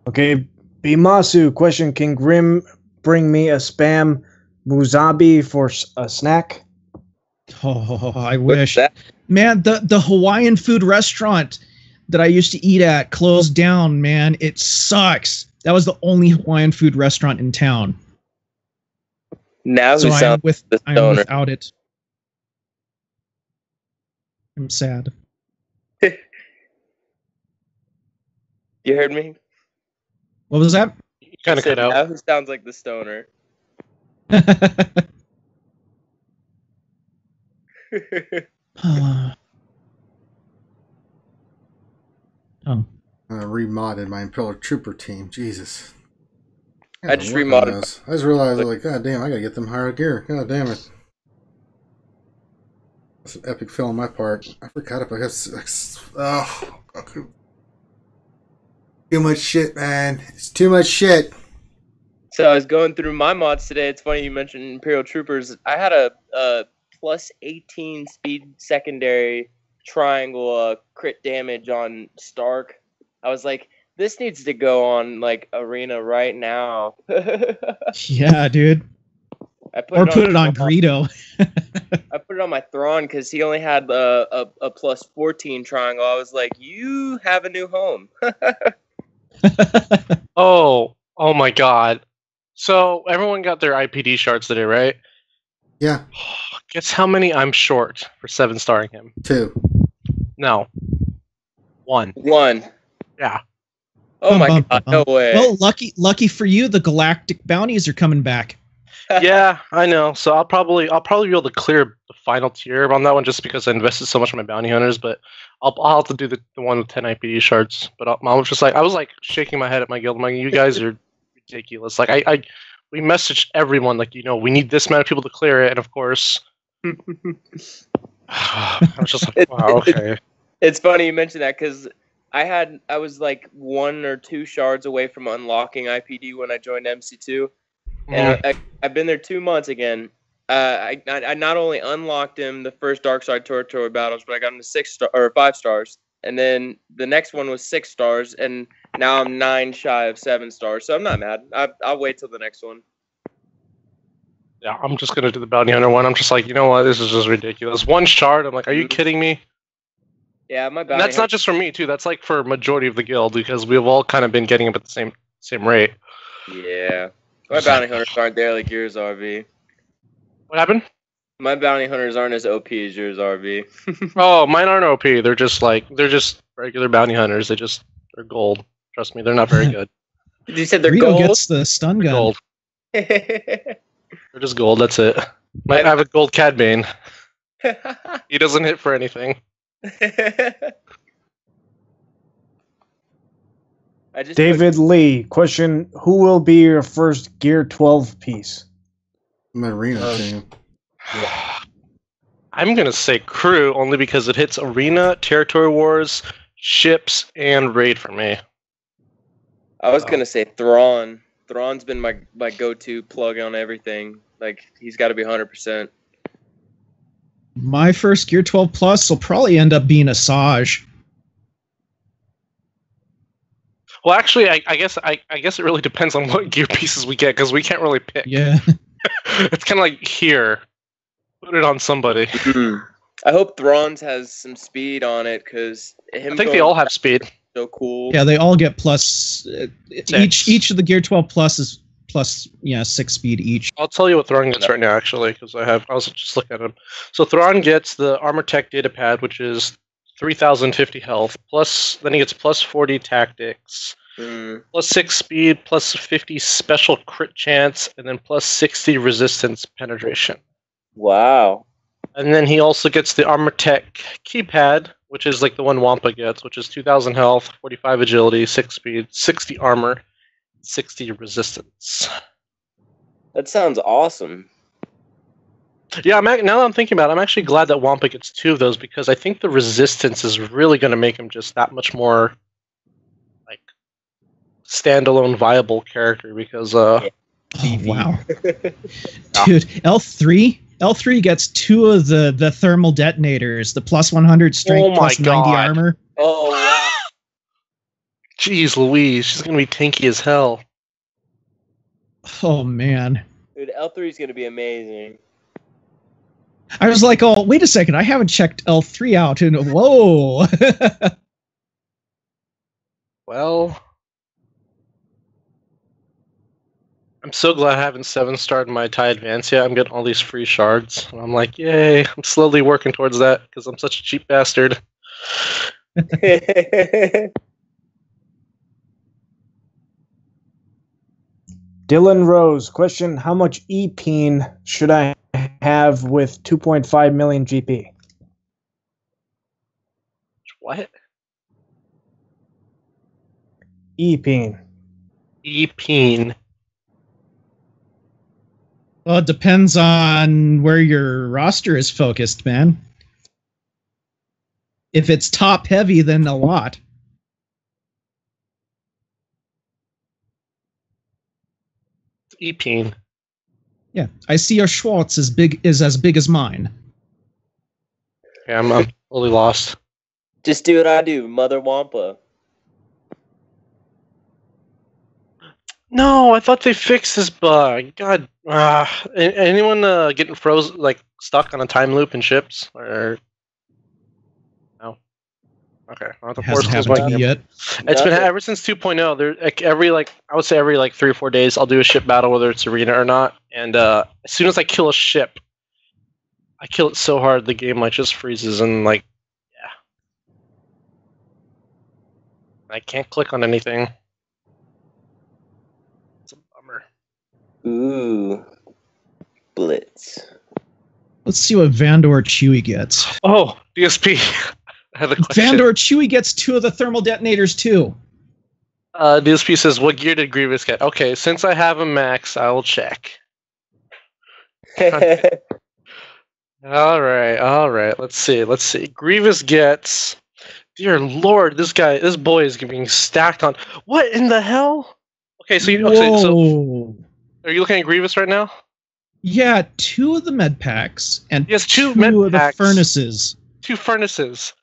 Okay, Bimasu, question, can Grim bring me a spam musabi for a snack? Oh, I wish. Man, the Hawaiian food restaurant that I used to eat at closed down, man. It sucks. That was the only Hawaiian food restaurant in town. Now so I'm without it. I'm sad. You heard me? What was that? You kind of cut out. Now who sounds like the stoner? Oh. I remodded my Imperial Trooper team. Jesus. I just remodded. I just realized, God damn, I gotta get them higher gear. God damn it. That's an epic fail on my part. I forgot about this. Oh. Too much shit, man. It's too much shit. So I was going through my mods today. It's funny you mentioned Imperial Troopers. I had a plus 18 speed secondary triangle crit damage on Stark. I was like, this needs to go on Arena right now. Yeah, dude. Put it on Greedo. I put it on my Thrawn because he only had a plus 14 triangle. I was like, you have a new home. Oh Oh my god. So everyone got their IPD shards today, right? Yeah. Guess how many I'm short for 7-starring him? 2. No. 1. 1. Yeah. Oh my god, no way. Well, lucky for you, the galactic bounties are coming back. Yeah, I know. So I'll probably be able to clear the final tier on that one just because I invested so much in my bounty hunters. But I'll have to do the one with 10 IPD shards. But I was just like, shaking my head at my guild. I'm like, you guys are ridiculous. Like we messaged everyone like, we need this amount of people to clear it, and of course, I was just like, wow, okay. It's funny you mentioned that because I was like 1 or 2 shards away from unlocking IPD when I joined MC2. And I've been there 2 months again. I not only unlocked him the first Dark Side Territory battles, but I got him to 5 stars. And then the next one was 6 stars, and now I'm 9 shy of 7 stars. So I'm not mad. I'll wait till the next one. Yeah, I'm just gonna do the bounty hunter one. I'm just like, you know what? This is just ridiculous. 1 shard. I'm like, are you kidding me? Yeah, my bounty. And that's not just for me too. That's like for majority of the guild because we've all kind of been getting them at the same rate. Yeah. My bounty hunters aren't there like yours, RV. What happened? My bounty hunters aren't as OP as yours, RV. Oh, mine aren't OP. They're just regular bounty hunters. They're gold. Trust me, they're not very good. You said they're Rio gold? gets the stun gun. Gold. They're just gold. That's it. Might have a gold Cad Bane. He doesn't hit for anything. David Lee, question: who will be your first Gear 12 piece? Arena team. I'm gonna say crew only because it hits arena, territory wars, ships, and raid for me. I was gonna say Thrawn. Thrawn's been my go-to plug on everything. Like he's got to be 100%. My first Gear 12 Plus will probably end up being Asajj. Well, actually, I guess it really depends on what gear pieces we get because we can't really pick. Yeah. It's kind of like here, put it on somebody. I hope Thrawn's has some speed on it because I think they all have speed. So cool. Yeah, they all get plus. Each of the Gear 12 Plus is plus 6 speed each. I'll tell you what Thrawn gets right now, actually, because I was just looking at him. So Thrawn gets the Armor Tech Data Pad, which is 3,050 health. Then he gets plus 40 tactics, plus 6 speed, plus 50 special crit chance, and then plus 60 resistance penetration. Wow. And then he also gets the Armor Tech Keypad, which is like the one Wampa gets, which is 2,000 health, 45 agility, 6 speed, 60 armor, 60 resistance. That sounds awesome. Yeah, now that I'm thinking about it, I'm actually glad that Wampa gets 2 of those because I think the resistance is really going to make him just that much more like standalone viable character because oh wow. Dude, L3 gets 2 of the thermal detonators, the plus 100 strength, plus 90 armor. Oh wow. Jeez Louise, she's going to be tanky as hell. Oh man. Dude, L3 is going to be amazing. I was like, oh, wait a second, I haven't checked L3 out, and whoa. Well, I'm so glad I haven't 7-starred my TIE Advance yet. I'm getting all these free shards. And I'm like, yay, I'm slowly working towards that because I'm such a cheap bastard. Dylan Rose, question: how much E-Peen should I have with 2.5 million GP? What? E-Peen. E-Peen. Well, it depends on where your roster is focused, man. If it's top heavy, then a lot. E-Peen. Yeah, I see your Schwartz is as big as mine. Yeah, I'm fully lost. Just do what I do, Mother Wampa. No, I thought they fixed this bug. God, anyone getting frozen, like stuck on a time loop in ships, or no? Okay. Well, the Hasn't Force happened to me yet. It's been ever since 2.0. There, I would say every 3 or 4 days, I'll do a ship battle, whether it's arena or not. And as soon as I kill a ship, I kill it so hard the game just freezes and yeah, I can't click on anything. It's a bummer. Ooh, Blitz. Let's see what Vandor Chewie gets. Oh, DSP. I have a question. Vandor Chewie gets 2 of the thermal detonators too. DSP says, "What gear did Grievous get?" Okay, since I have a max, I will check. All right. Let's see. Grievous gets. Dear Lord, this boy is being stacked on. What in the hell? Okay, so are you looking at Grievous right now? Yeah, 2 of the med packs and he has 2 of the furnaces. 2 furnaces.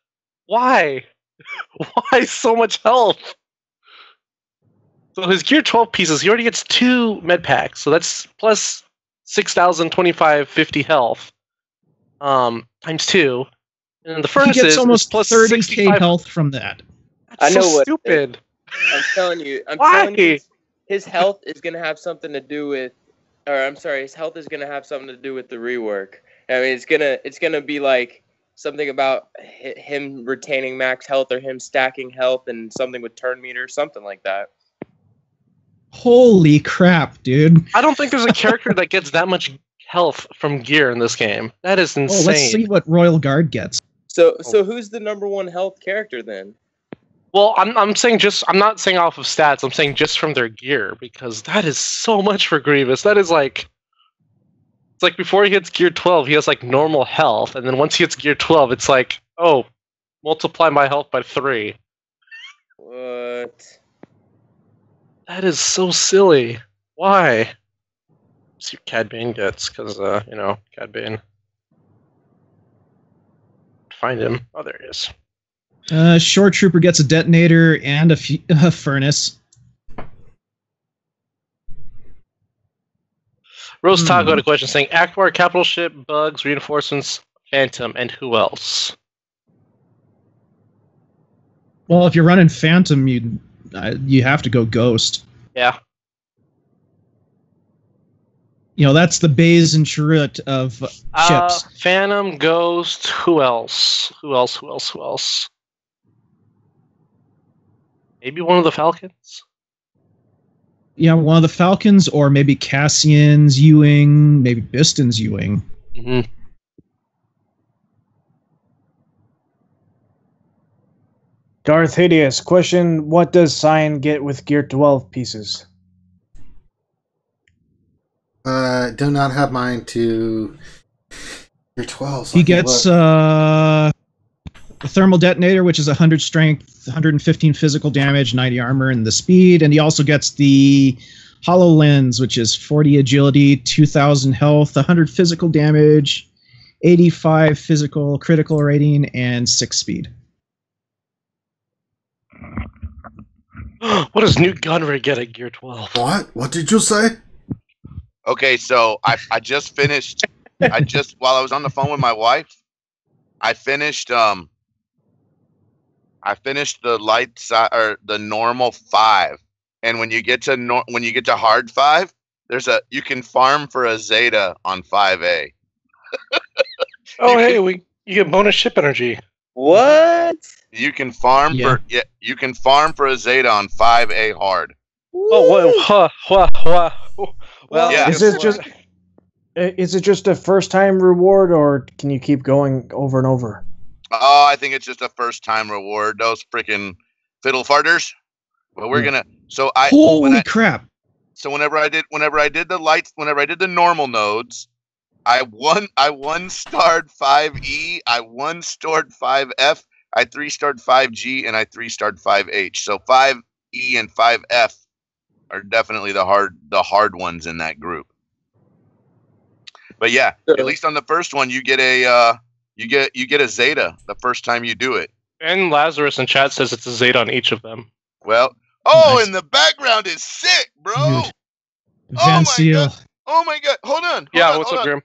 Why? Why so much health? So his gear 12 pieces, he already gets 2 med packs, so that's plus 6,025 50 health. Times 2. And then the furnaces he gets almost plus 30k health from that. That's stupid. I'm telling you, his health is gonna have something to do with his health is gonna have something to do with the rework. I mean, it's gonna be like something about him retaining max health or him stacking health and something with turn meter, something like that. Holy crap, dude! I don't think there's a character that gets that much health from gear in this game. That is insane. Oh, let's see what Royal Guard gets. So who's the number 1 health character then? Well, I'm saying I'm not saying off of stats. I'm saying just from their gear, because that is so much for Grievous. That is it's like before he hits gear 12, he has normal health, and then once he hits gear 12, it's multiply my health by 3. What? That is so silly. Why? Let's see what Cad Bane gets, because Cad Bane. Find him. Oh, there he is. Shore Trooper gets a detonator and a furnace. Rose Taco had a question saying, Akbar, capital ship, bugs, reinforcements, Phantom, and who else? Well, if you're running Phantom, you have to go Ghost. Yeah. That's the Baze and Chirrut of ships. Phantom, Ghost, who else? Who else? Maybe one of the Falcons? Yeah, one of the Falcons, or maybe Cassian's Ewing, maybe Biston's Ewing. Mm-hmm. Darth Hideous, question, what does Cyan get with Gear 12 pieces? Do not have mine to Gear 12. So he gets a thermal detonator, which is 100 strength, 115 physical damage, 90 armor, and the speed. And he also gets the HoloLens, which is 40 agility, 2,000 health, 100 physical damage, 85 physical critical rating, and 6 speed. What does Newt Gunray get at Gear 12? What did you say? Okay, so I just finished. While I was on the phone with my wife, I finished the light side or the normal 5, and when you get to hard 5, you can farm for a Zeta on 5A. You get bonus ship energy. What? You can farm you can farm for a Zeta on 5A hard. Well, yeah. Is it just a first time reward, or can you keep going over and over? Oh, I think it's just a first time reward. Those freaking fiddle farters. But we're gonna. So holy crap! So whenever I did the normal nodes, I one starred 5E, I one starred 5F, I 3-starred 5G, and I 3-starred 5H. So 5E and 5F are definitely the hard ones in that group. But yeah, at least on the first one, you get a Zeta the first time you do it. And Lazarus in chat says it's a Zeta on each of them. Well, nice. And the background is sick, bro. Dude. Oh my god! Hold on. What's up, Grim?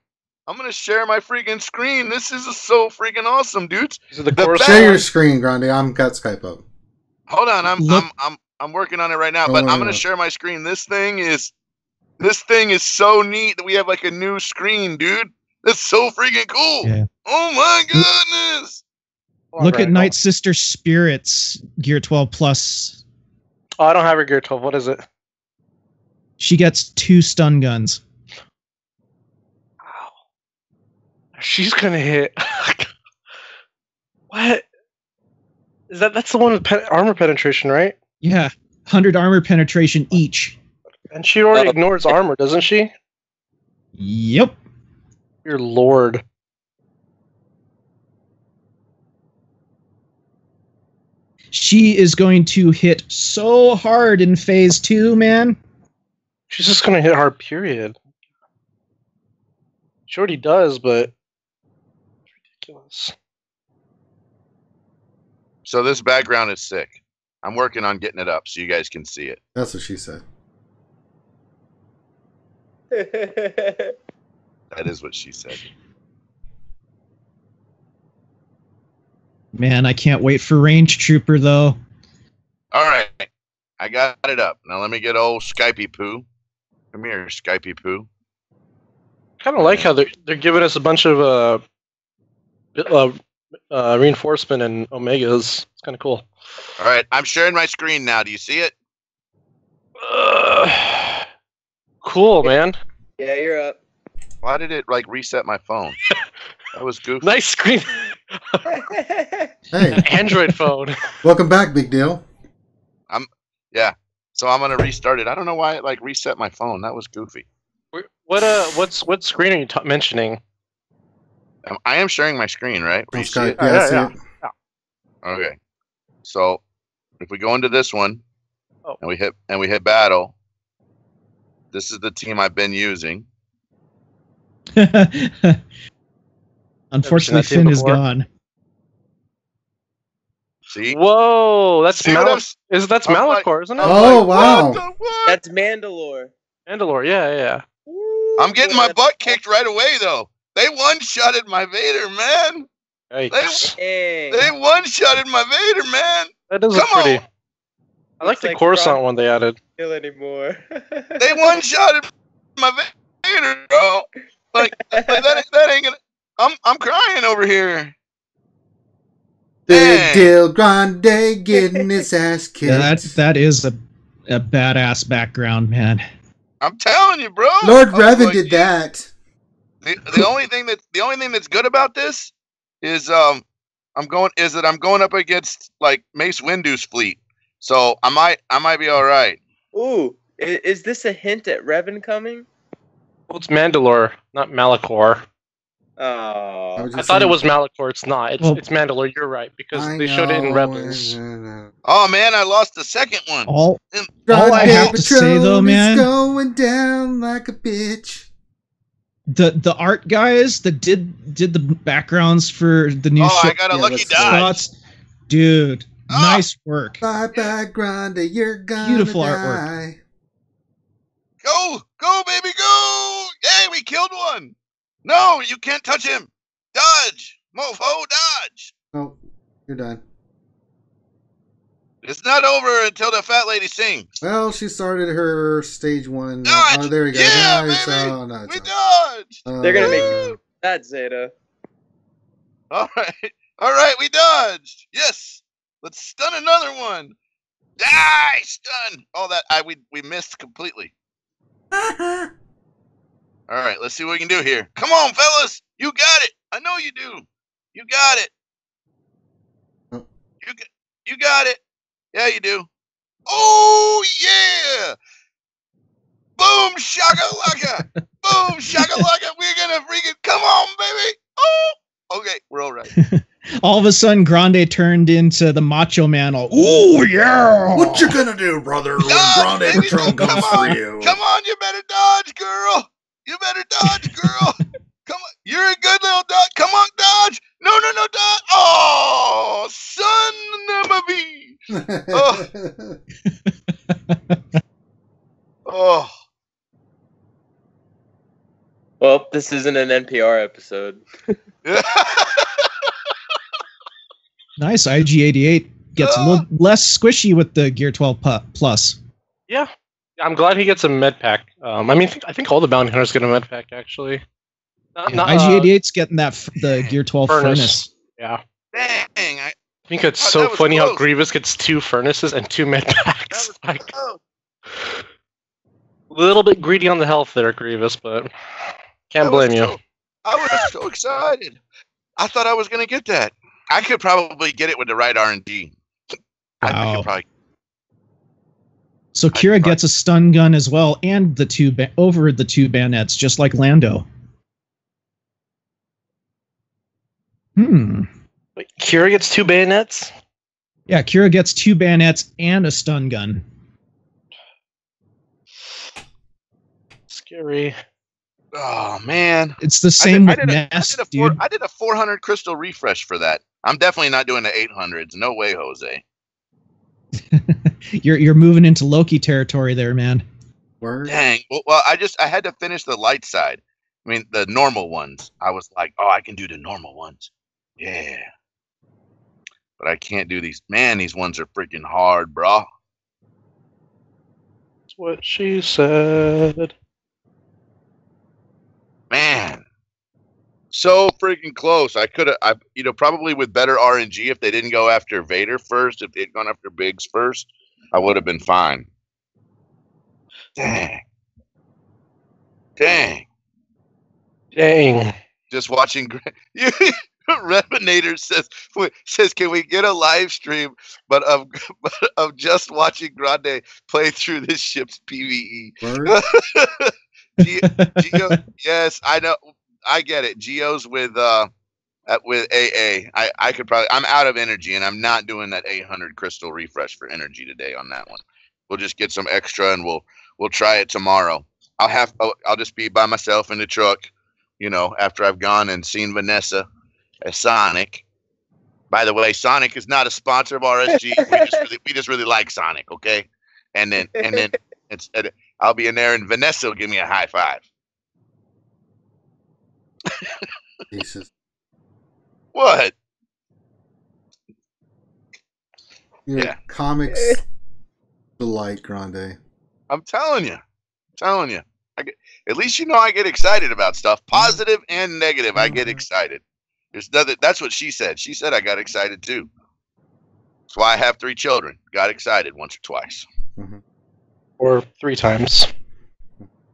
I'm gonna share my freaking screen. This is so freaking awesome, dudes. Share your screen, Grande. I'm got Skype up. Hold on, I'm working on it right now, but I'm gonna share my screen. This thing is so neat that we have like a new screen, dude. That's so freaking cool. Yeah. Oh my goodness. Look at Night Sister Spirits Gear 12 Plus. Oh, I don't have her Gear 12. What is it? She gets 2 stun guns. Wow. She's gonna hit. What? Is that's the one with armor penetration, right? Yeah. 100 armor penetration each. And she already ignores armor, doesn't she? Yep. Your lord. She is going to hit so hard in phase 2, man. She's just going to hit hard, period. She already does, but it's ridiculous. So this background is sick. I'm working on getting it up so you guys can see it. That's what she said. That is what she said. Man, I can't wait for Range Trooper, though. All right. I got it up. Now let me get old Skypey Poo. Come here, Skypey Poo. Kind of like how they're giving us a bunch of reinforcement and Omegas. It's kind of cool. All right. I'm sharing my screen now. Do you see it? Cool, man. Yeah, you're up. Why did it like reset my phone? That was goofy. Nice screen. Hey, Android phone. Welcome back, big deal. So I'm gonna restart it. I don't know why it like reset my phone. That was goofy. What screen are you mentioning? I am sharing my screen, right? Where you see it? Yeah, I see it. Okay. So if we go into this one, and we hit battle, this is the team I've been using. Unfortunately, Finn is gone. See? Whoa, that's that's Malachor, isn't it? Oh, wow. That's Mandalore. Mandalore, yeah. I'm getting my butt kicked right away, though. They one-shotted my Vader, man. Yikes. They one-shotted my Vader, man. That does look pretty. I like the Coruscant one they added. Kill anymore. They one-shotted my Vader, bro. Like that ain't gonna. I'm crying over here. Big deal, Grande getting his ass kicked. Yeah, that is a badass background, man. I'm telling you, bro. Lord Revan did that. The only thing that's good about this is I'm going up against like Mace Windu's fleet, so I might be all right. Ooh, is this a hint at Revan coming? Well, it's Mandalore, not Malachor. Oh, I thought it was Malachor. It's not. It's Mandalore. You're right because they showed it in Rebels. Oh man, I lost the second one. All I have to say though, man, going down like a bitch. The art guys that did the backgrounds for the new ship. I got a lucky dodge. Dude, nice work. Bye, Grande, you're gonna Beautiful die. artwork. Go, baby, go! Hey, we killed one. No, you can't touch him. Dodge, mofo, dodge. Oh, you're done. It's not over until the fat lady sings. Well, she started her stage 1. Dodge! Oh, there you go. Yeah, nice. baby. Oh, no, We dodged. They're gonna make that Zeta. All right, we dodged. Yes, let's stun another one. Die, stun. All that we missed completely. All right, let's see what we can do here. Come on, fellas. You got it. I know you do. You got it. You got it. Yeah, you do. Oh, yeah. Boom, shakalaka. Boom, shakalaka. We're going to freaking come on, baby. Oh, okay. We're all right. All of a sudden, Grande turned into the Macho Man. Ooh, yeah. What you gonna do, brother? When Grande Patron comes for you. Come on, you better dodge, girl. You better dodge, girl. Come on. You're a good little dodge. Come on, dodge. No, dodge. Oh, son of a bee. Oh. Well, this isn't an NPR episode. Nice. IG-88 gets a little less squishy with the Gear 12 Plus. Yeah. I'm glad he gets a med pack. I mean, I think all the bounty hunters get a med pack, actually. IG-88's getting the Gear 12 furnace. Yeah. Dang. I think it's so funny how Grievous gets 2 furnaces and 2 med packs. A little bit greedy on the health there, Grievous, but can't blame you. I was so excited. I thought I was going to get that. I could probably get it with the right R&D. I could probably. So Kira gets a stun gun as well, and the over the 2 bayonets, just like Lando. Wait, Kira gets 2 bayonets? Yeah, Kira gets 2 bayonets and a stun gun. Scary. Oh man, it's the same with Nest, dude. I did a 400 crystal refresh for that. I'm definitely not doing the 800s. No way, Jose. You're moving into Loki territory there, man. Word. Dang. Well, I had to finish the light side. I mean, the normal ones. I was like, oh, I can do the normal ones. Yeah. But I can't do these. Man, these ones are freaking hard, bro. That's what she said. Man. So freaking close. I could have, probably with better RNG, if they didn't go after Vader first, if they'd gone after Biggs first, I would have been fine. Dang. Just watching. Revenator says, can we get a live stream, but of just watching Grande play through this ship's PvE? Geo, yes, I know. I get it. Geo's with AA. I could probably. I'm out of energy, and I'm not doing that 800 crystal refresh for energy today on that one. We'll just get some extra, and we'll try it tomorrow. I'll just be by myself in the truck, after I've gone and seen Vanessa as Sonic. By the way, Sonic is not a sponsor of RSG. We just really like Sonic, okay? And then I'll be in there, and Vanessa will give me a high five. Jesus. What? Yeah. Comics delight, Grande. I'm telling you. At least I get excited about stuff. Positive and negative, I get excited. There's nothing. That's what she said. She said I got excited too. That's why I have 3 children. Got excited once or twice. Mm-hmm. Or 3 times.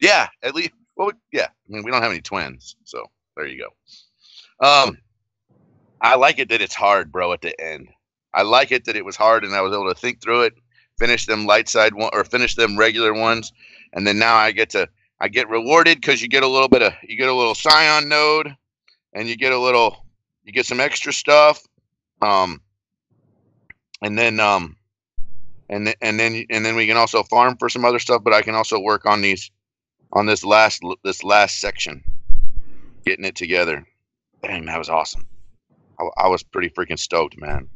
Yeah, at least. Well, yeah. I mean, we don't have any twins, so there you go. I like it that it's hard, bro. At the end, I like it that it was hard, and I was able to think through it, finish them light side one, or finish them regular ones, and then now I get rewarded because you get a little Scion node, and you get some extra stuff, and then we can also farm for some other stuff. But I can also work on this last section, getting it together. Dang, that was awesome. I was pretty freaking stoked, man.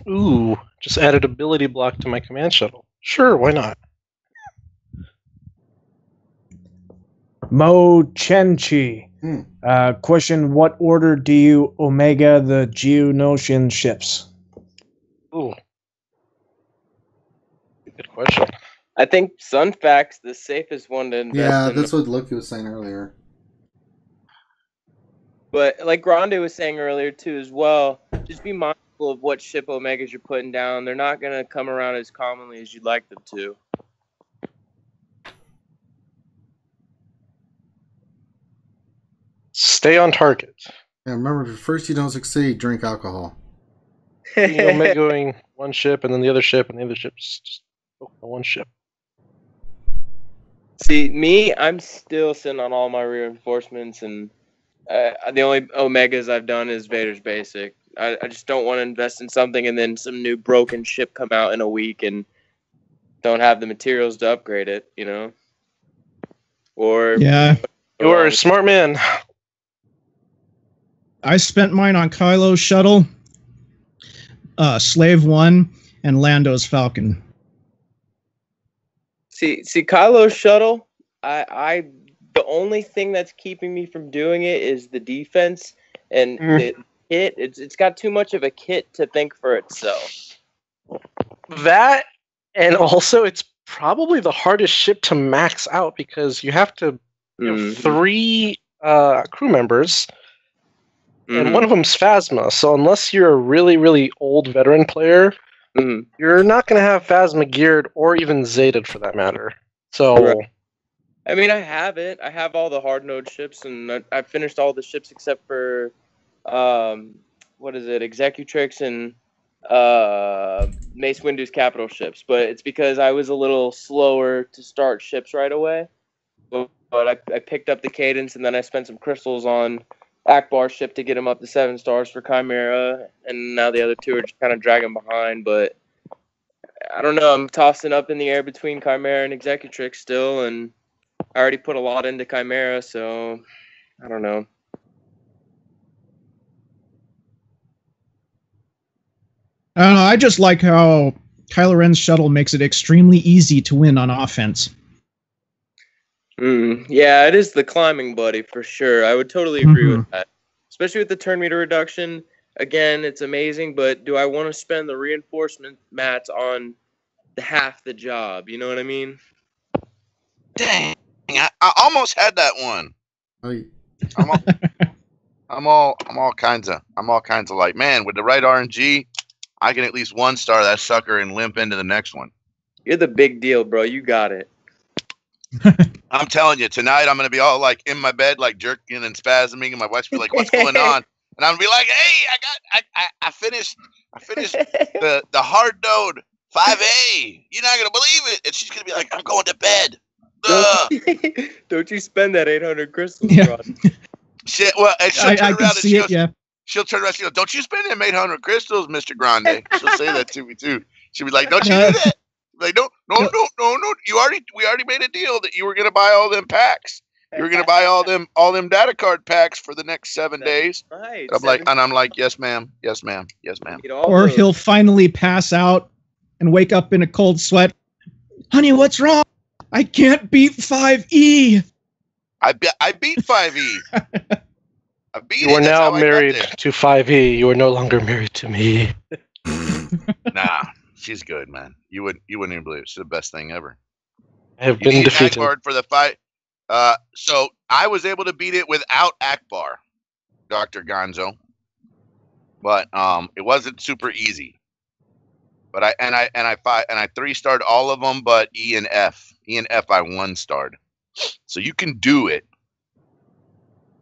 Ooh, just added ability block to my command shuttle. Sure, why not? Mo Chenchi. Question, what order do you Omega the Geonosian ships? Ooh. Good question. I think Sunfax the safest one to invest in. Yeah, that's what Loki was saying earlier. But like Grande was saying earlier too as well, just be mindful of what ship Omegas you're putting down. They're not going to come around as commonly as you'd like them to. Stay on target. Yeah, remember, if first you don't succeed, drink alcohol. Omegaing one ship and then the other ship and the other ship's just one ship. See, me, I'm still sitting on all my reinforcements, and the only Omegas I've done is Vader's Basic. I just don't want to invest in something and then some new broken ship come out in a week and don't have the materials to upgrade it, Or yeah, you're a smart man. I spent mine on Kylo's shuttle, Slave 1, and Lando's Falcon. See, Kylo's shuttle, the only thing that's keeping me from doing it is the defense and the kit. It's got too much of a kit to think for itself. That, and also it's probably the hardest ship to max out because you have to have 3 crew members, and one of them's Phasma. So unless you're a really, really old veteran player, you're not going to have Phasma geared or even Zeted for that matter. So, right. I mean, I have it. I have all the hard node ships, and I finished all the ships except for, what is it, Executrix and Mace Windu's capital ships. But it's because I was a little slower to start ships right away. But I picked up the cadence, and then I spent some crystals on Akbar's ship to get him up to 7 stars for Chimera, and now the other 2 are just kind of dragging behind. But I don't know. I'm tossing up in the air between Chimera and Executrix still, and I already put a lot into Chimera, so I don't know. I don't know. I just like how Kylo Ren's shuttle makes it extremely easy to win on offense. Yeah, it is the climbing buddy for sure. I would totally agree with that. Especially with the turn meter reduction. Again, it's amazing, but do I want to spend the reinforcement mats on half the job? You know what I mean? Dang, I almost had that one. I'm all kinds of like, man, with the right RNG, I can at least 1-star that sucker and limp into the next one. You're the big deal, bro. You got it. I'm telling you, tonight I'm gonna be all like in my bed, like jerking and spasming, and my wife's be like, "What's going on?" And I'm gonna be like, "Hey, I finished the hard node 5A. You're not gonna believe it." And she's gonna be like, "I'm going to bed." Don't you spend that 800 crystals, Ron. Shit. Well, and she'll turn around and she'll turn around. She'll go, "Don't you spend them 800 crystals, Mr. Grande?" She'll say that to me too. She'll be like, "Don't you do that?" Like, no. We already made a deal that you were gonna buy all them packs. You were gonna buy all them data card packs for the next 7 days. Right. I'm like, yes, ma'am, yes, ma'am, yes, ma'am. Or he'll finally pass out and wake up in a cold sweat. Honey, what's wrong? I can't beat 5E. I beat 5E. I beat you are now married to 5E. You are no longer married to me. Nah. She's good, man. You wouldn't even believe it. She's the best thing ever. I have been defeated. Akbar for the fight. So I was able to beat it without Akbar, Dr. Gonzo. But it wasn't super easy. But I 3-starred all of them, but E and F. E and F I 1-starred. So you can do it.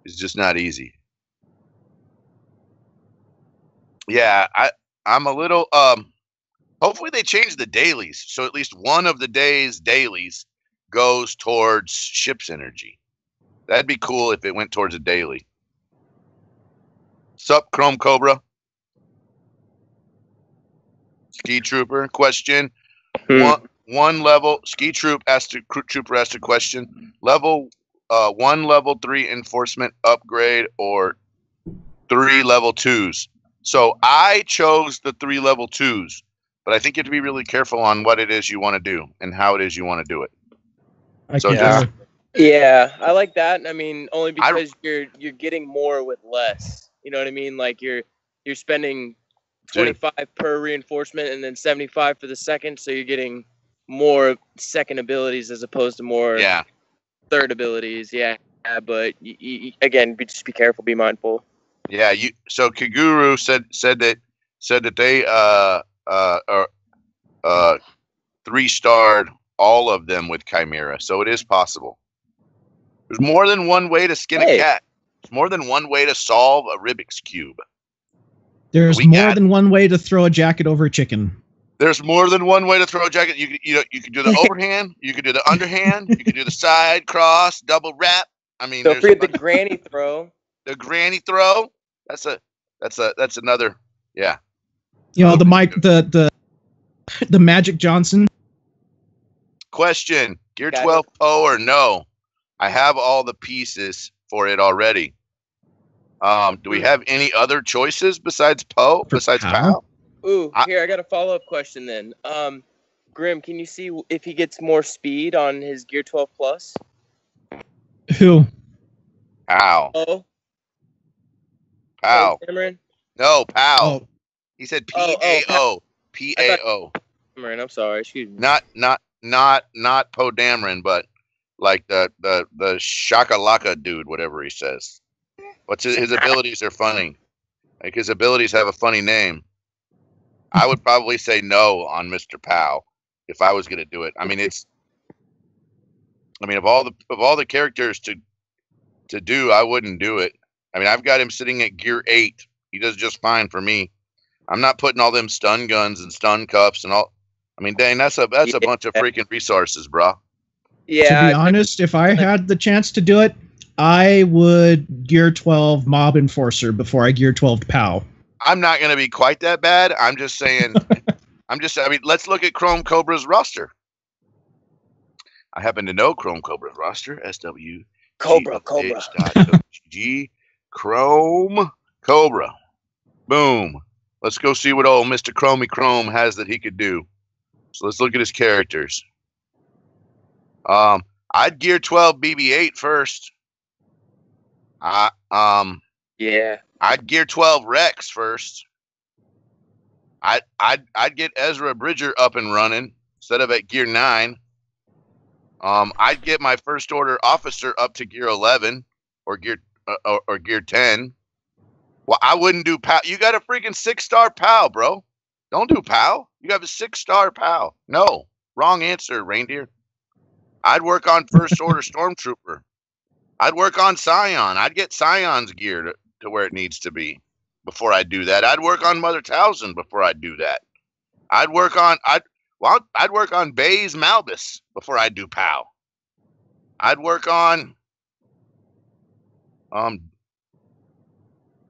It's just not easy. Yeah, I'm a little hopefully they change the dailies, so at least one of the day's dailies goes towards ship's energy. That'd be cool if it went towards a daily. Sup, Chrome Cobra? Ski Trooper question. One level Ski Trooper asked a question. Level 1 level 3 enforcement upgrade or 3 level 2s. So I chose the 3 level 2s. But I think you have to be really careful on what it is you want to do and how it is you want to do it. Yeah, I like that. I mean, only because you're getting more with less. You know what I mean? Like you're spending 25 per reinforcement and then 75 for the second, so you're getting more second abilities as opposed to more third abilities. Yeah, but again, just be careful, be mindful. Yeah, so Kaguru said that they 3-starred all of them with Chimera, so it is possible. There's more than one way to skin a cat. There's more than one way to solve a Rubik's Cube. There's more than one way to throw a jacket over a chicken. There's more than one way to throw a jacket. You can do the overhand, you can do the underhand, you can do the side, cross, double wrap. I mean, don't forget the granny throw. The granny throw. That's another. Yeah. You know, the Magic Johnson. Question: Gear 12 Poe or no? I have all the pieces for it already. Do we have any other choices besides Poe? Besides Pow? Ooh, here I got a follow-up question then. Grim, can you see if he gets more speed on his Gear 12 Plus? Who? Pow. Oh, Pow. Cameron. No, Pow. Oh, He said Oh, P-A-O. P-A-O. Cameron. I'm sorry. Excuse me. Not Poe Dameron, but like the shakalaka dude, whatever he says. What's his abilities are funny. Like his abilities have a funny name. I would probably say no on Mr. Pow if I was gonna do it. I mean, of all the characters to do, I wouldn't do it. I mean, I've got him sitting at gear 8. He does just fine for me. I'm not putting all them stun guns and stun cups and all. I mean, dang, that's a bunch of freaking resources, bro. Yeah. To be honest, if I had the chance to do it, I would gear 12 Mob Enforcer before I gear 12 POW. I'm not going to be quite that bad. I'm just saying. I mean, let's look at Chrome Cobra's roster. I happen to know Chrome Cobra's roster. SW Cobra. G Chrome Cobra. Boom. Let's go see what old Mr. Chromey Chrome has that he could do. So let's look at his characters. I'd gear 12 BB-8 first. Yeah. I'd gear 12 Rex first. I'd get Ezra Bridger up and running instead of at gear 9. I'd get my first order officer up to gear 11 or gear 10. Well, I wouldn't do POW. You got a freaking 6-star POW, bro. Don't do POW. You have a 6-star POW. No, wrong answer, reindeer. I'd work on first order stormtrooper. I'd work on Scion. I'd get Scion's gear to where it needs to be before I do that. I'd work on Mother Townsend before I do that. I'd work on Baze Malbus before I do POW. I'd work on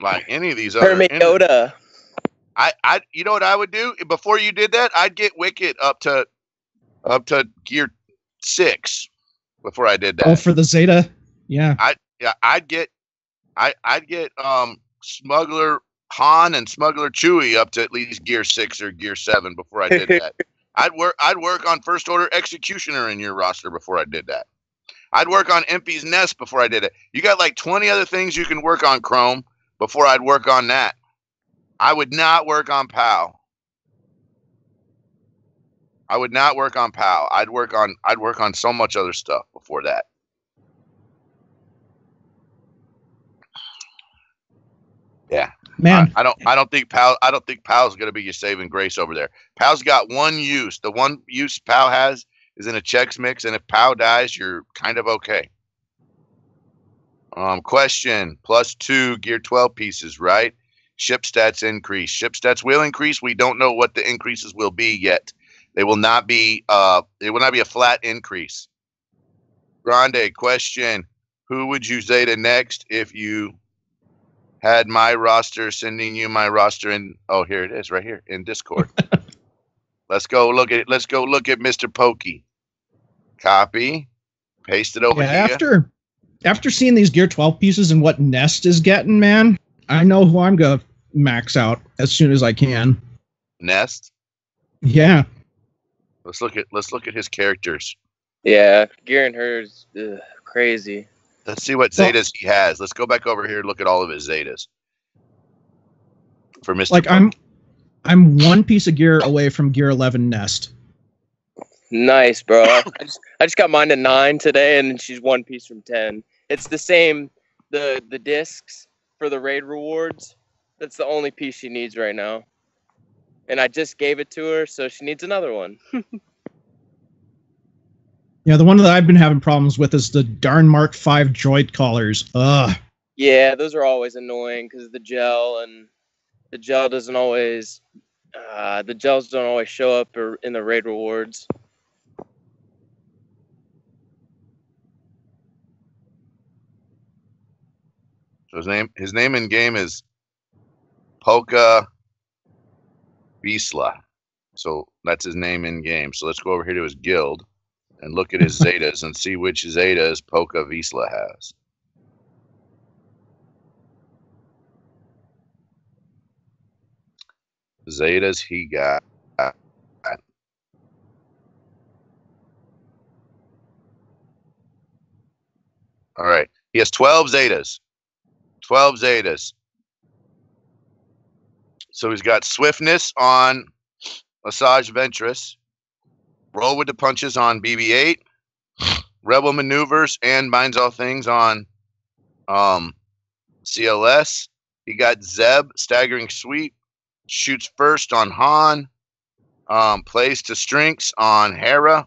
like any of these other Hermit Yoda. I you know what I would do before you did that? I'd get Wicket up to gear 6 before I did that. Oh, for the Zeta, yeah. I'd get Smuggler Han and Smuggler Chewie up to at least gear 6 or gear 7 before I did that. I'd work on First Order Executioner in your roster before I did that. I'd work on Impy's Nest before I did it. You got like 20 other things you can work on, Chrome, before I'd work on that. I would not work on POW. I would not work on POW. I'd work on so much other stuff before that. Yeah. Man, I don't think POW's going to be your saving grace over there. POW's got one use. The one use POW has is in a checks mix, and if POW dies, you're kind of okay. Question: +2 gear 12 pieces, right? Ship stats increase. Ship stats will increase. We don't know what the increases will be yet. They will not be. It will not be a flat increase. Grande question: who would you Zeta next if you had my roster? Sending you my roster in. Oh, here it is, right here in Discord. Let's go look at Mr. Pokey. Copy. Paste it over here. After seeing these Gear 12 pieces and what Nest is getting, man, I know who I'm gonna max out as soon as I can. Nest? Yeah. Let's look at his characters. Yeah, Gear and hers, crazy. Let's see what Zetas he has. Let's go back over here and look at all of his Zetas. For Mr. Like I'm one piece of gear away from Gear 11 Nest. Nice, bro. I just got mine to 9 today, and she's one piece from 10. It's the same. The discs for the raid rewards. That's the only piece she needs right now. And I just gave it to her, so she needs another one. Yeah, the one that I've been having problems with is the darn Mark V droid collars. Ugh. Yeah, those are always annoying because the gel doesn't always. The gels don't always show up in the raid rewards. So his name in game is Polka Visla. So that's his name in game. So let's go over here to his guild and look at his Zetas and see which Zetas Polka Visla has. Zetas he got. All right. He has 12 Zetas. 12 Zetas. So he's got Swiftness on Asajj Ventress, Roll with the Punches on BB-8, Rebel Maneuvers and Minds All Things on CLS. He got Zeb, Staggering Sweep, Shoots First on Han, Plays to Strengths on Hera.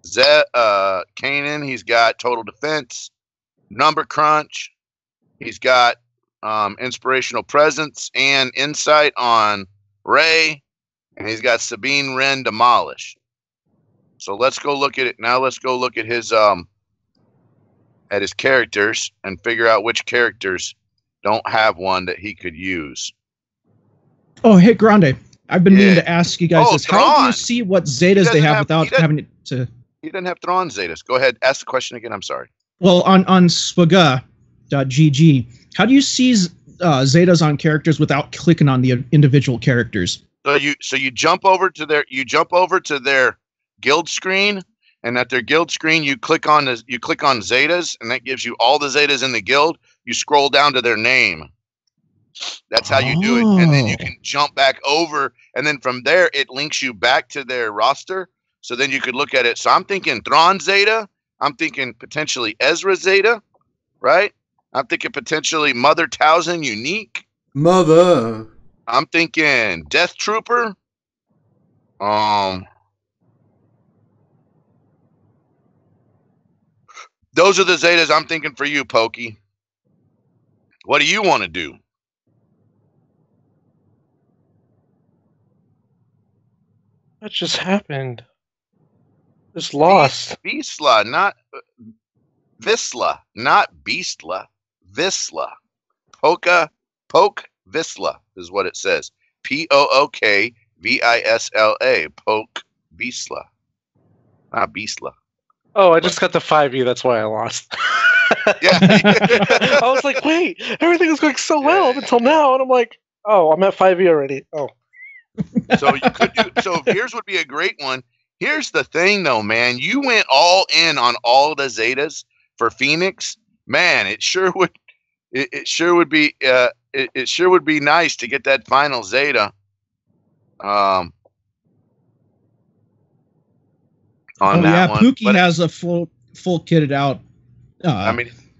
Kanan, he's got Total Defense, Number Crunch. He's got Inspirational Presence and Insight on Rey. And he's got Sabine Wren Demolish. So let's go look at it. Now let's go look at his characters and figure out which characters don't have one that he could use. Oh, hey, Grande. I've been meaning to ask you guys this. Thrawn. How do you see what Zetas they have without having to... He doesn't have Thrawn Zetas. Go ahead. Ask the question again. I'm sorry. Well, on swgoh.gg, how do you see Zetas on characters without clicking on the individual characters? So you jump over to their guild screen, and at their guild screen you click on Zetas, and that gives you all the Zetas in the guild. You scroll down to their name. That's how you do it, and then you can jump back over, and then from there it links you back to their roster. So then you could look at it. So I'm thinking Thrawn Zeta. I'm thinking potentially Ezra Zeta, right? I'm thinking potentially Mother Towson Unique. Mother. I'm thinking Death Trooper. Those are the Zetas I'm thinking for you, Pokey. What do you want to do? What just happened? Just lost. Beastla, not Visla, not Beastla. Visla. Poke Visla is what it says. Pook Visla. Poke Visla. Not Beastla. Oh, I just got the 5e. That's why I lost. Yeah. I was like, wait, everything was going so well up until now, and I'm like, oh, I'm at 5e already. Oh. So you could do. So Veers would be a great one. Here's the thing, though, man. You went all in on all the Zetas for Phoenix. Man, it sure would. It sure would be. It sure would be nice to get that final Zeta. On that one. Pookie has a full kitted out.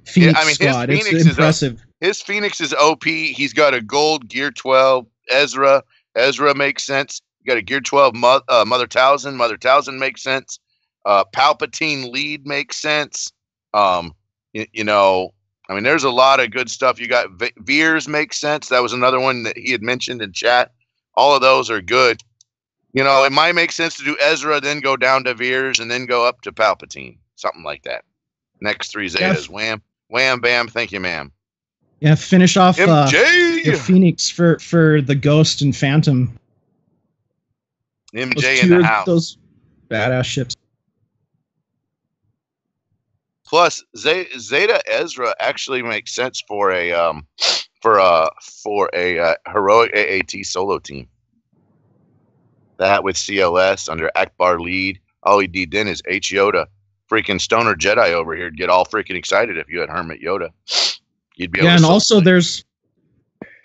Phoenix squad. It's impressive. His Phoenix is OP. He's got a gold Gear 12 Ezra. Ezra makes sense. You got a Gear 12 Mother Towson. Mother Towson makes sense. Palpatine Lead makes sense. You know, I mean, there's a lot of good stuff. You got Veers makes sense. That was another one that he had mentioned in chat. All of those are good. You know, it might make sense to do Ezra, then go down to Veers, and then go up to Palpatine. Something like that. Next 3 Zetas. Yeah. Wham, bam, thank you, ma'am. Yeah, finish off MJ! The Phoenix for the Ghost and Phantom. MJ in the house. Those badass ships. Plus, Zeta Ezra actually makes sense for a heroic AAT solo team. That with CLS under Akbar lead. All he did then is H Yoda, freaking stoner Jedi over here, get all freaking excited if you had Hermit Yoda. You'd be able to and also there's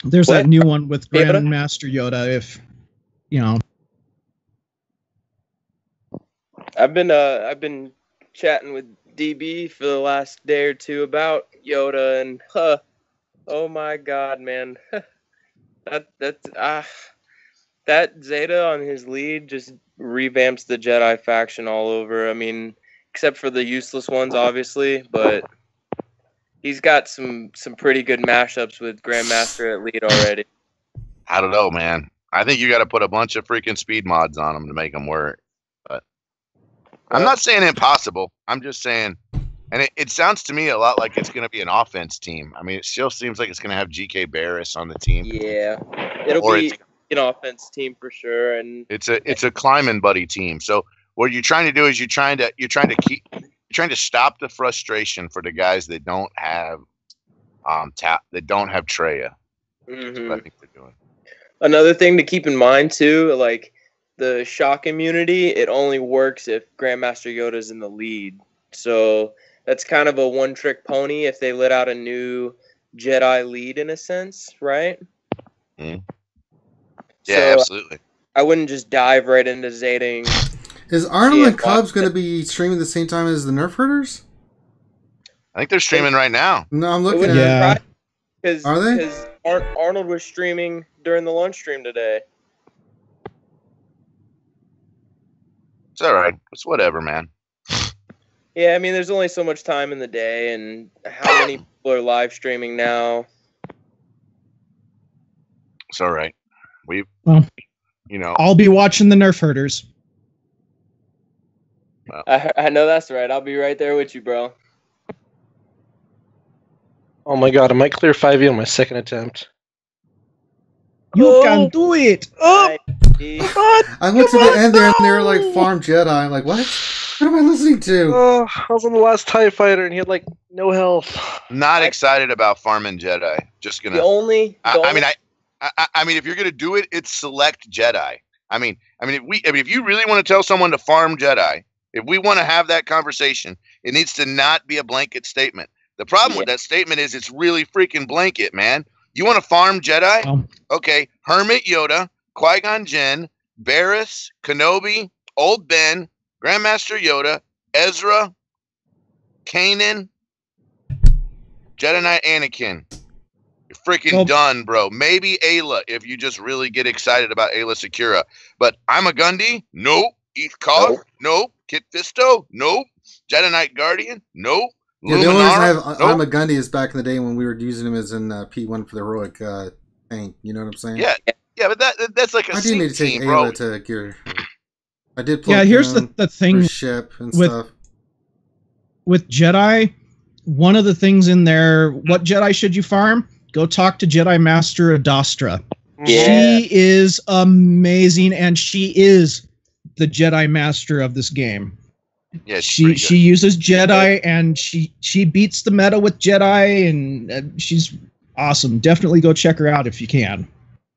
that new one with Grandmaster Yoda. If you know, I've been chatting with DB for the last day or two about Yoda, and oh my god, man, that Zeta on his lead just revamps the Jedi faction all over. I mean, except for the useless ones, obviously, but he's got some pretty good mashups with Grandmaster at lead already. I don't know, man. I think you got to put a bunch of freaking speed mods on them to make them work. But I'm not saying impossible. I'm just saying, and it sounds to me a lot like it's going to be an offense team. I mean, it still seems like it's going to have GK Barris on the team. Yeah, it'll be an offense team for sure, and it's a climbing buddy team. So what you're trying to do is you're trying to stop the frustration for the guys that don't have Traya. Mm-hmm. That's what I think they're doing. Another thing to keep in mind too, like the shock immunity, it only works if Grandmaster Yoda's in the lead. So that's kind of a one-trick pony if they let out a new Jedi lead in a sense, right? Yeah, So, absolutely. I wouldn't just dive right into Zating. Is Arnold and Cubs going to be streaming the same time as the Nerf Herders? I think they're streaming right now. No, I'm looking at it. Are they? Because Arnold was streaming during the lunch stream today. It's all right. It's whatever, man. Yeah, I mean, there's only so much time in the day, and how many people are live streaming now? It's all right. I'll be watching the Nerf Herders. Well, I know that's right. I'll be right there with you, bro. Oh my god, I might clear 5e on my second attempt. You can do it! I went to the end there and they were like Farm Jedi. I'm like, what? What am I listening to? I was on the last TIE fighter and he had like no health. Not excited about farming Jedi. Just gonna. I mean, if you're gonna do it, it's select Jedi. I mean, if you really want to tell someone to farm Jedi, if we want to have that conversation, it needs to not be a blanket statement. The problem with that statement is it's really freaking blanket, man. You want to farm Jedi? Okay, Hermit Yoda, Qui-Gon Jinn, Barriss, Kenobi, Old Ben, Grandmaster Yoda, Ezra, Kanan, Jedi Knight Anakin. You're freaking done, bro. Maybe Ayla if you just really get excited about Ayla Secura. But I'm a Gundy? Nope. Eth Kog? Nope. Kit Fisto? Nope. Jedi Knight Guardian? Nope. Yeah, the only reason I have I'm a Gundy is back in the day when we were using him as in P1 for the heroic tank. You know what I'm saying? Yeah, but that's like a I do need to take Ayla to gear. I did play. Yeah, here's the thing ship and stuff. With Jedi, one of the things in there, what Jedi should you farm? Go talk to Jedi Master Adastra. Yeah. She is amazing, and she is the Jedi Master of this game. Yeah, she uses Jedi, and she beats the meta with Jedi, and she's awesome. Definitely go check her out if you can.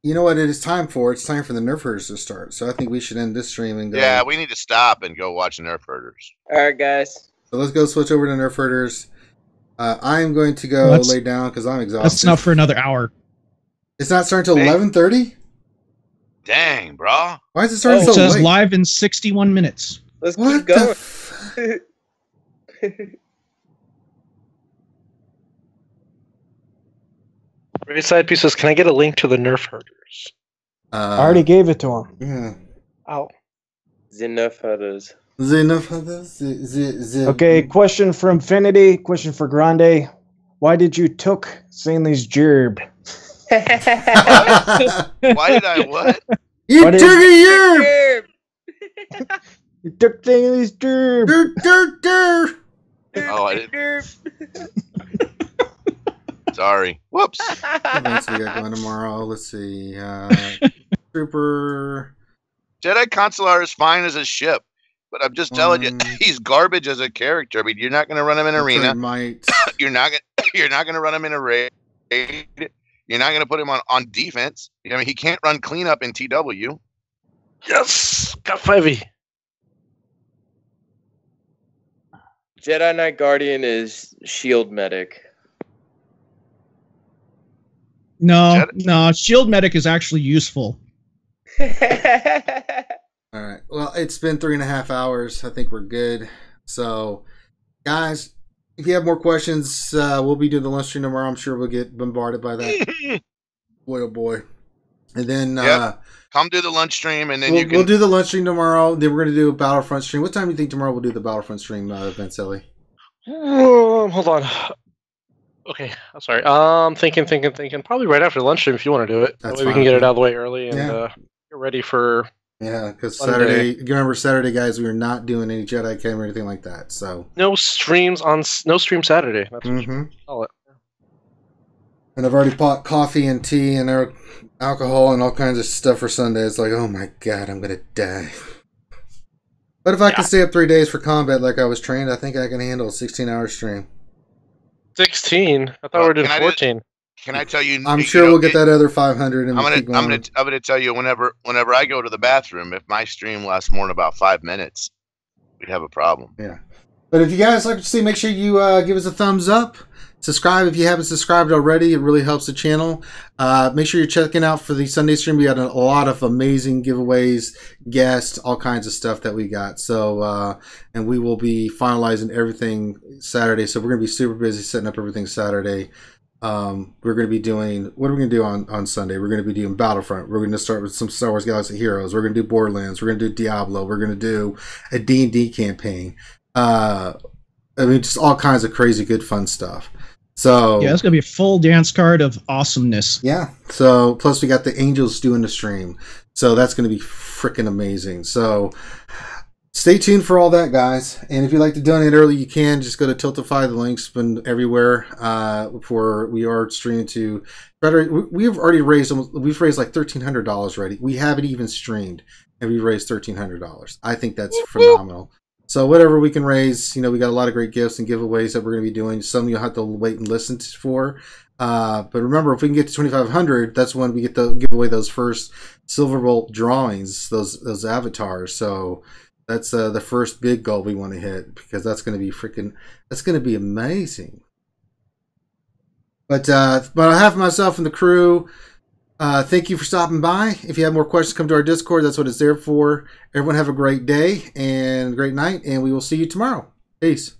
You know what it is time for? It's time for the Nerf Herders to start. So I think we should end this stream and go. Yeah, we need to stop and go watch Nerf Herders. All right, guys. So let's go switch over to Nerf Herders. I am going to go lay down because I'm exhausted. That's not for another hour. It's not starting until 11:30. Dang, bro. Why is it starting so late? It says late? live in 61 minutes. Let's keep going. Great side pieces. Can I get a link to the Nerf Herders? I already gave it to him. Yeah. Oh. The Nerf Herders. Okay, question for Infinity, question for Grande. Why did you took Stanley's gerb? Why did I what? You took a yerb! You took Stanley's gerb! Oh, I didn't. Sorry. Whoops. What else we got going tomorrow? Let's see. Trooper. Jedi Consular is fine as a ship. But I'm just telling you, he's garbage as a character. I mean, you're not going to run him in arena. You're not going to run him in a raid. You're not going to put him on defense. I mean, he can't run cleanup in TW. Yes, got 5e. Jedi Knight Guardian is shield medic. No, shield medic is actually useful. All right. Well, it's been 3.5 hours. I think we're good. So, guys, if you have more questions, we'll be doing the lunch stream tomorrow. I'm sure we'll get bombarded by that. Boy, oh boy. And then come do the lunch stream, and then we'll do the lunch stream tomorrow. Then we're going to do a Battlefront stream. What time do you think tomorrow we'll do the Battlefront stream, Vincelli? Hold on. Okay, I'm sorry. Thinking. Probably right after lunch stream if you want to do it. That way we can get it out of the way early and get ready for. Yeah, because Saturday. You remember Saturday, guys? We were not doing any Jedi Academy or anything like that. So no stream Saturday. That's what you call it. And I've already bought coffee and tea and alcohol and all kinds of stuff for Sunday. It's like, oh my god, I'm gonna die. But if I can stay up 3 days for combat like I was trained, I think I can handle a 16-hour stream. 16? I thought we were doing 14. Can I tell you? I'm sure we'll get that other 500. And I'm gonna tell you whenever I go to the bathroom, if my stream lasts more than about 5 minutes, we'd have a problem. Yeah. But if you guys like to see, make sure you give us a thumbs up. Subscribe if you haven't subscribed already. It really helps the channel. Make sure you're checking out for the Sunday stream. We got a lot of amazing giveaways, guests, all kinds of stuff that we got. So, and we will be finalizing everything Saturday. So we're going to be super busy setting up everything Saturday. We're going to be doing, what are we going to do on Sunday? We're going to be doing Battlefront. We're going to start with some Star Wars Galaxy Heroes. We're going to do Borderlands. We're going to do Diablo. We're going to do a D&D campaign. I mean, just all kinds of crazy, good, fun stuff. So yeah, it's gonna be a full dance card of awesomeness. Yeah. So plus we got the Angels doing the stream, so that's gonna be freaking amazing. So stay tuned for all that, guys. And if you'd like to donate early, you can just go to Tiltify. The link's been everywhere. We are streaming to. We've already raised we've raised like $1,300 already. We haven't even streamed, and we've raised $1,300. I think that's phenomenal. So whatever we can raise, you know, we got a lot of great gifts and giveaways that we're going to be doing. Some you'll have to wait and listen for. But remember, if we can get to 2,500, that's when we get to give away those first Silverbolt drawings, those avatars. So that's the first big goal we want to hit, because that's going to be that's going to be amazing. But on behalf of myself and the crew, thank you for stopping by. If you have more questions, come to our Discord. That's what it's there for. Everyone have a great day and great night, and we will see you tomorrow. Peace.